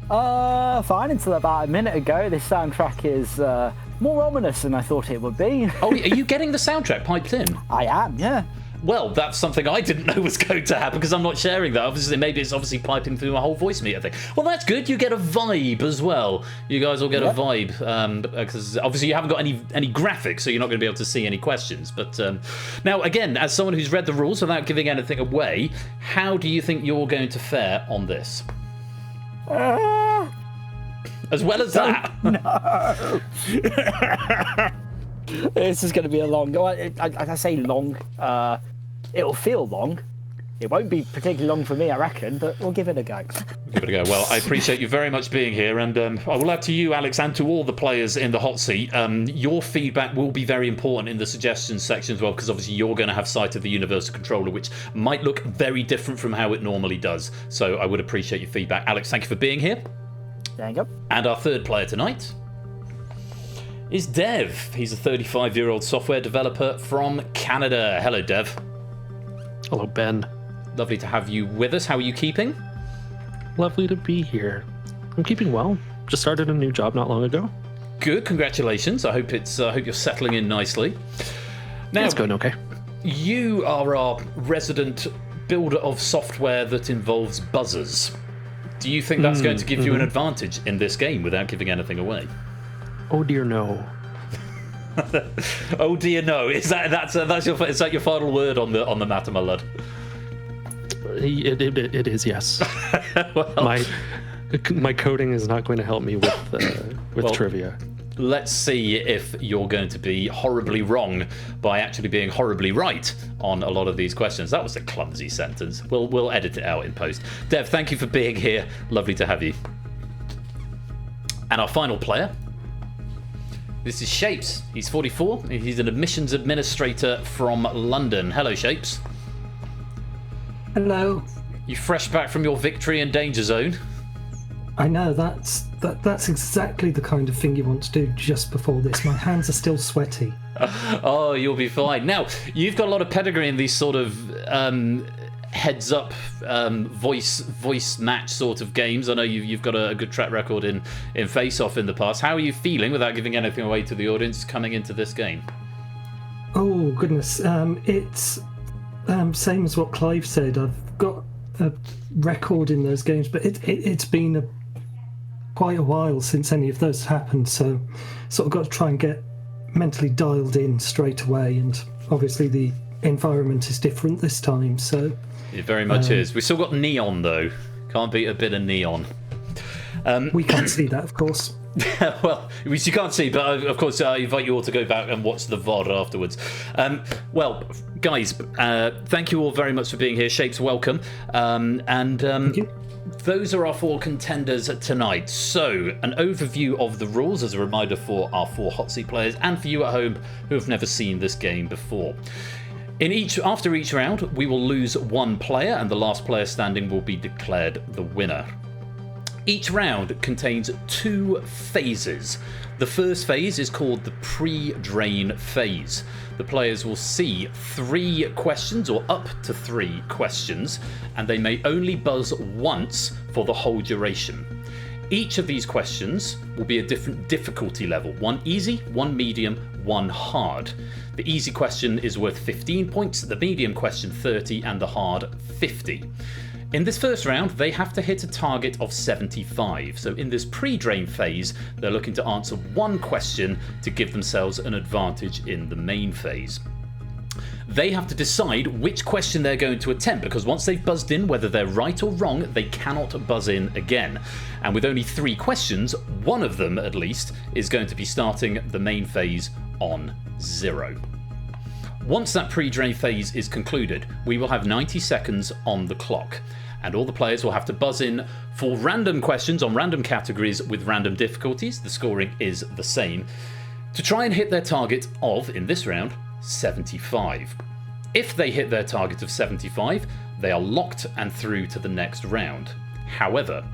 Fine until about a minute ago. This soundtrack is more ominous than I thought it would be.
Oh, are you getting the soundtrack piped in?
I am, yeah.
Well, that's something I didn't know was going to happen because I'm not sharing that. Obviously, maybe it's obviously piping through my whole voice meter thing. Well, that's good. You get a vibe as well. You guys will get a vibe because obviously you haven't got any graphics, so you're not going to be able to see any questions. But now, again, as someone who's read the rules without giving anything away, how do you think you're going to fare on this? As well as that.
No. This is going to be a long. I say long. It'll feel long. It won't be particularly long for me, I reckon, but we'll give it a go.
Give it a go. Well, I appreciate you very much being here, and I will add to you, Alex, and to all the players in the hot seat. Your feedback will be very important in the suggestions section as well, because obviously you're going to have sight of the Universal Controller, which might look very different from how it normally does. So I would appreciate your feedback. Alex, thank you for being here.
There you go.
And our third player tonight is Dev. He's a 35-year-old software developer from Canada. Hello, Dev.
Hello, Ben.
Lovely to have you with us. How are you keeping?
Lovely to be here. I'm keeping well. Just started a new job not long ago.
Good, congratulations. I hope you're settling in nicely. Now,
it's going okay.
You are our resident builder of software that involves buzzers. Do you think that's going to give you an advantage in this game without giving anything away?
Oh dear, no.
Oh dear, no. Is that your final word on the matter, my lad?
It is, yes.
Well,
my coding is not going to help me with trivia.
Let's see if you're going to be horribly wrong by actually being horribly right on a lot of these questions. That was a clumsy sentence. We'll edit it out in post. Dev, thank you for being here. Lovely to have you. And our final player. This is Shapes. He's 44. He's an admissions administrator from London. Hello, Shapes.
Hello.
You fresh back from your victory in DangerZone?
I know, that's exactly the kind of thing you want to do just before this. My hands are still sweaty.
Oh, you'll be fine. Now, you've got a lot of pedigree in these sort of heads up voice match sort of games. I know you've got a good track record in Face Off in the past. How are you feeling, without giving anything away to the audience, coming into this game?
Oh goodness, it's same as what Clive said. I've got a record in those games, but it's been quite a while since any of those happened, so sort of got to try and get mentally dialed in straight away, and obviously the environment is different this time, so
it very much is. We've still got neon though. Can't beat a bit of neon.
We can't see that, of course.
Well, which you can't see, but of course I invite you all to go back and watch the VOD afterwards. Well, guys, thank you all very much for being here. Shapes, welcome. Thank you. Those are our 4 contenders tonight. So, an overview of the rules as a reminder for our 4 hot seat players and for you at home who have never seen this game before. After each round, we will lose 1 player, and the last player standing will be declared the winner. Each round contains 2 phases. The first phase is called the pre-drain phase. The players will see 3 questions, or up to 3 questions, and they may only buzz once for the whole duration. Each of these questions will be a different difficulty level. 1 easy, 1 medium, 1 hard. The easy question is worth 15 points, the medium question 30, and the hard 50. In this first round, they have to hit a target of 75. So in this pre-drain phase, they're looking to answer 1 question to give themselves an advantage in the main phase. They have to decide which question they're going to attempt, because once they've buzzed in, whether they're right or wrong, they cannot buzz in again. And with only 3 questions, one of them at least is going to be starting the main phase on 0. Once that pre-drain phase is concluded, we will have 90 seconds on the clock, and all the players will have to buzz in for random questions on random categories with random difficulties. The scoring is the same, to try and hit their target of, in this round, 75. If they hit their target of 75, they are locked and through to the next round. However,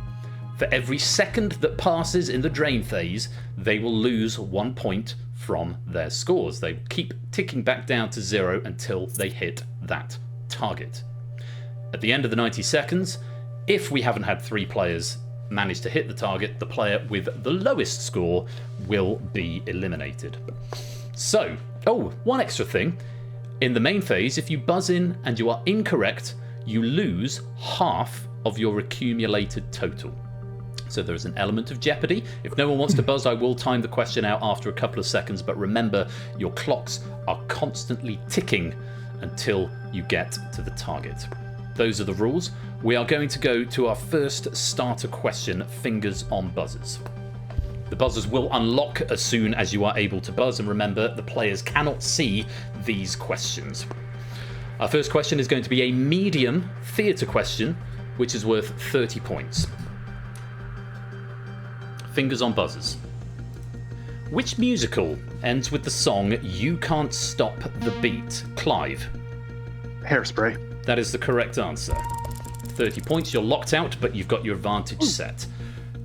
for every second that passes in the drain phase, they will lose 1 point from their scores. They keep ticking back down to 0 until they hit that target. At the end of the 90 seconds, if we haven't had 3 players manage to hit the target, the player with the lowest score will be eliminated. So, one extra thing. In the main phase, if you buzz in and you are incorrect, you lose half of your accumulated total. So there is an element of jeopardy. If no one wants to buzz, I will time the question out after a couple of seconds, but remember, your clocks are constantly ticking until you get to the target. Those are the rules. We are going to go to our first starter question, fingers on buzzers. The buzzers will unlock as soon as you are able to buzz, and remember, the players cannot see these questions. Our first question is going to be a medium theatre question, which is worth 30 points. Fingers on buzzers. Which musical ends with the song "You Can't Stop the Beat"? Clive.
Hairspray.
That is the correct answer. 30 points, you're locked out, but you've got your advantage set.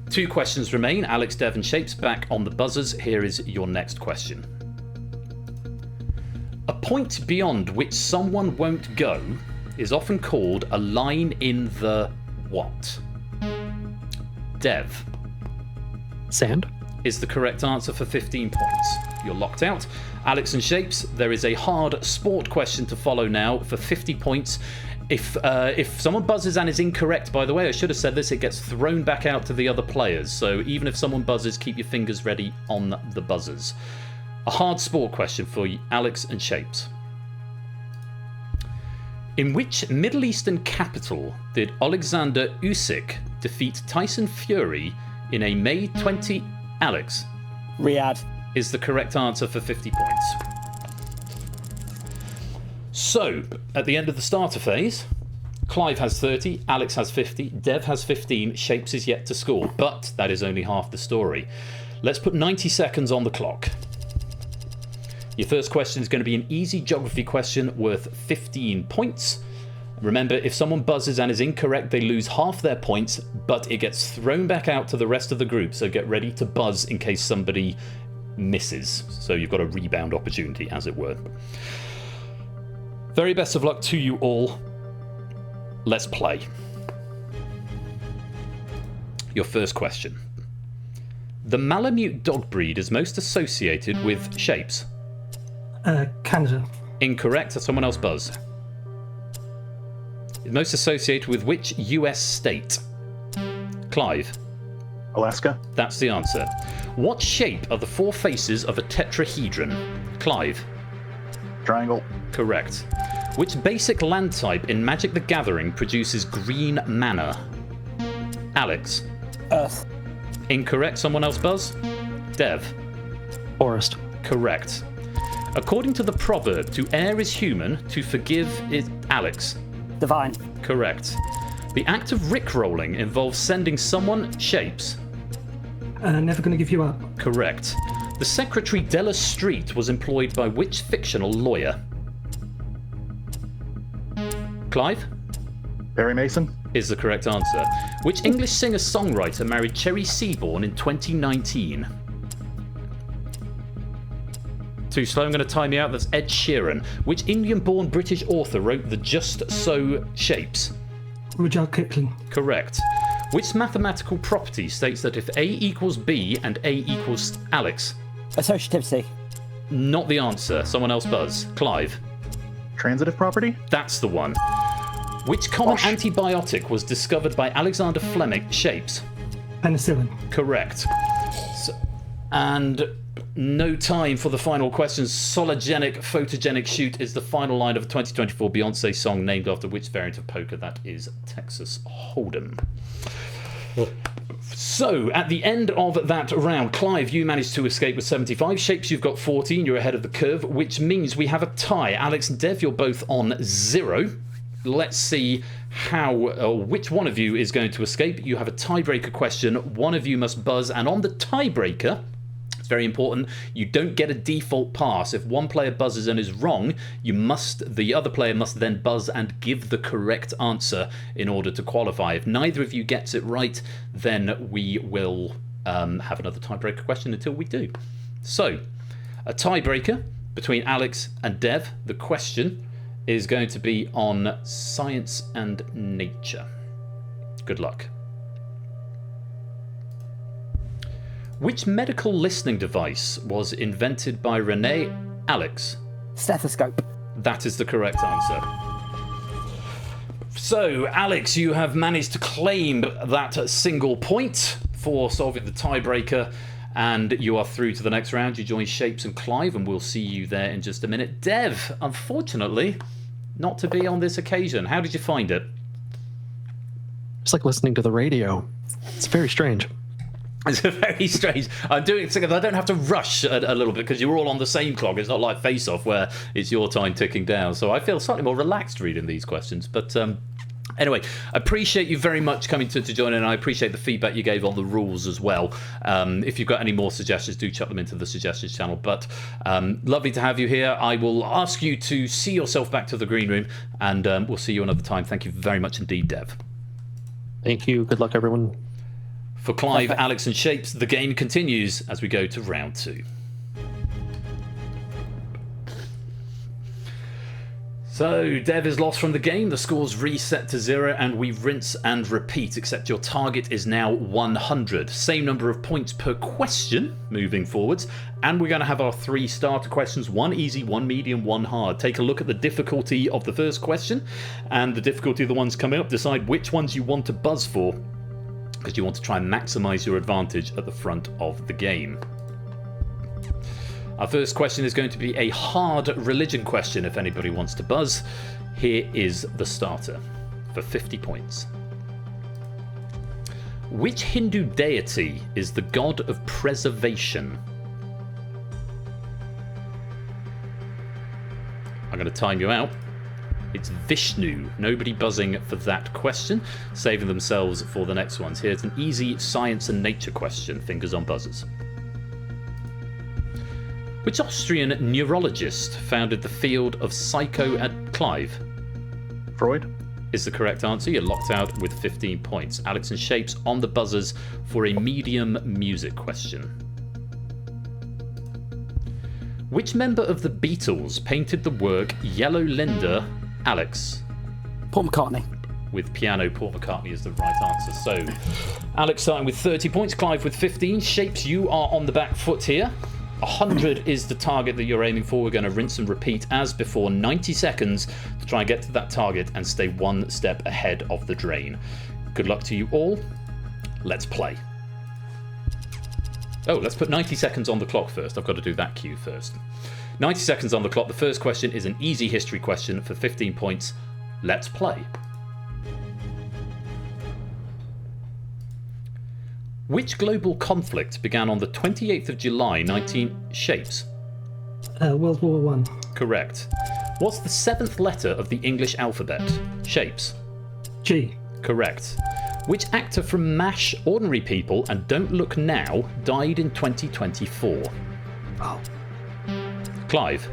2 questions remain. Alex, Dev and Shapes back on the buzzers. Here is your next question. A point beyond which someone won't go is often called a line in the what? Dev.
Sand
is the correct answer for 15 points. You're locked out. Alex and Shapes, there is a hard sport question to follow now for 50 points. If someone buzzes and is incorrect, by the way, I should have said this, it gets thrown back out to the other players. So even if someone buzzes, keep your fingers ready on the buzzers. A hard sport question for you, Alex and Shapes. In which Middle Eastern capital did Alexander Usyk defeat Tyson Fury in a May 20... Alex.
Riyadh.
Is the correct answer for 50 points. So, at the end of the starter phase, Clive has 30, Alex has 50, Dev has 15, Shapes is yet to score, but that is only half the story. Let's put 90 seconds on the clock. Your first question is going to be an easy geography question worth 15 points. Remember, if someone buzzes and is incorrect, they lose half their points, but it gets thrown back out to the rest of the group, so get ready to buzz in case somebody misses. So you've got a rebound opportunity, as it were. Very best of luck to you all. Let's play. Your first question. The Malamute dog breed is most associated with Shapes.
Canada.
Incorrect. Someone else buzz. It's most associated with which US state? Clive.
Alaska.
That's the answer. What shape are the 4 faces of a tetrahedron? Clive.
Triangle.
Correct. Which basic land type in Magic the Gathering produces green mana? Alex.
Earth.
Incorrect. Someone else buzz? Dev.
Forest.
Correct. According to the proverb, to err is human, to forgive is... Alex.
Divine.
Correct. The act of rickrolling involves sending someone... Shapes.
Never Gonna Give You Up.
Correct. The Secretary Della Street was employed by which fictional lawyer? Clive?
Barry Mason.
is the correct answer. Which English singer-songwriter married Cherry Seaborn in 2019? Too slow, I'm going to time you out. That's Ed Sheeran. Which Indian-born British author wrote the Just So shapes?
Rudyard Kipling.
Correct. Which mathematical property states that if A equals B and A equals Alex?
Associativity.
Not the answer. Someone else buzz. Clive.
Transitive property?
That's the one. Which common antibiotic was discovered by Alexander Fleming? Shapes.
Penicillin.
Correct. And no time for the final questions. Sologenic photogenic shoot is the final line of a 2024 Beyonce song named after which variant of poker? That is Texas Hold'em. So, at the end of that round, Clive, you managed to escape with 75. Shapes, you've got 14. You're ahead of the curve, which means we have a tie. Alex and Dev, you're both on 0. Let's see which one of you is going to escape. You have a tiebreaker question. One of you must buzz, and on the tiebreaker, it's very important, you don't get a default pass. If one player buzzes and is wrong, the other player must then buzz and give the correct answer in order to qualify. If neither of you gets it right, then we will have another tiebreaker question until we do. So, a tiebreaker between Alex and Dev. The question is going to be on science and nature. Good luck. Which medical listening device was invented by Renee Alex?
Stethoscope.
That is the correct answer. So, Alex, you have managed to claim that single point for solving the tiebreaker, and you are through to the next round. You join Shapes and Clive, and we'll see you there in just a minute. Dev, unfortunately, not to be on this occasion. How did you find it?
It's like listening to the radio. It's very strange.
It's very strange. I'm doing it because I don't have to rush a little bit because you're all on the same clock. It's not like Face Off where it's your time ticking down. So I feel slightly more relaxed reading these questions. But anyway, I appreciate you very much coming to join in. I appreciate the feedback you gave on the rules as well. If you've got any more suggestions, do chuck them into the suggestions channel. But lovely to have you here. I will ask you to see yourself back to the green room, and we'll see you another time. Thank you very much indeed, Dev.
Thank you. Good luck, everyone.
For Clive, Alex and Shapes, the game continues as we go to round 2. So, Dev is lost from the game, the score's reset to 0, and we rinse and repeat, except your target is now 100. Same number of points per question moving forwards, and we're going to have our 3 starter questions, 1 easy, 1 medium, 1 hard. Take a look at the difficulty of the first question, and the difficulty of the ones coming up. Decide which ones you want to buzz for, because you want to try and maximise your advantage at the front of the game. Our first question is going to be a hard religion question if anybody wants to buzz. Here is the starter for 50 points. Which Hindu deity is the god of preservation? I'm going to time you out. It's Vishnu. Nobody buzzing for that question, saving themselves for the next ones. Here's an easy science and nature question. Fingers on buzzers. Which Austrian neurologist founded the field of psycho at Clive?
Freud
is the correct answer. You're locked out with 15 points. Alex and Shapes on the buzzers for a medium music question. Which member of the Beatles painted the work Yellow Linda? Alex.
Paul McCartney.
With piano, Paul McCartney is the right answer. So, Alex starting with 30 points, Clive with 15. Shapes, you are on the back foot here. 100 is the target that you're aiming for. We're going to rinse and repeat as before. 90 seconds to try and get to that target and stay one step ahead of the drain. Good luck to you all. Let's play. Oh, let's put 90 seconds on the clock first. I've got to do that cue first. 90 seconds on the clock. The first question is an easy history question for 15 points. Let's play. Which global conflict began on the 28th of July, 19... Shapes?
World War One.
Correct. What's the 7th letter of the English alphabet? Shapes?
G.
Correct. Which actor from MASH, Ordinary People and Don't Look Now died in 2024?
Oh.
Clive?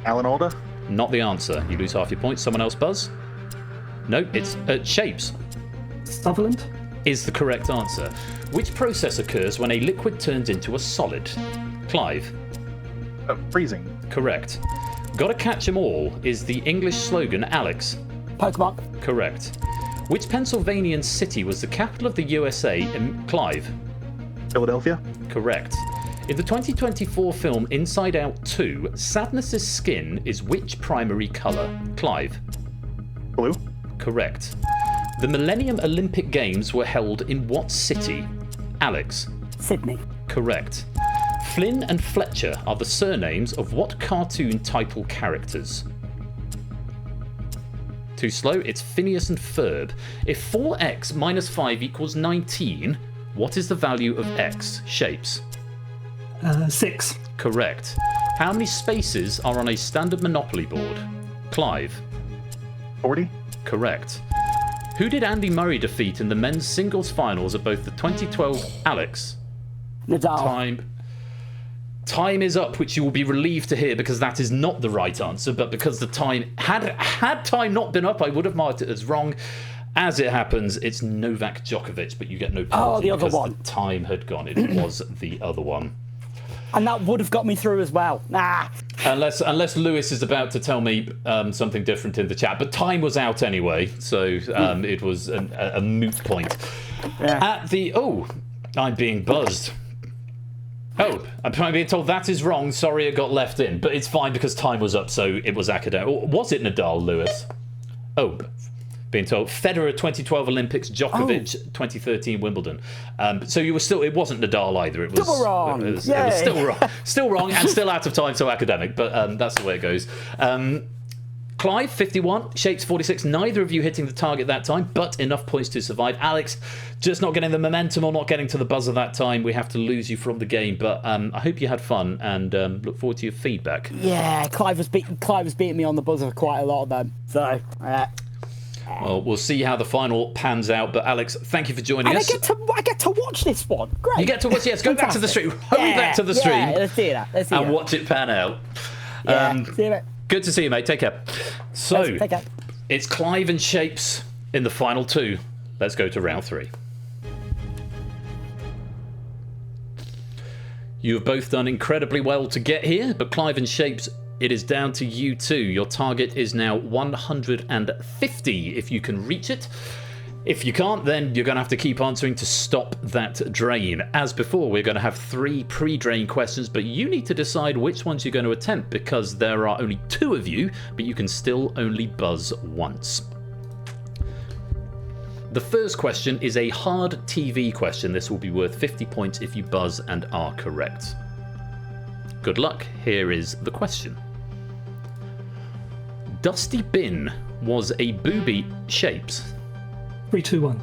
Alan Alda?
Not the answer. You lose half your points. Someone else buzz? No, it's shapes.
Sutherland?
Is the correct answer. Which process occurs when a liquid turns into a solid? Clive.
Freezing.
Correct. Gotta catch 'em all is the English slogan, Alex.
Pokemon.
Correct. Which Pennsylvanian city was the capital of the USA? Clive.
Philadelphia.
Correct. In the 2024 film Inside Out 2, Sadness's skin is which primary colour? Clive.
Blue.
Correct. The Millennium Olympic Games were held in what city? Alex.
Sydney.
Correct. Flynn and Fletcher are the surnames of what cartoon title characters? Too slow, it's Phineas and Ferb. If 4x minus 5 equals 19, what is the value of x? Shapes.
6.
Correct. How many spaces are on a standard Monopoly board? Clive.
40.
Correct. Who did Andy Murray defeat in the men's singles finals of both the 2012 Alex?
Nadal.
Time is up, which you will be relieved to hear because that is not the right answer, but because the time had time not been up, I would have marked it as wrong. As it happens, it's Novak Djokovic, but you get no penalty
the other
because
one.
the time had gone. It was the other one.
And that would have got me through as well. Nah.
Unless Lewis is about to tell me something different in the chat, but time was out anyway, so it was a moot point.
Yeah.
I'm being buzzed. Oh, I'm being told that is wrong. Sorry, it got left in, but it's fine because time was up, so it was academic. Was it Nadal, Lewis? Oh, being told Federer 2012 Olympics, Djokovic 2013 Wimbledon. So you were still. It wasn't Nadal either. It was
Still wrong.
It was still wrong. Still wrong, and still out of time. So academic, but that's the way it goes. Clive, 51, Shapes, 46. Neither of you hitting the target that time, but enough points to survive. Alex, just not getting the momentum or not getting to the buzzer that time. We have to lose you from the game, but I hope you had fun and look forward to your feedback.
Yeah, Clive was beating me on the buzzer quite a lot of them. So,
well, we'll see how the final pans out. But Alex, thank you for joining us.
I get to watch this one. Great.
You get to watch. Yes, go back to the stream. Hurry back to the stream.
Yeah, let's see that.
And watch it pan out.
See you, mate.
Good to see you, mate. Take care. So,
Take care.
It's Clive and Shapes in the final two. Let's go to round 3. You have both done incredibly well to get here, but Clive and Shapes, it is down to you two. Your target is now 150 if you can reach it. If you can't, then you're going to have to keep answering to stop that drain. As before, we're going to have 3 pre-drain questions, but you need to decide which ones you're going to attempt because there are only 2 of you, but you can still only buzz once. The first question is a hard TV question. This will be worth 50 points if you buzz and are correct. Good luck. Here is the question. Dusty Bin was a booby. Shapes.
3, 2, 1.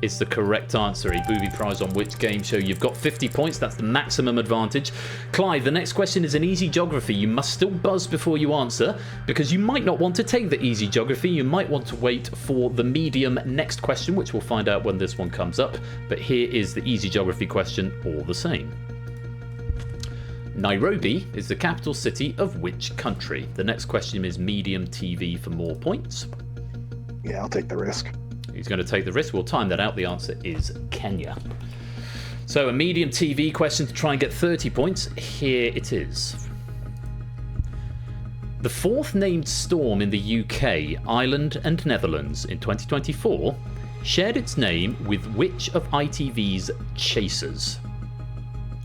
Is the correct answer. A booby prize on which game show? You've got 50 points. That's the maximum advantage. Clive, the next question is an easy geography. You must still buzz before you answer because you might not want to take the easy geography. You might want to wait for the medium next question, which we'll find out when this one comes up. But here is the easy geography question all the same. Nairobi is the capital city of which country? The next question is medium TV for more points.
Yeah, I'll take the risk.
He's going to take the risk. We'll time that out. The answer is Kenya. So a medium TV question to try and get 30 points. Here it is. The 4th named storm in the UK, Ireland and Netherlands in 2024 shared its name with which of ITV's chasers?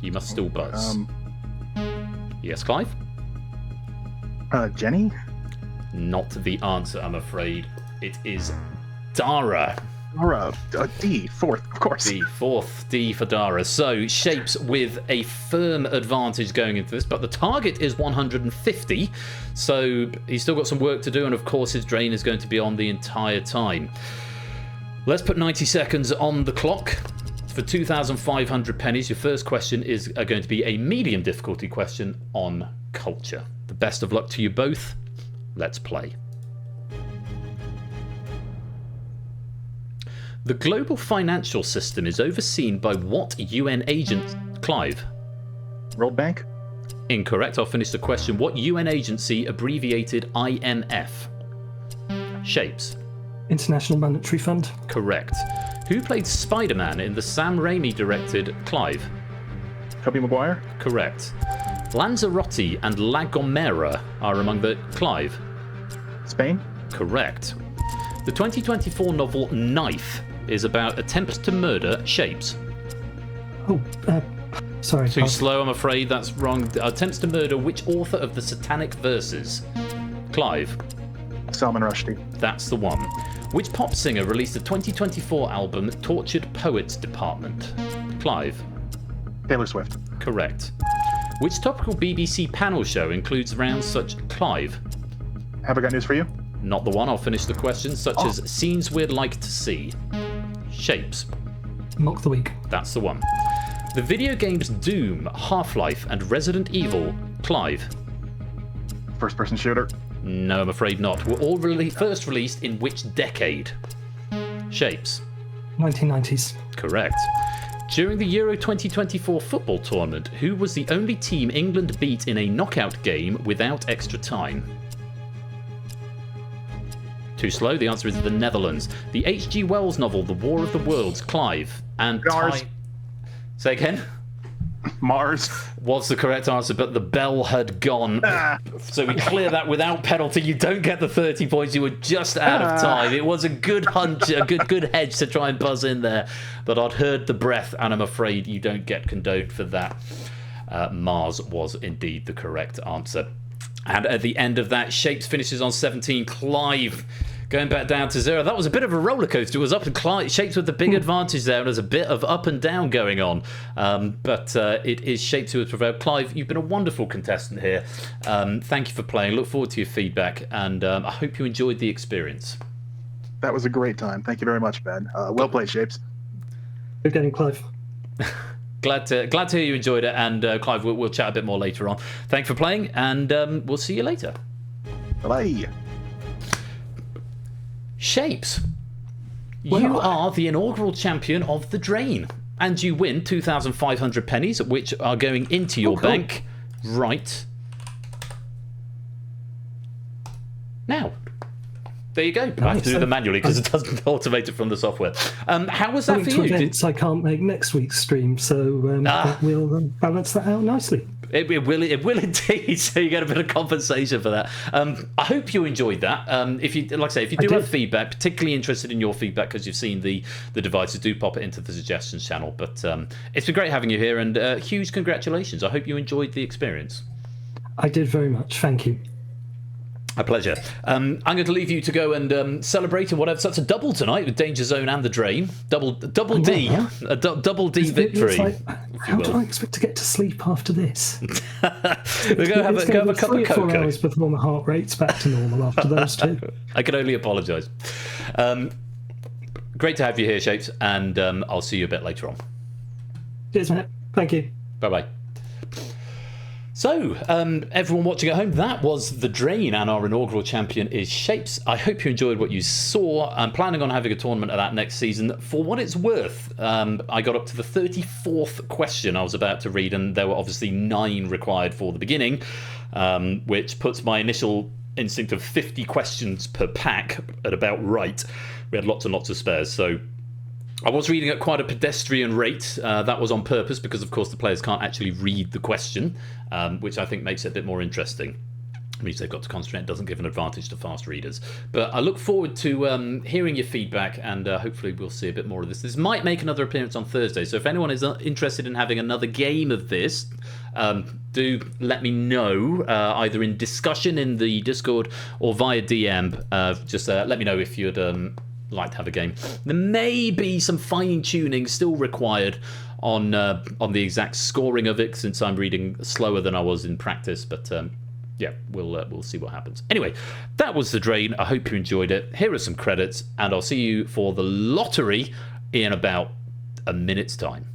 You must still buzz. Yes, Clive?
Jenny?
Not the answer, I'm afraid. It is Dara.
Dara. D, 4th, of course.
D, 4th, D for Dara. So, Shapes with a firm advantage going into this, but the target is 150, so he's still got some work to do, and of course his drain is going to be on the entire time. Let's put 90 seconds on the clock. For 2,500 pennies, your first question is going to be a medium difficulty question on culture. The best of luck to you both. Let's play. The global financial system is overseen by what UN agent? Clive?
World Bank?
Incorrect. I'll finish the question. What UN agency abbreviated IMF? Shapes?
International Monetary Fund.
Correct. Who played Spider-Man in the Sam Raimi-directed Clive?
Tobey Maguire.
Correct. Lanzarote and La Gomera are among the Clive.
Spain.
Correct. The 2024 novel Knife is about attempts to murder shapes.
Oh, sorry.
Too slow, I'm afraid. That's wrong. Attempts to murder which author of the Satanic Verses? Clive.
Salman Rushdie.
That's the one. Which pop singer released the 2024 album Tortured Poets Department? Clive.
Taylor Swift.
Correct. Which topical BBC panel show includes rounds such Clive?
Have I got news for you?
Not the one. I'll finish the question. Such as scenes we'd like to see. Shapes.
Mock the Week.
That's the one. The video games Doom, Half-Life, and Resident Evil. Clive.
First-person shooter.
No, I'm afraid not. Were all first released in which decade? Shapes.
1990s.
Correct. During the Euro 2024 football tournament, who was the only team England beat in a knockout game without extra time? Too slow. The answer is the Netherlands. The H.G. Wells novel, The War of the Worlds, Clive, and
Mars.
Say again?
Mars.
Was the correct answer, but the bell had gone. So we clear that without penalty. You don't get the 30 points. You were just out of time. It was a good hunch, a good hedge to try and buzz in there. But I'd heard the breath, and I'm afraid you don't get condoned for that. Mars was indeed the correct answer. And at the end of that, Shapes finishes on 17. Clive going back down to 0. That was a bit of a roller coaster. It was up and Clive. Shapes with the big advantage there, and there's a bit of up and down going on. But it is Shapes who has prevailed. Clive, you've been a wonderful contestant here. Thank you for playing. Look forward to your feedback, and I hope you enjoyed the experience.
That was a great time. Thank you very much, Ben. Well played, Shapes.
Good game, Clive.
Glad to hear you enjoyed it, and Clive, we'll chat a bit more later on. Thanks for playing, and we'll see you later.
Bye-bye.
Shapes, you are the inaugural champion of the Drain, and you win 2,500 pennies, which are going into your bank right now. There you go. I have to do them manually because it doesn't automate it from the software. How was that for you?
Events I can't make next week's stream, so we'll balance that out nicely.
It will indeed. So you get a bit of compensation for that. I hope you enjoyed that. If you, like I say, if you do have feedback, particularly interested in your feedback because you've seen the devices, do pop it into the suggestions channel. But it's been great having you here, and huge congratulations. I hope you enjoyed the experience.
I did very much. Thank you.
A pleasure. I'm going to leave you to go and celebrate and whatever. So it's a double tonight with DangerZone and the Drain. Double D. A double D victory.
Like, how do I expect to get to sleep after this?
We're going to have a cup of cocoa.
4 hours before my heart rate's back to normal after those two.
I can only apologise. Great to have you here, Shapes, and I'll see you a bit later on.
Cheers, mate. Thank you.
Bye-bye. So, everyone watching at home, that was The Drain, and our inaugural champion is Shapes. I hope you enjoyed what you saw. I'm planning on having a tournament of that next season. For what it's worth, I got up to the 34th question I was about to read, and there were obviously 9 required for the beginning, which puts my initial instinct of 50 questions per pack at about right. We had lots and lots of spares, so I was reading at quite a pedestrian rate. That was on purpose because, of course, the players can't actually read the question, which I think makes it a bit more interesting. It means they've got to concentrate. It doesn't give an advantage to fast readers. But I look forward to hearing your feedback, and hopefully we'll see a bit more of this. This might make another appearance on Thursday, so if anyone is interested in having another game of this, do let me know, either in discussion in the Discord or via DM. Just let me know if you'd like to have a game. There may be some fine-tuning still required on the exact scoring of it, since I'm reading slower than I was in practice, but yeah, we'll see what happens. Anyway, that was The Drain. I hope you enjoyed it. Here are some credits, and I'll see you for the lottery in about a minute's time.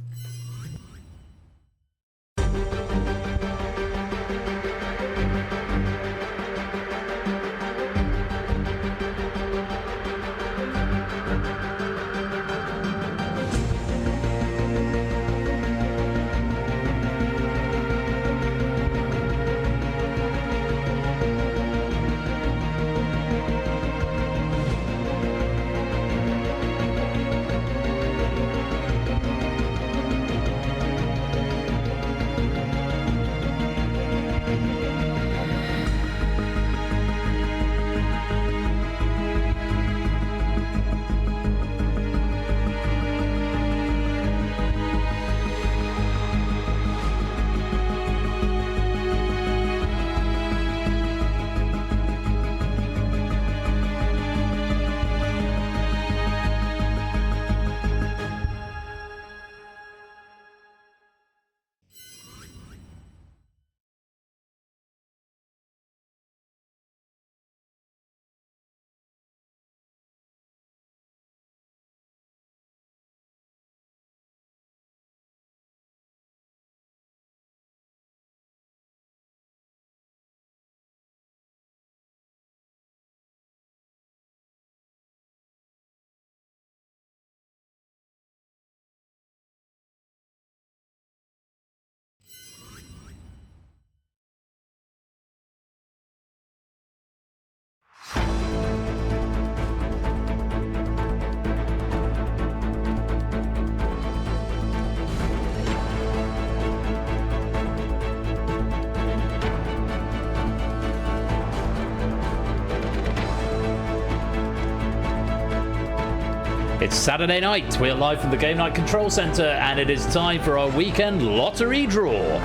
It's Saturday night. We're live from the Game Night Control Center, and it is time for our weekend lottery draw.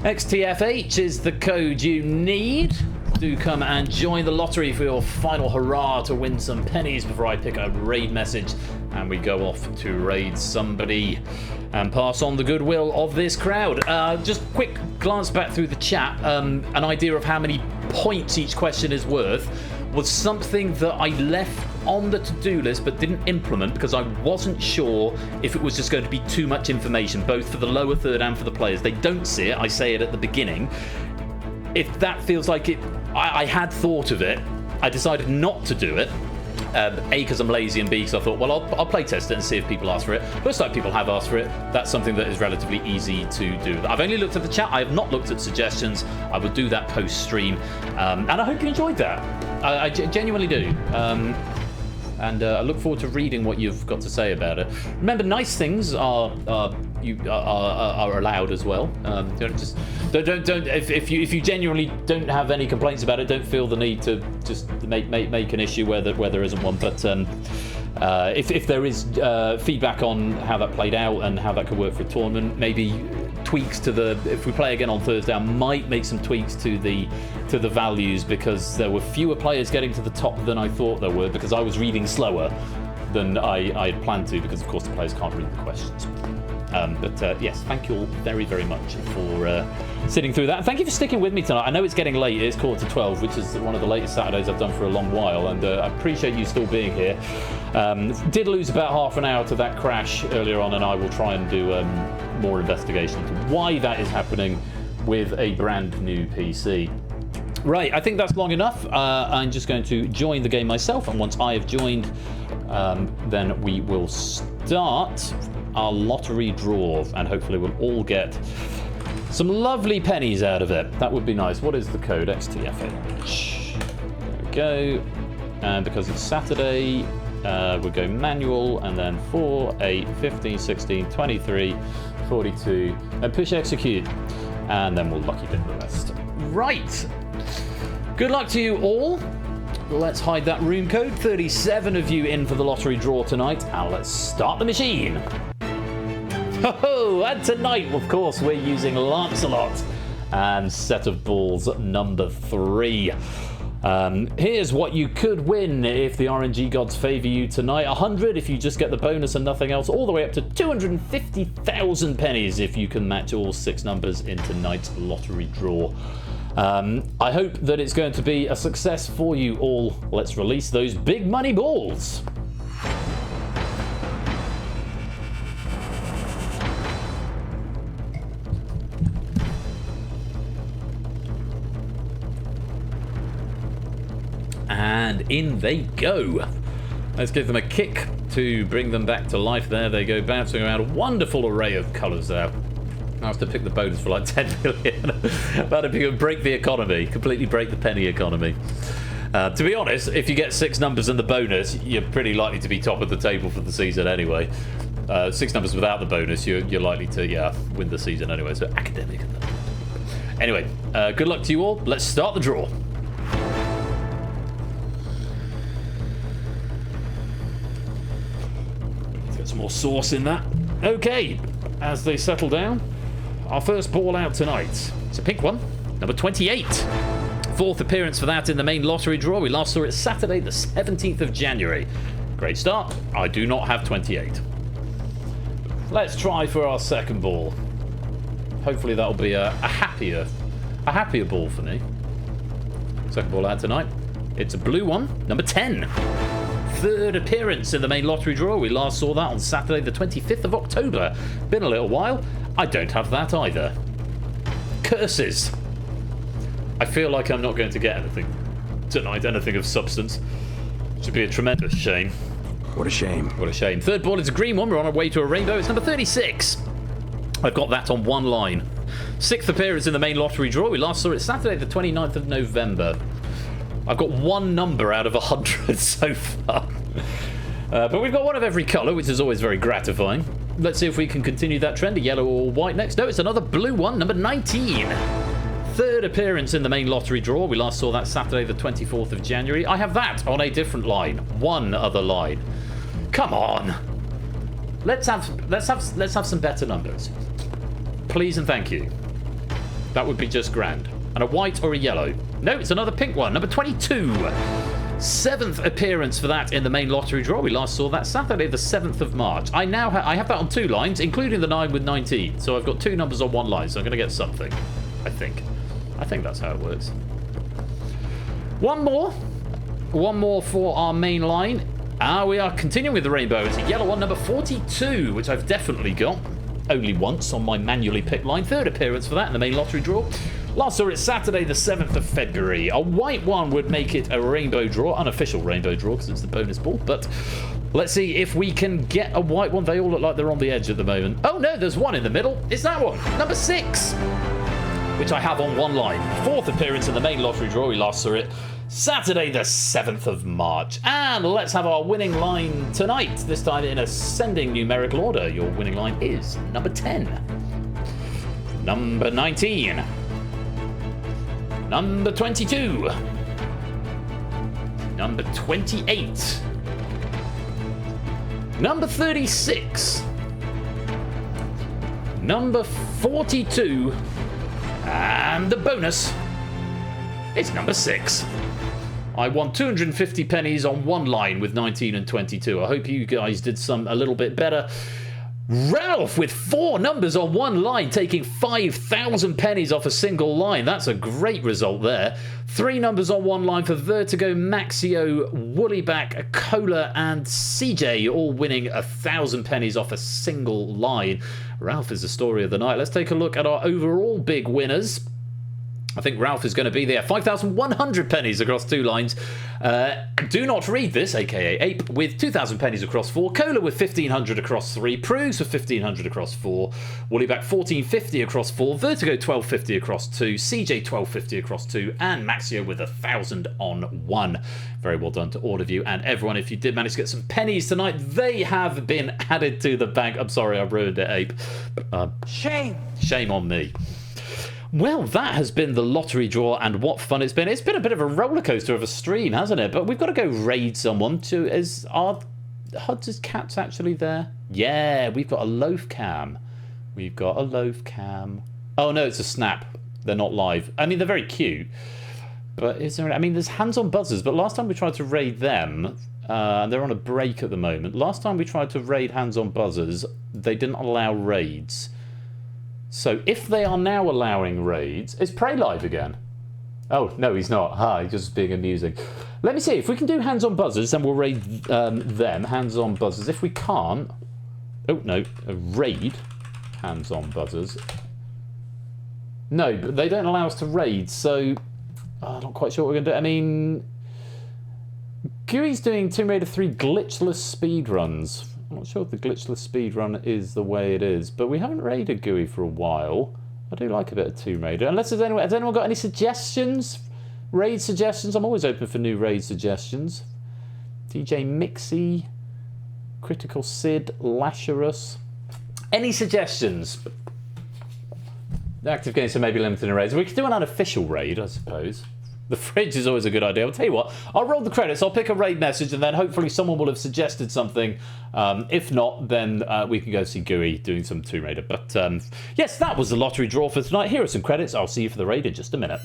XTFH is the code you need. Do come and join the lottery for your final hurrah to win some pennies before I pick a raid message and we go off to raid somebody and pass on the goodwill of this crowd. Just quick glance back through the chat. An idea of how many points each question is worth was something that I left on the to-do list but didn't implement because I wasn't sure if it was just going to be too much information, both for the lower third and for the players. They don't see it. I say it at the beginning. If that feels like it, I had thought of it. I decided not to do it. A, because I'm lazy, and B, because I thought, well, I'll play test it and see if people ask for it. Looks like people have asked for it. That's something that is relatively easy to do. I've only looked at the chat. I have not looked at suggestions. I will do that post-stream. And I hope you enjoyed that. I genuinely do. And I look forward to reading what you've got to say about it. Remember, nice things are allowed as well. Just don't. If you genuinely don't have any complaints about it, don't feel the need to just make an issue where there isn't one. But if there is feedback on how that played out and how that could work for a tournament, maybe tweaks to the. If we play again on Thursday, I might make some tweaks to the values because there were fewer players getting to the top than I thought there were because I was reading slower than I had planned to because of course the players can't read the questions. But yes, thank you all very, very much for sitting through that. Thank you for sticking with me tonight. I know it's getting late. It's 11:45, which is one of the latest Saturdays I've done for a long while, and I appreciate you still being here. Did lose about half an hour to that crash earlier on, and I will try and do more investigation into why that is happening with a brand new PC. Right, I think that's long enough. I'm just going to join the game myself, and once I have joined, then we will start our lottery draw, and hopefully we'll all get some lovely pennies out of it. That would be nice. What is the code? XTFH. There we go. And because it's Saturday, we'll go manual, and then 4, 8, 15, 16, 23, 42, and push execute. And then we'll lucky dip the rest. Right. Good luck to you all. Let's hide that room code. 37 of you in for the lottery draw tonight. And let's start the machine. Oh, and tonight, of course, we're using Lancelot and set of balls number 3. Here's what you could win if the RNG gods favour you tonight. 100 if you just get the bonus and nothing else, all the way up to 250,000 pennies if you can match all 6 numbers in tonight's lottery draw. I hope that it's going to be a success for you all. Let's release those big money balls. And in they go. Let's give them a kick to bring them back to life. There they go, bouncing around. A wonderful array of colours there. I have to pick the bonus for like 10 million. That'd break the economy, completely break the penny economy. To be honest, if you get 6 numbers and the bonus, you're pretty likely to be top of the table for the season anyway. 6 numbers without the bonus, you're likely to win the season anyway. So academic. Anyway, good luck to you all. Let's start the draw. Let's get some more sauce in that. Okay, as they settle down. Our first ball out tonight. It's a pink one, number 28. 4th appearance for that in the main lottery draw. We last saw it Saturday, the 17th of January. Great start. I do not have 28. Let's try for our second ball. Hopefully that'll be a happier ball for me. Second ball out tonight. It's a blue one, number 10. 3rd appearance in the main lottery draw. We last saw that on Saturday, the 25th of October. Been a little while. I don't have that either. Curses. I feel like I'm not going to get anything tonight, anything of substance. Should be a tremendous shame.
What a shame.
What a shame. 3rd ball is a green one. We're on our way to a rainbow. It's number 36. I've got that on one line. 6th appearance in the main lottery draw. We last saw it Saturday, the 29th of November. I've got 1 number out of 100 so far. But we've got one of every colour, which is always very gratifying. Let's see if we can continue that trend. A yellow or white next. No, it's another blue one, number 19.
third appearance in the main lottery draw. We last saw that Saturday, the 24th of January. I have that on a different line. One other line. Come on. Let's have some better numbers. Please and thank you. That would be just grand. And a white or a yellow. No, it's another pink one. Number 22. 7th appearance for that in the main lottery draw. We last saw that Saturday, the 7th of March. I have that on 2 lines, including the 9 with 19. So I've got 2 numbers on 1 line, so I'm going to get something. I think that's how it works. One more for our main line. We are continuing with the rainbow. It's a yellow one, number 42, which I've definitely got. Only once on my manually picked line. 3rd appearance for that in the main lottery draw. Last saw it Saturday, the 7th of February. A white one would make it a rainbow draw. Unofficial rainbow draw because it's the bonus ball. But let's see if we can get a white one. They all look like they're on the edge at the moment. Oh no, there's one in the middle. It's that one. Number 6. Which I have on 1 line. 4th appearance in the main lottery draw. We last saw it Saturday, the 7th of March. And let's have our winning line tonight. This time in ascending numerical order. Your winning line is number 10. Number 19. Number 22. Number 28. Number 36. Number 42. And the bonus is number 6. I won 250 pennies on 1 line with 19 and 22. I hope you guys did a little bit better. Ralph with 4 numbers on 1 line, taking 5,000 pennies off a single line. That's a great result there. 3 numbers on 1 line for Vertigo, Maxio, Woollyback, Cola, and CJ, all winning 1,000 pennies off a single line. Ralph is the story of the night. Let's take a look at our overall big winners. I think Ralph is going to be there. 5,100 pennies across 2 lines. Do Not Read This, aka Ape, with 2,000 pennies across 4. Cola with 1,500 across 3. Prugs with 1,500 across 4. Woollyback 1,450 across 4. Vertigo 1,250 across 2. CJ 1,250 across 2. And Maxio with 1,000 on 1. Very well done to all of you and everyone. If you did manage to get some pennies tonight, they have been added to the bank. I'm sorry I ruined it, Ape.
Shame.
Shame on me. Well, that has been the lottery draw, and what fun it's been. It's been a bit of a roller coaster of a stream, hasn't it? But we've got to go raid someone. Is Huds' cats actually there? Yeah, we've got a loaf cam. We've got a loaf cam. Oh no, it's a snap. They're not live. I mean, they're very cute. But is there? I mean, there's hands on buzzers. But last time we tried to raid them, they're on a break at the moment. Last time we tried to raid hands on buzzers, they didn't allow raids. So if they are now allowing raids, is Prey live again? Oh, no, he's not. He's just being amusing. Let me see. If we can do hands on buzzers, then we'll raid them. Hands on buzzers. If we can't... Oh, no. Raid hands on buzzers. No, but they don't allow us to raid, so... I'm not quite sure what we're going to do. I mean... Gooey's doing Tomb Raider 3 glitchless speedruns. I'm not sure if the glitchless speedrun is the way it is, but we haven't raided Gooey for a while. I do like a bit of Tomb Raider. Unless has anyone got any suggestions? Raid suggestions? I'm always open for new raid suggestions. DJ Mixie, Critical Sid, Lasherus. Any suggestions? The active games are maybe limited in raids. We could do an unofficial raid, I suppose. The fridge is always a good idea. I'll tell you what, I'll roll the credits, I'll pick a raid message, and then hopefully someone will have suggested something. If not, then we can go see Gooey doing some Tomb Raider. But yes, that was the lottery draw for tonight. Here are some credits. I'll see you for the raid in just a minute.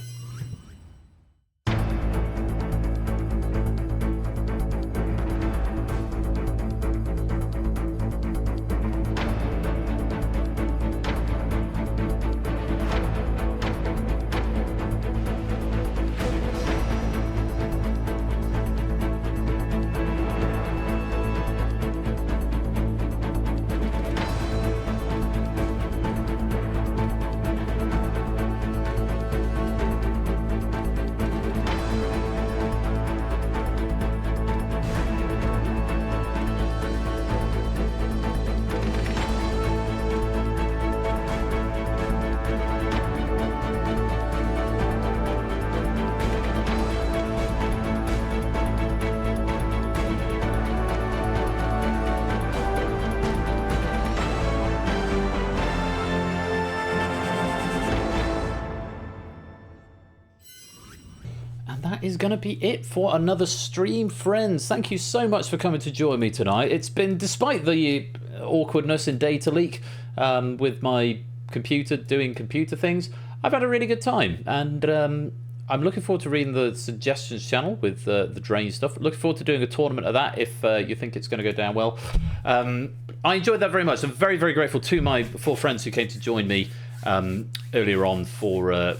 is going to be it for another stream, friends. Thank you so much for coming to join me tonight. It's been, despite the awkwardness in data leak with my computer doing computer things, I've had a really good time, and I'm looking forward to reading the suggestions channel with the drain stuff. Looking forward to doing a tournament of that if you think it's going to go down well. I enjoyed that very much. I'm very, very grateful to my 4 friends who came to join me earlier on for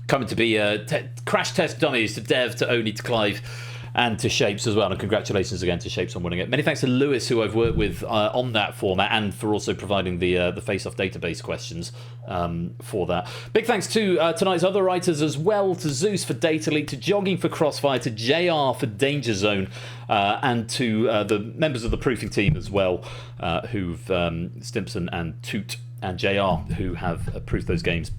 coming to be crash test dummies to Dev, to Oni, to Clive, and to Shapes as well. And congratulations again to Shapes on winning it. Many thanks to Lewis, who I've worked with on that format, and for also providing the face-off database questions for that. Big thanks to tonight's other writers as well, to Zeus for Data Leak, to Jogging for Crossfire, to JR for DangerZone, and to the members of the proofing team as well, who've Stimpson and Toot and JR, who have proofed those games.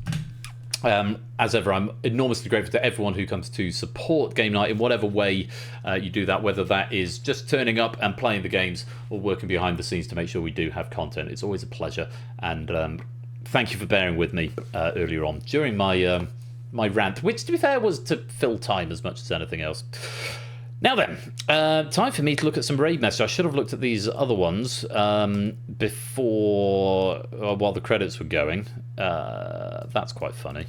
As ever, I'm enormously grateful to everyone who comes to support Game Night in whatever way you do that, whether that is just turning up and playing the games or working behind the scenes to make sure we do have content. It's always a pleasure, and thank you for bearing with me earlier on during my my rant, which, to be fair, was to fill time as much as anything else. Now then, time for me to look at some raid messages. I should have looked at these other ones before, while the credits were going. That's quite funny.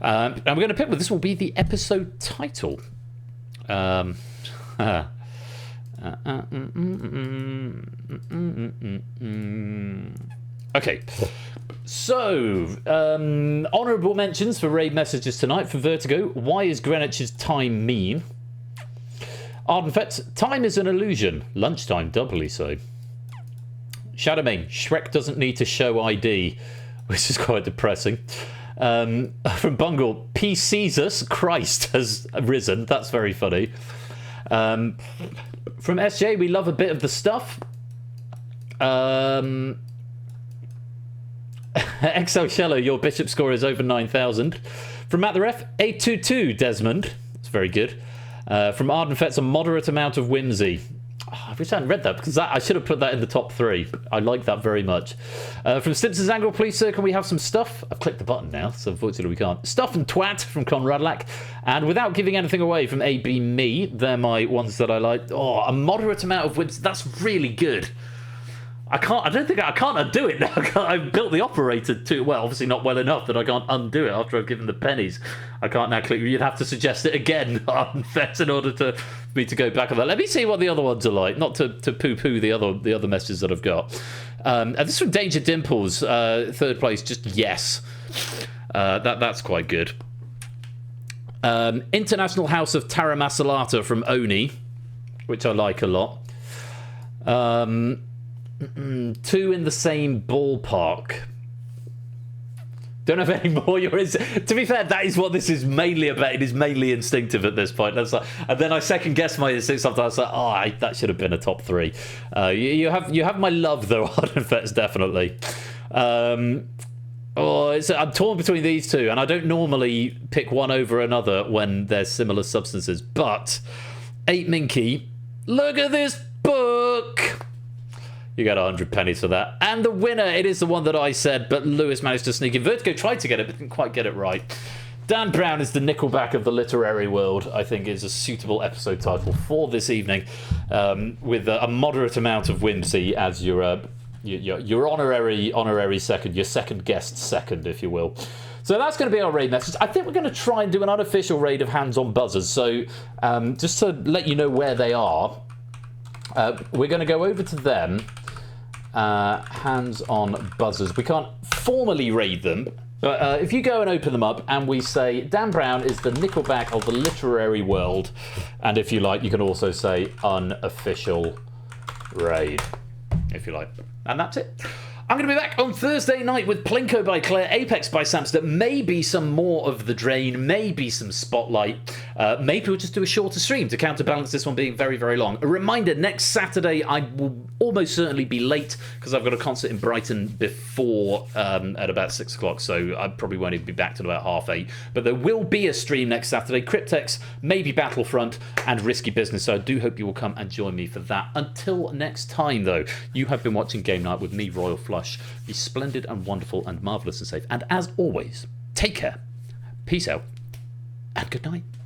And we're going to pick, this will be the episode title. Okay, so honourable mentions for raid messages tonight for Vertigo. Why is Greenwich's time mean? Ardenfett, time is an illusion. Lunchtime, doubly so. Shadowmane, Shrek doesn't need to show ID, which is quite depressing. From Bungle, P. Caesar's Christ has risen. That's very funny. From SJ, we love a bit of the stuff. XL Shello, your bishop score is over 9,000. From Matt the Ref, 822 Desmond. That's very good. From Ardenfet's, a moderate amount of whimsy. Oh, I wish I hadn't read that, because I should have put that in the top 3. I like that very much. From Stimpson's Angle, please, sir, can we have some stuff? I've clicked the button now, so unfortunately we can't. Stuff and twat from Conrad Lack. And without giving anything away from AB Me, they're my ones that I like. Oh, a moderate amount of whimsy. That's really good. I can't undo it now. I've built the operator too well, obviously not well enough that I can't undo it after I've given the pennies. I can't now click. You'd have to suggest it again on Fest in order for me to go back on that. Let me see what the other ones are like, not to poo-poo the other messages that I've got. This is from Danger Dimples, 3rd place, just yes. That's quite good. International House of Taramasalata from Oni, which I like a lot. 2 in the same ballpark. Don't have any more. To be fair, that is what this is mainly about. It is mainly instinctive at this point. And then I second guess my instinct sometimes. Like, that should have been a top 3. You have my love though, Ardenfet's definitely. I'm torn between these 2, and I don't normally pick one over another when there's similar substances. But 8 Minky, look at this book. You got 100 pennies for that. And the winner, it is the one that I said, but Lewis managed to sneak in. Vertigo tried to get it, but didn't quite get it right. Dan Brown is the Nickelback of the literary world, I think is a suitable episode title for this evening, with a moderate amount of whimsy as your honorary second, your second guest second, if you will. So that's going to be our raid message. I think we're going to try and do an unofficial raid of hands-on buzzers. So just to let you know where they are, we're going to go over to them. Hands-on buzzers. We can't formally raid them, but if you go and open them up and we say Dan Brown is the Nickelback of the literary world, and if you like, you can also say unofficial raid, if you like. And that's it. I'm going to be back on Thursday night with Plinko by Claire, Apex by Samster, maybe some more of The Drain, maybe some Spotlight. Maybe we'll just do a shorter stream to counterbalance this one being very, very long. A reminder, next Saturday I will almost certainly be late because I've got a concert in Brighton before at about 6 o'clock, so I probably won't even be back till about 8:30. But there will be a stream next Saturday. Cryptex, maybe Battlefront, and Risky Business, so I do hope you will come and join me for that. Until next time, though, you have been watching Game Night with me, Royal Flush. Be splendid and wonderful and marvellous and safe. And as always, take care, peace out, and good night.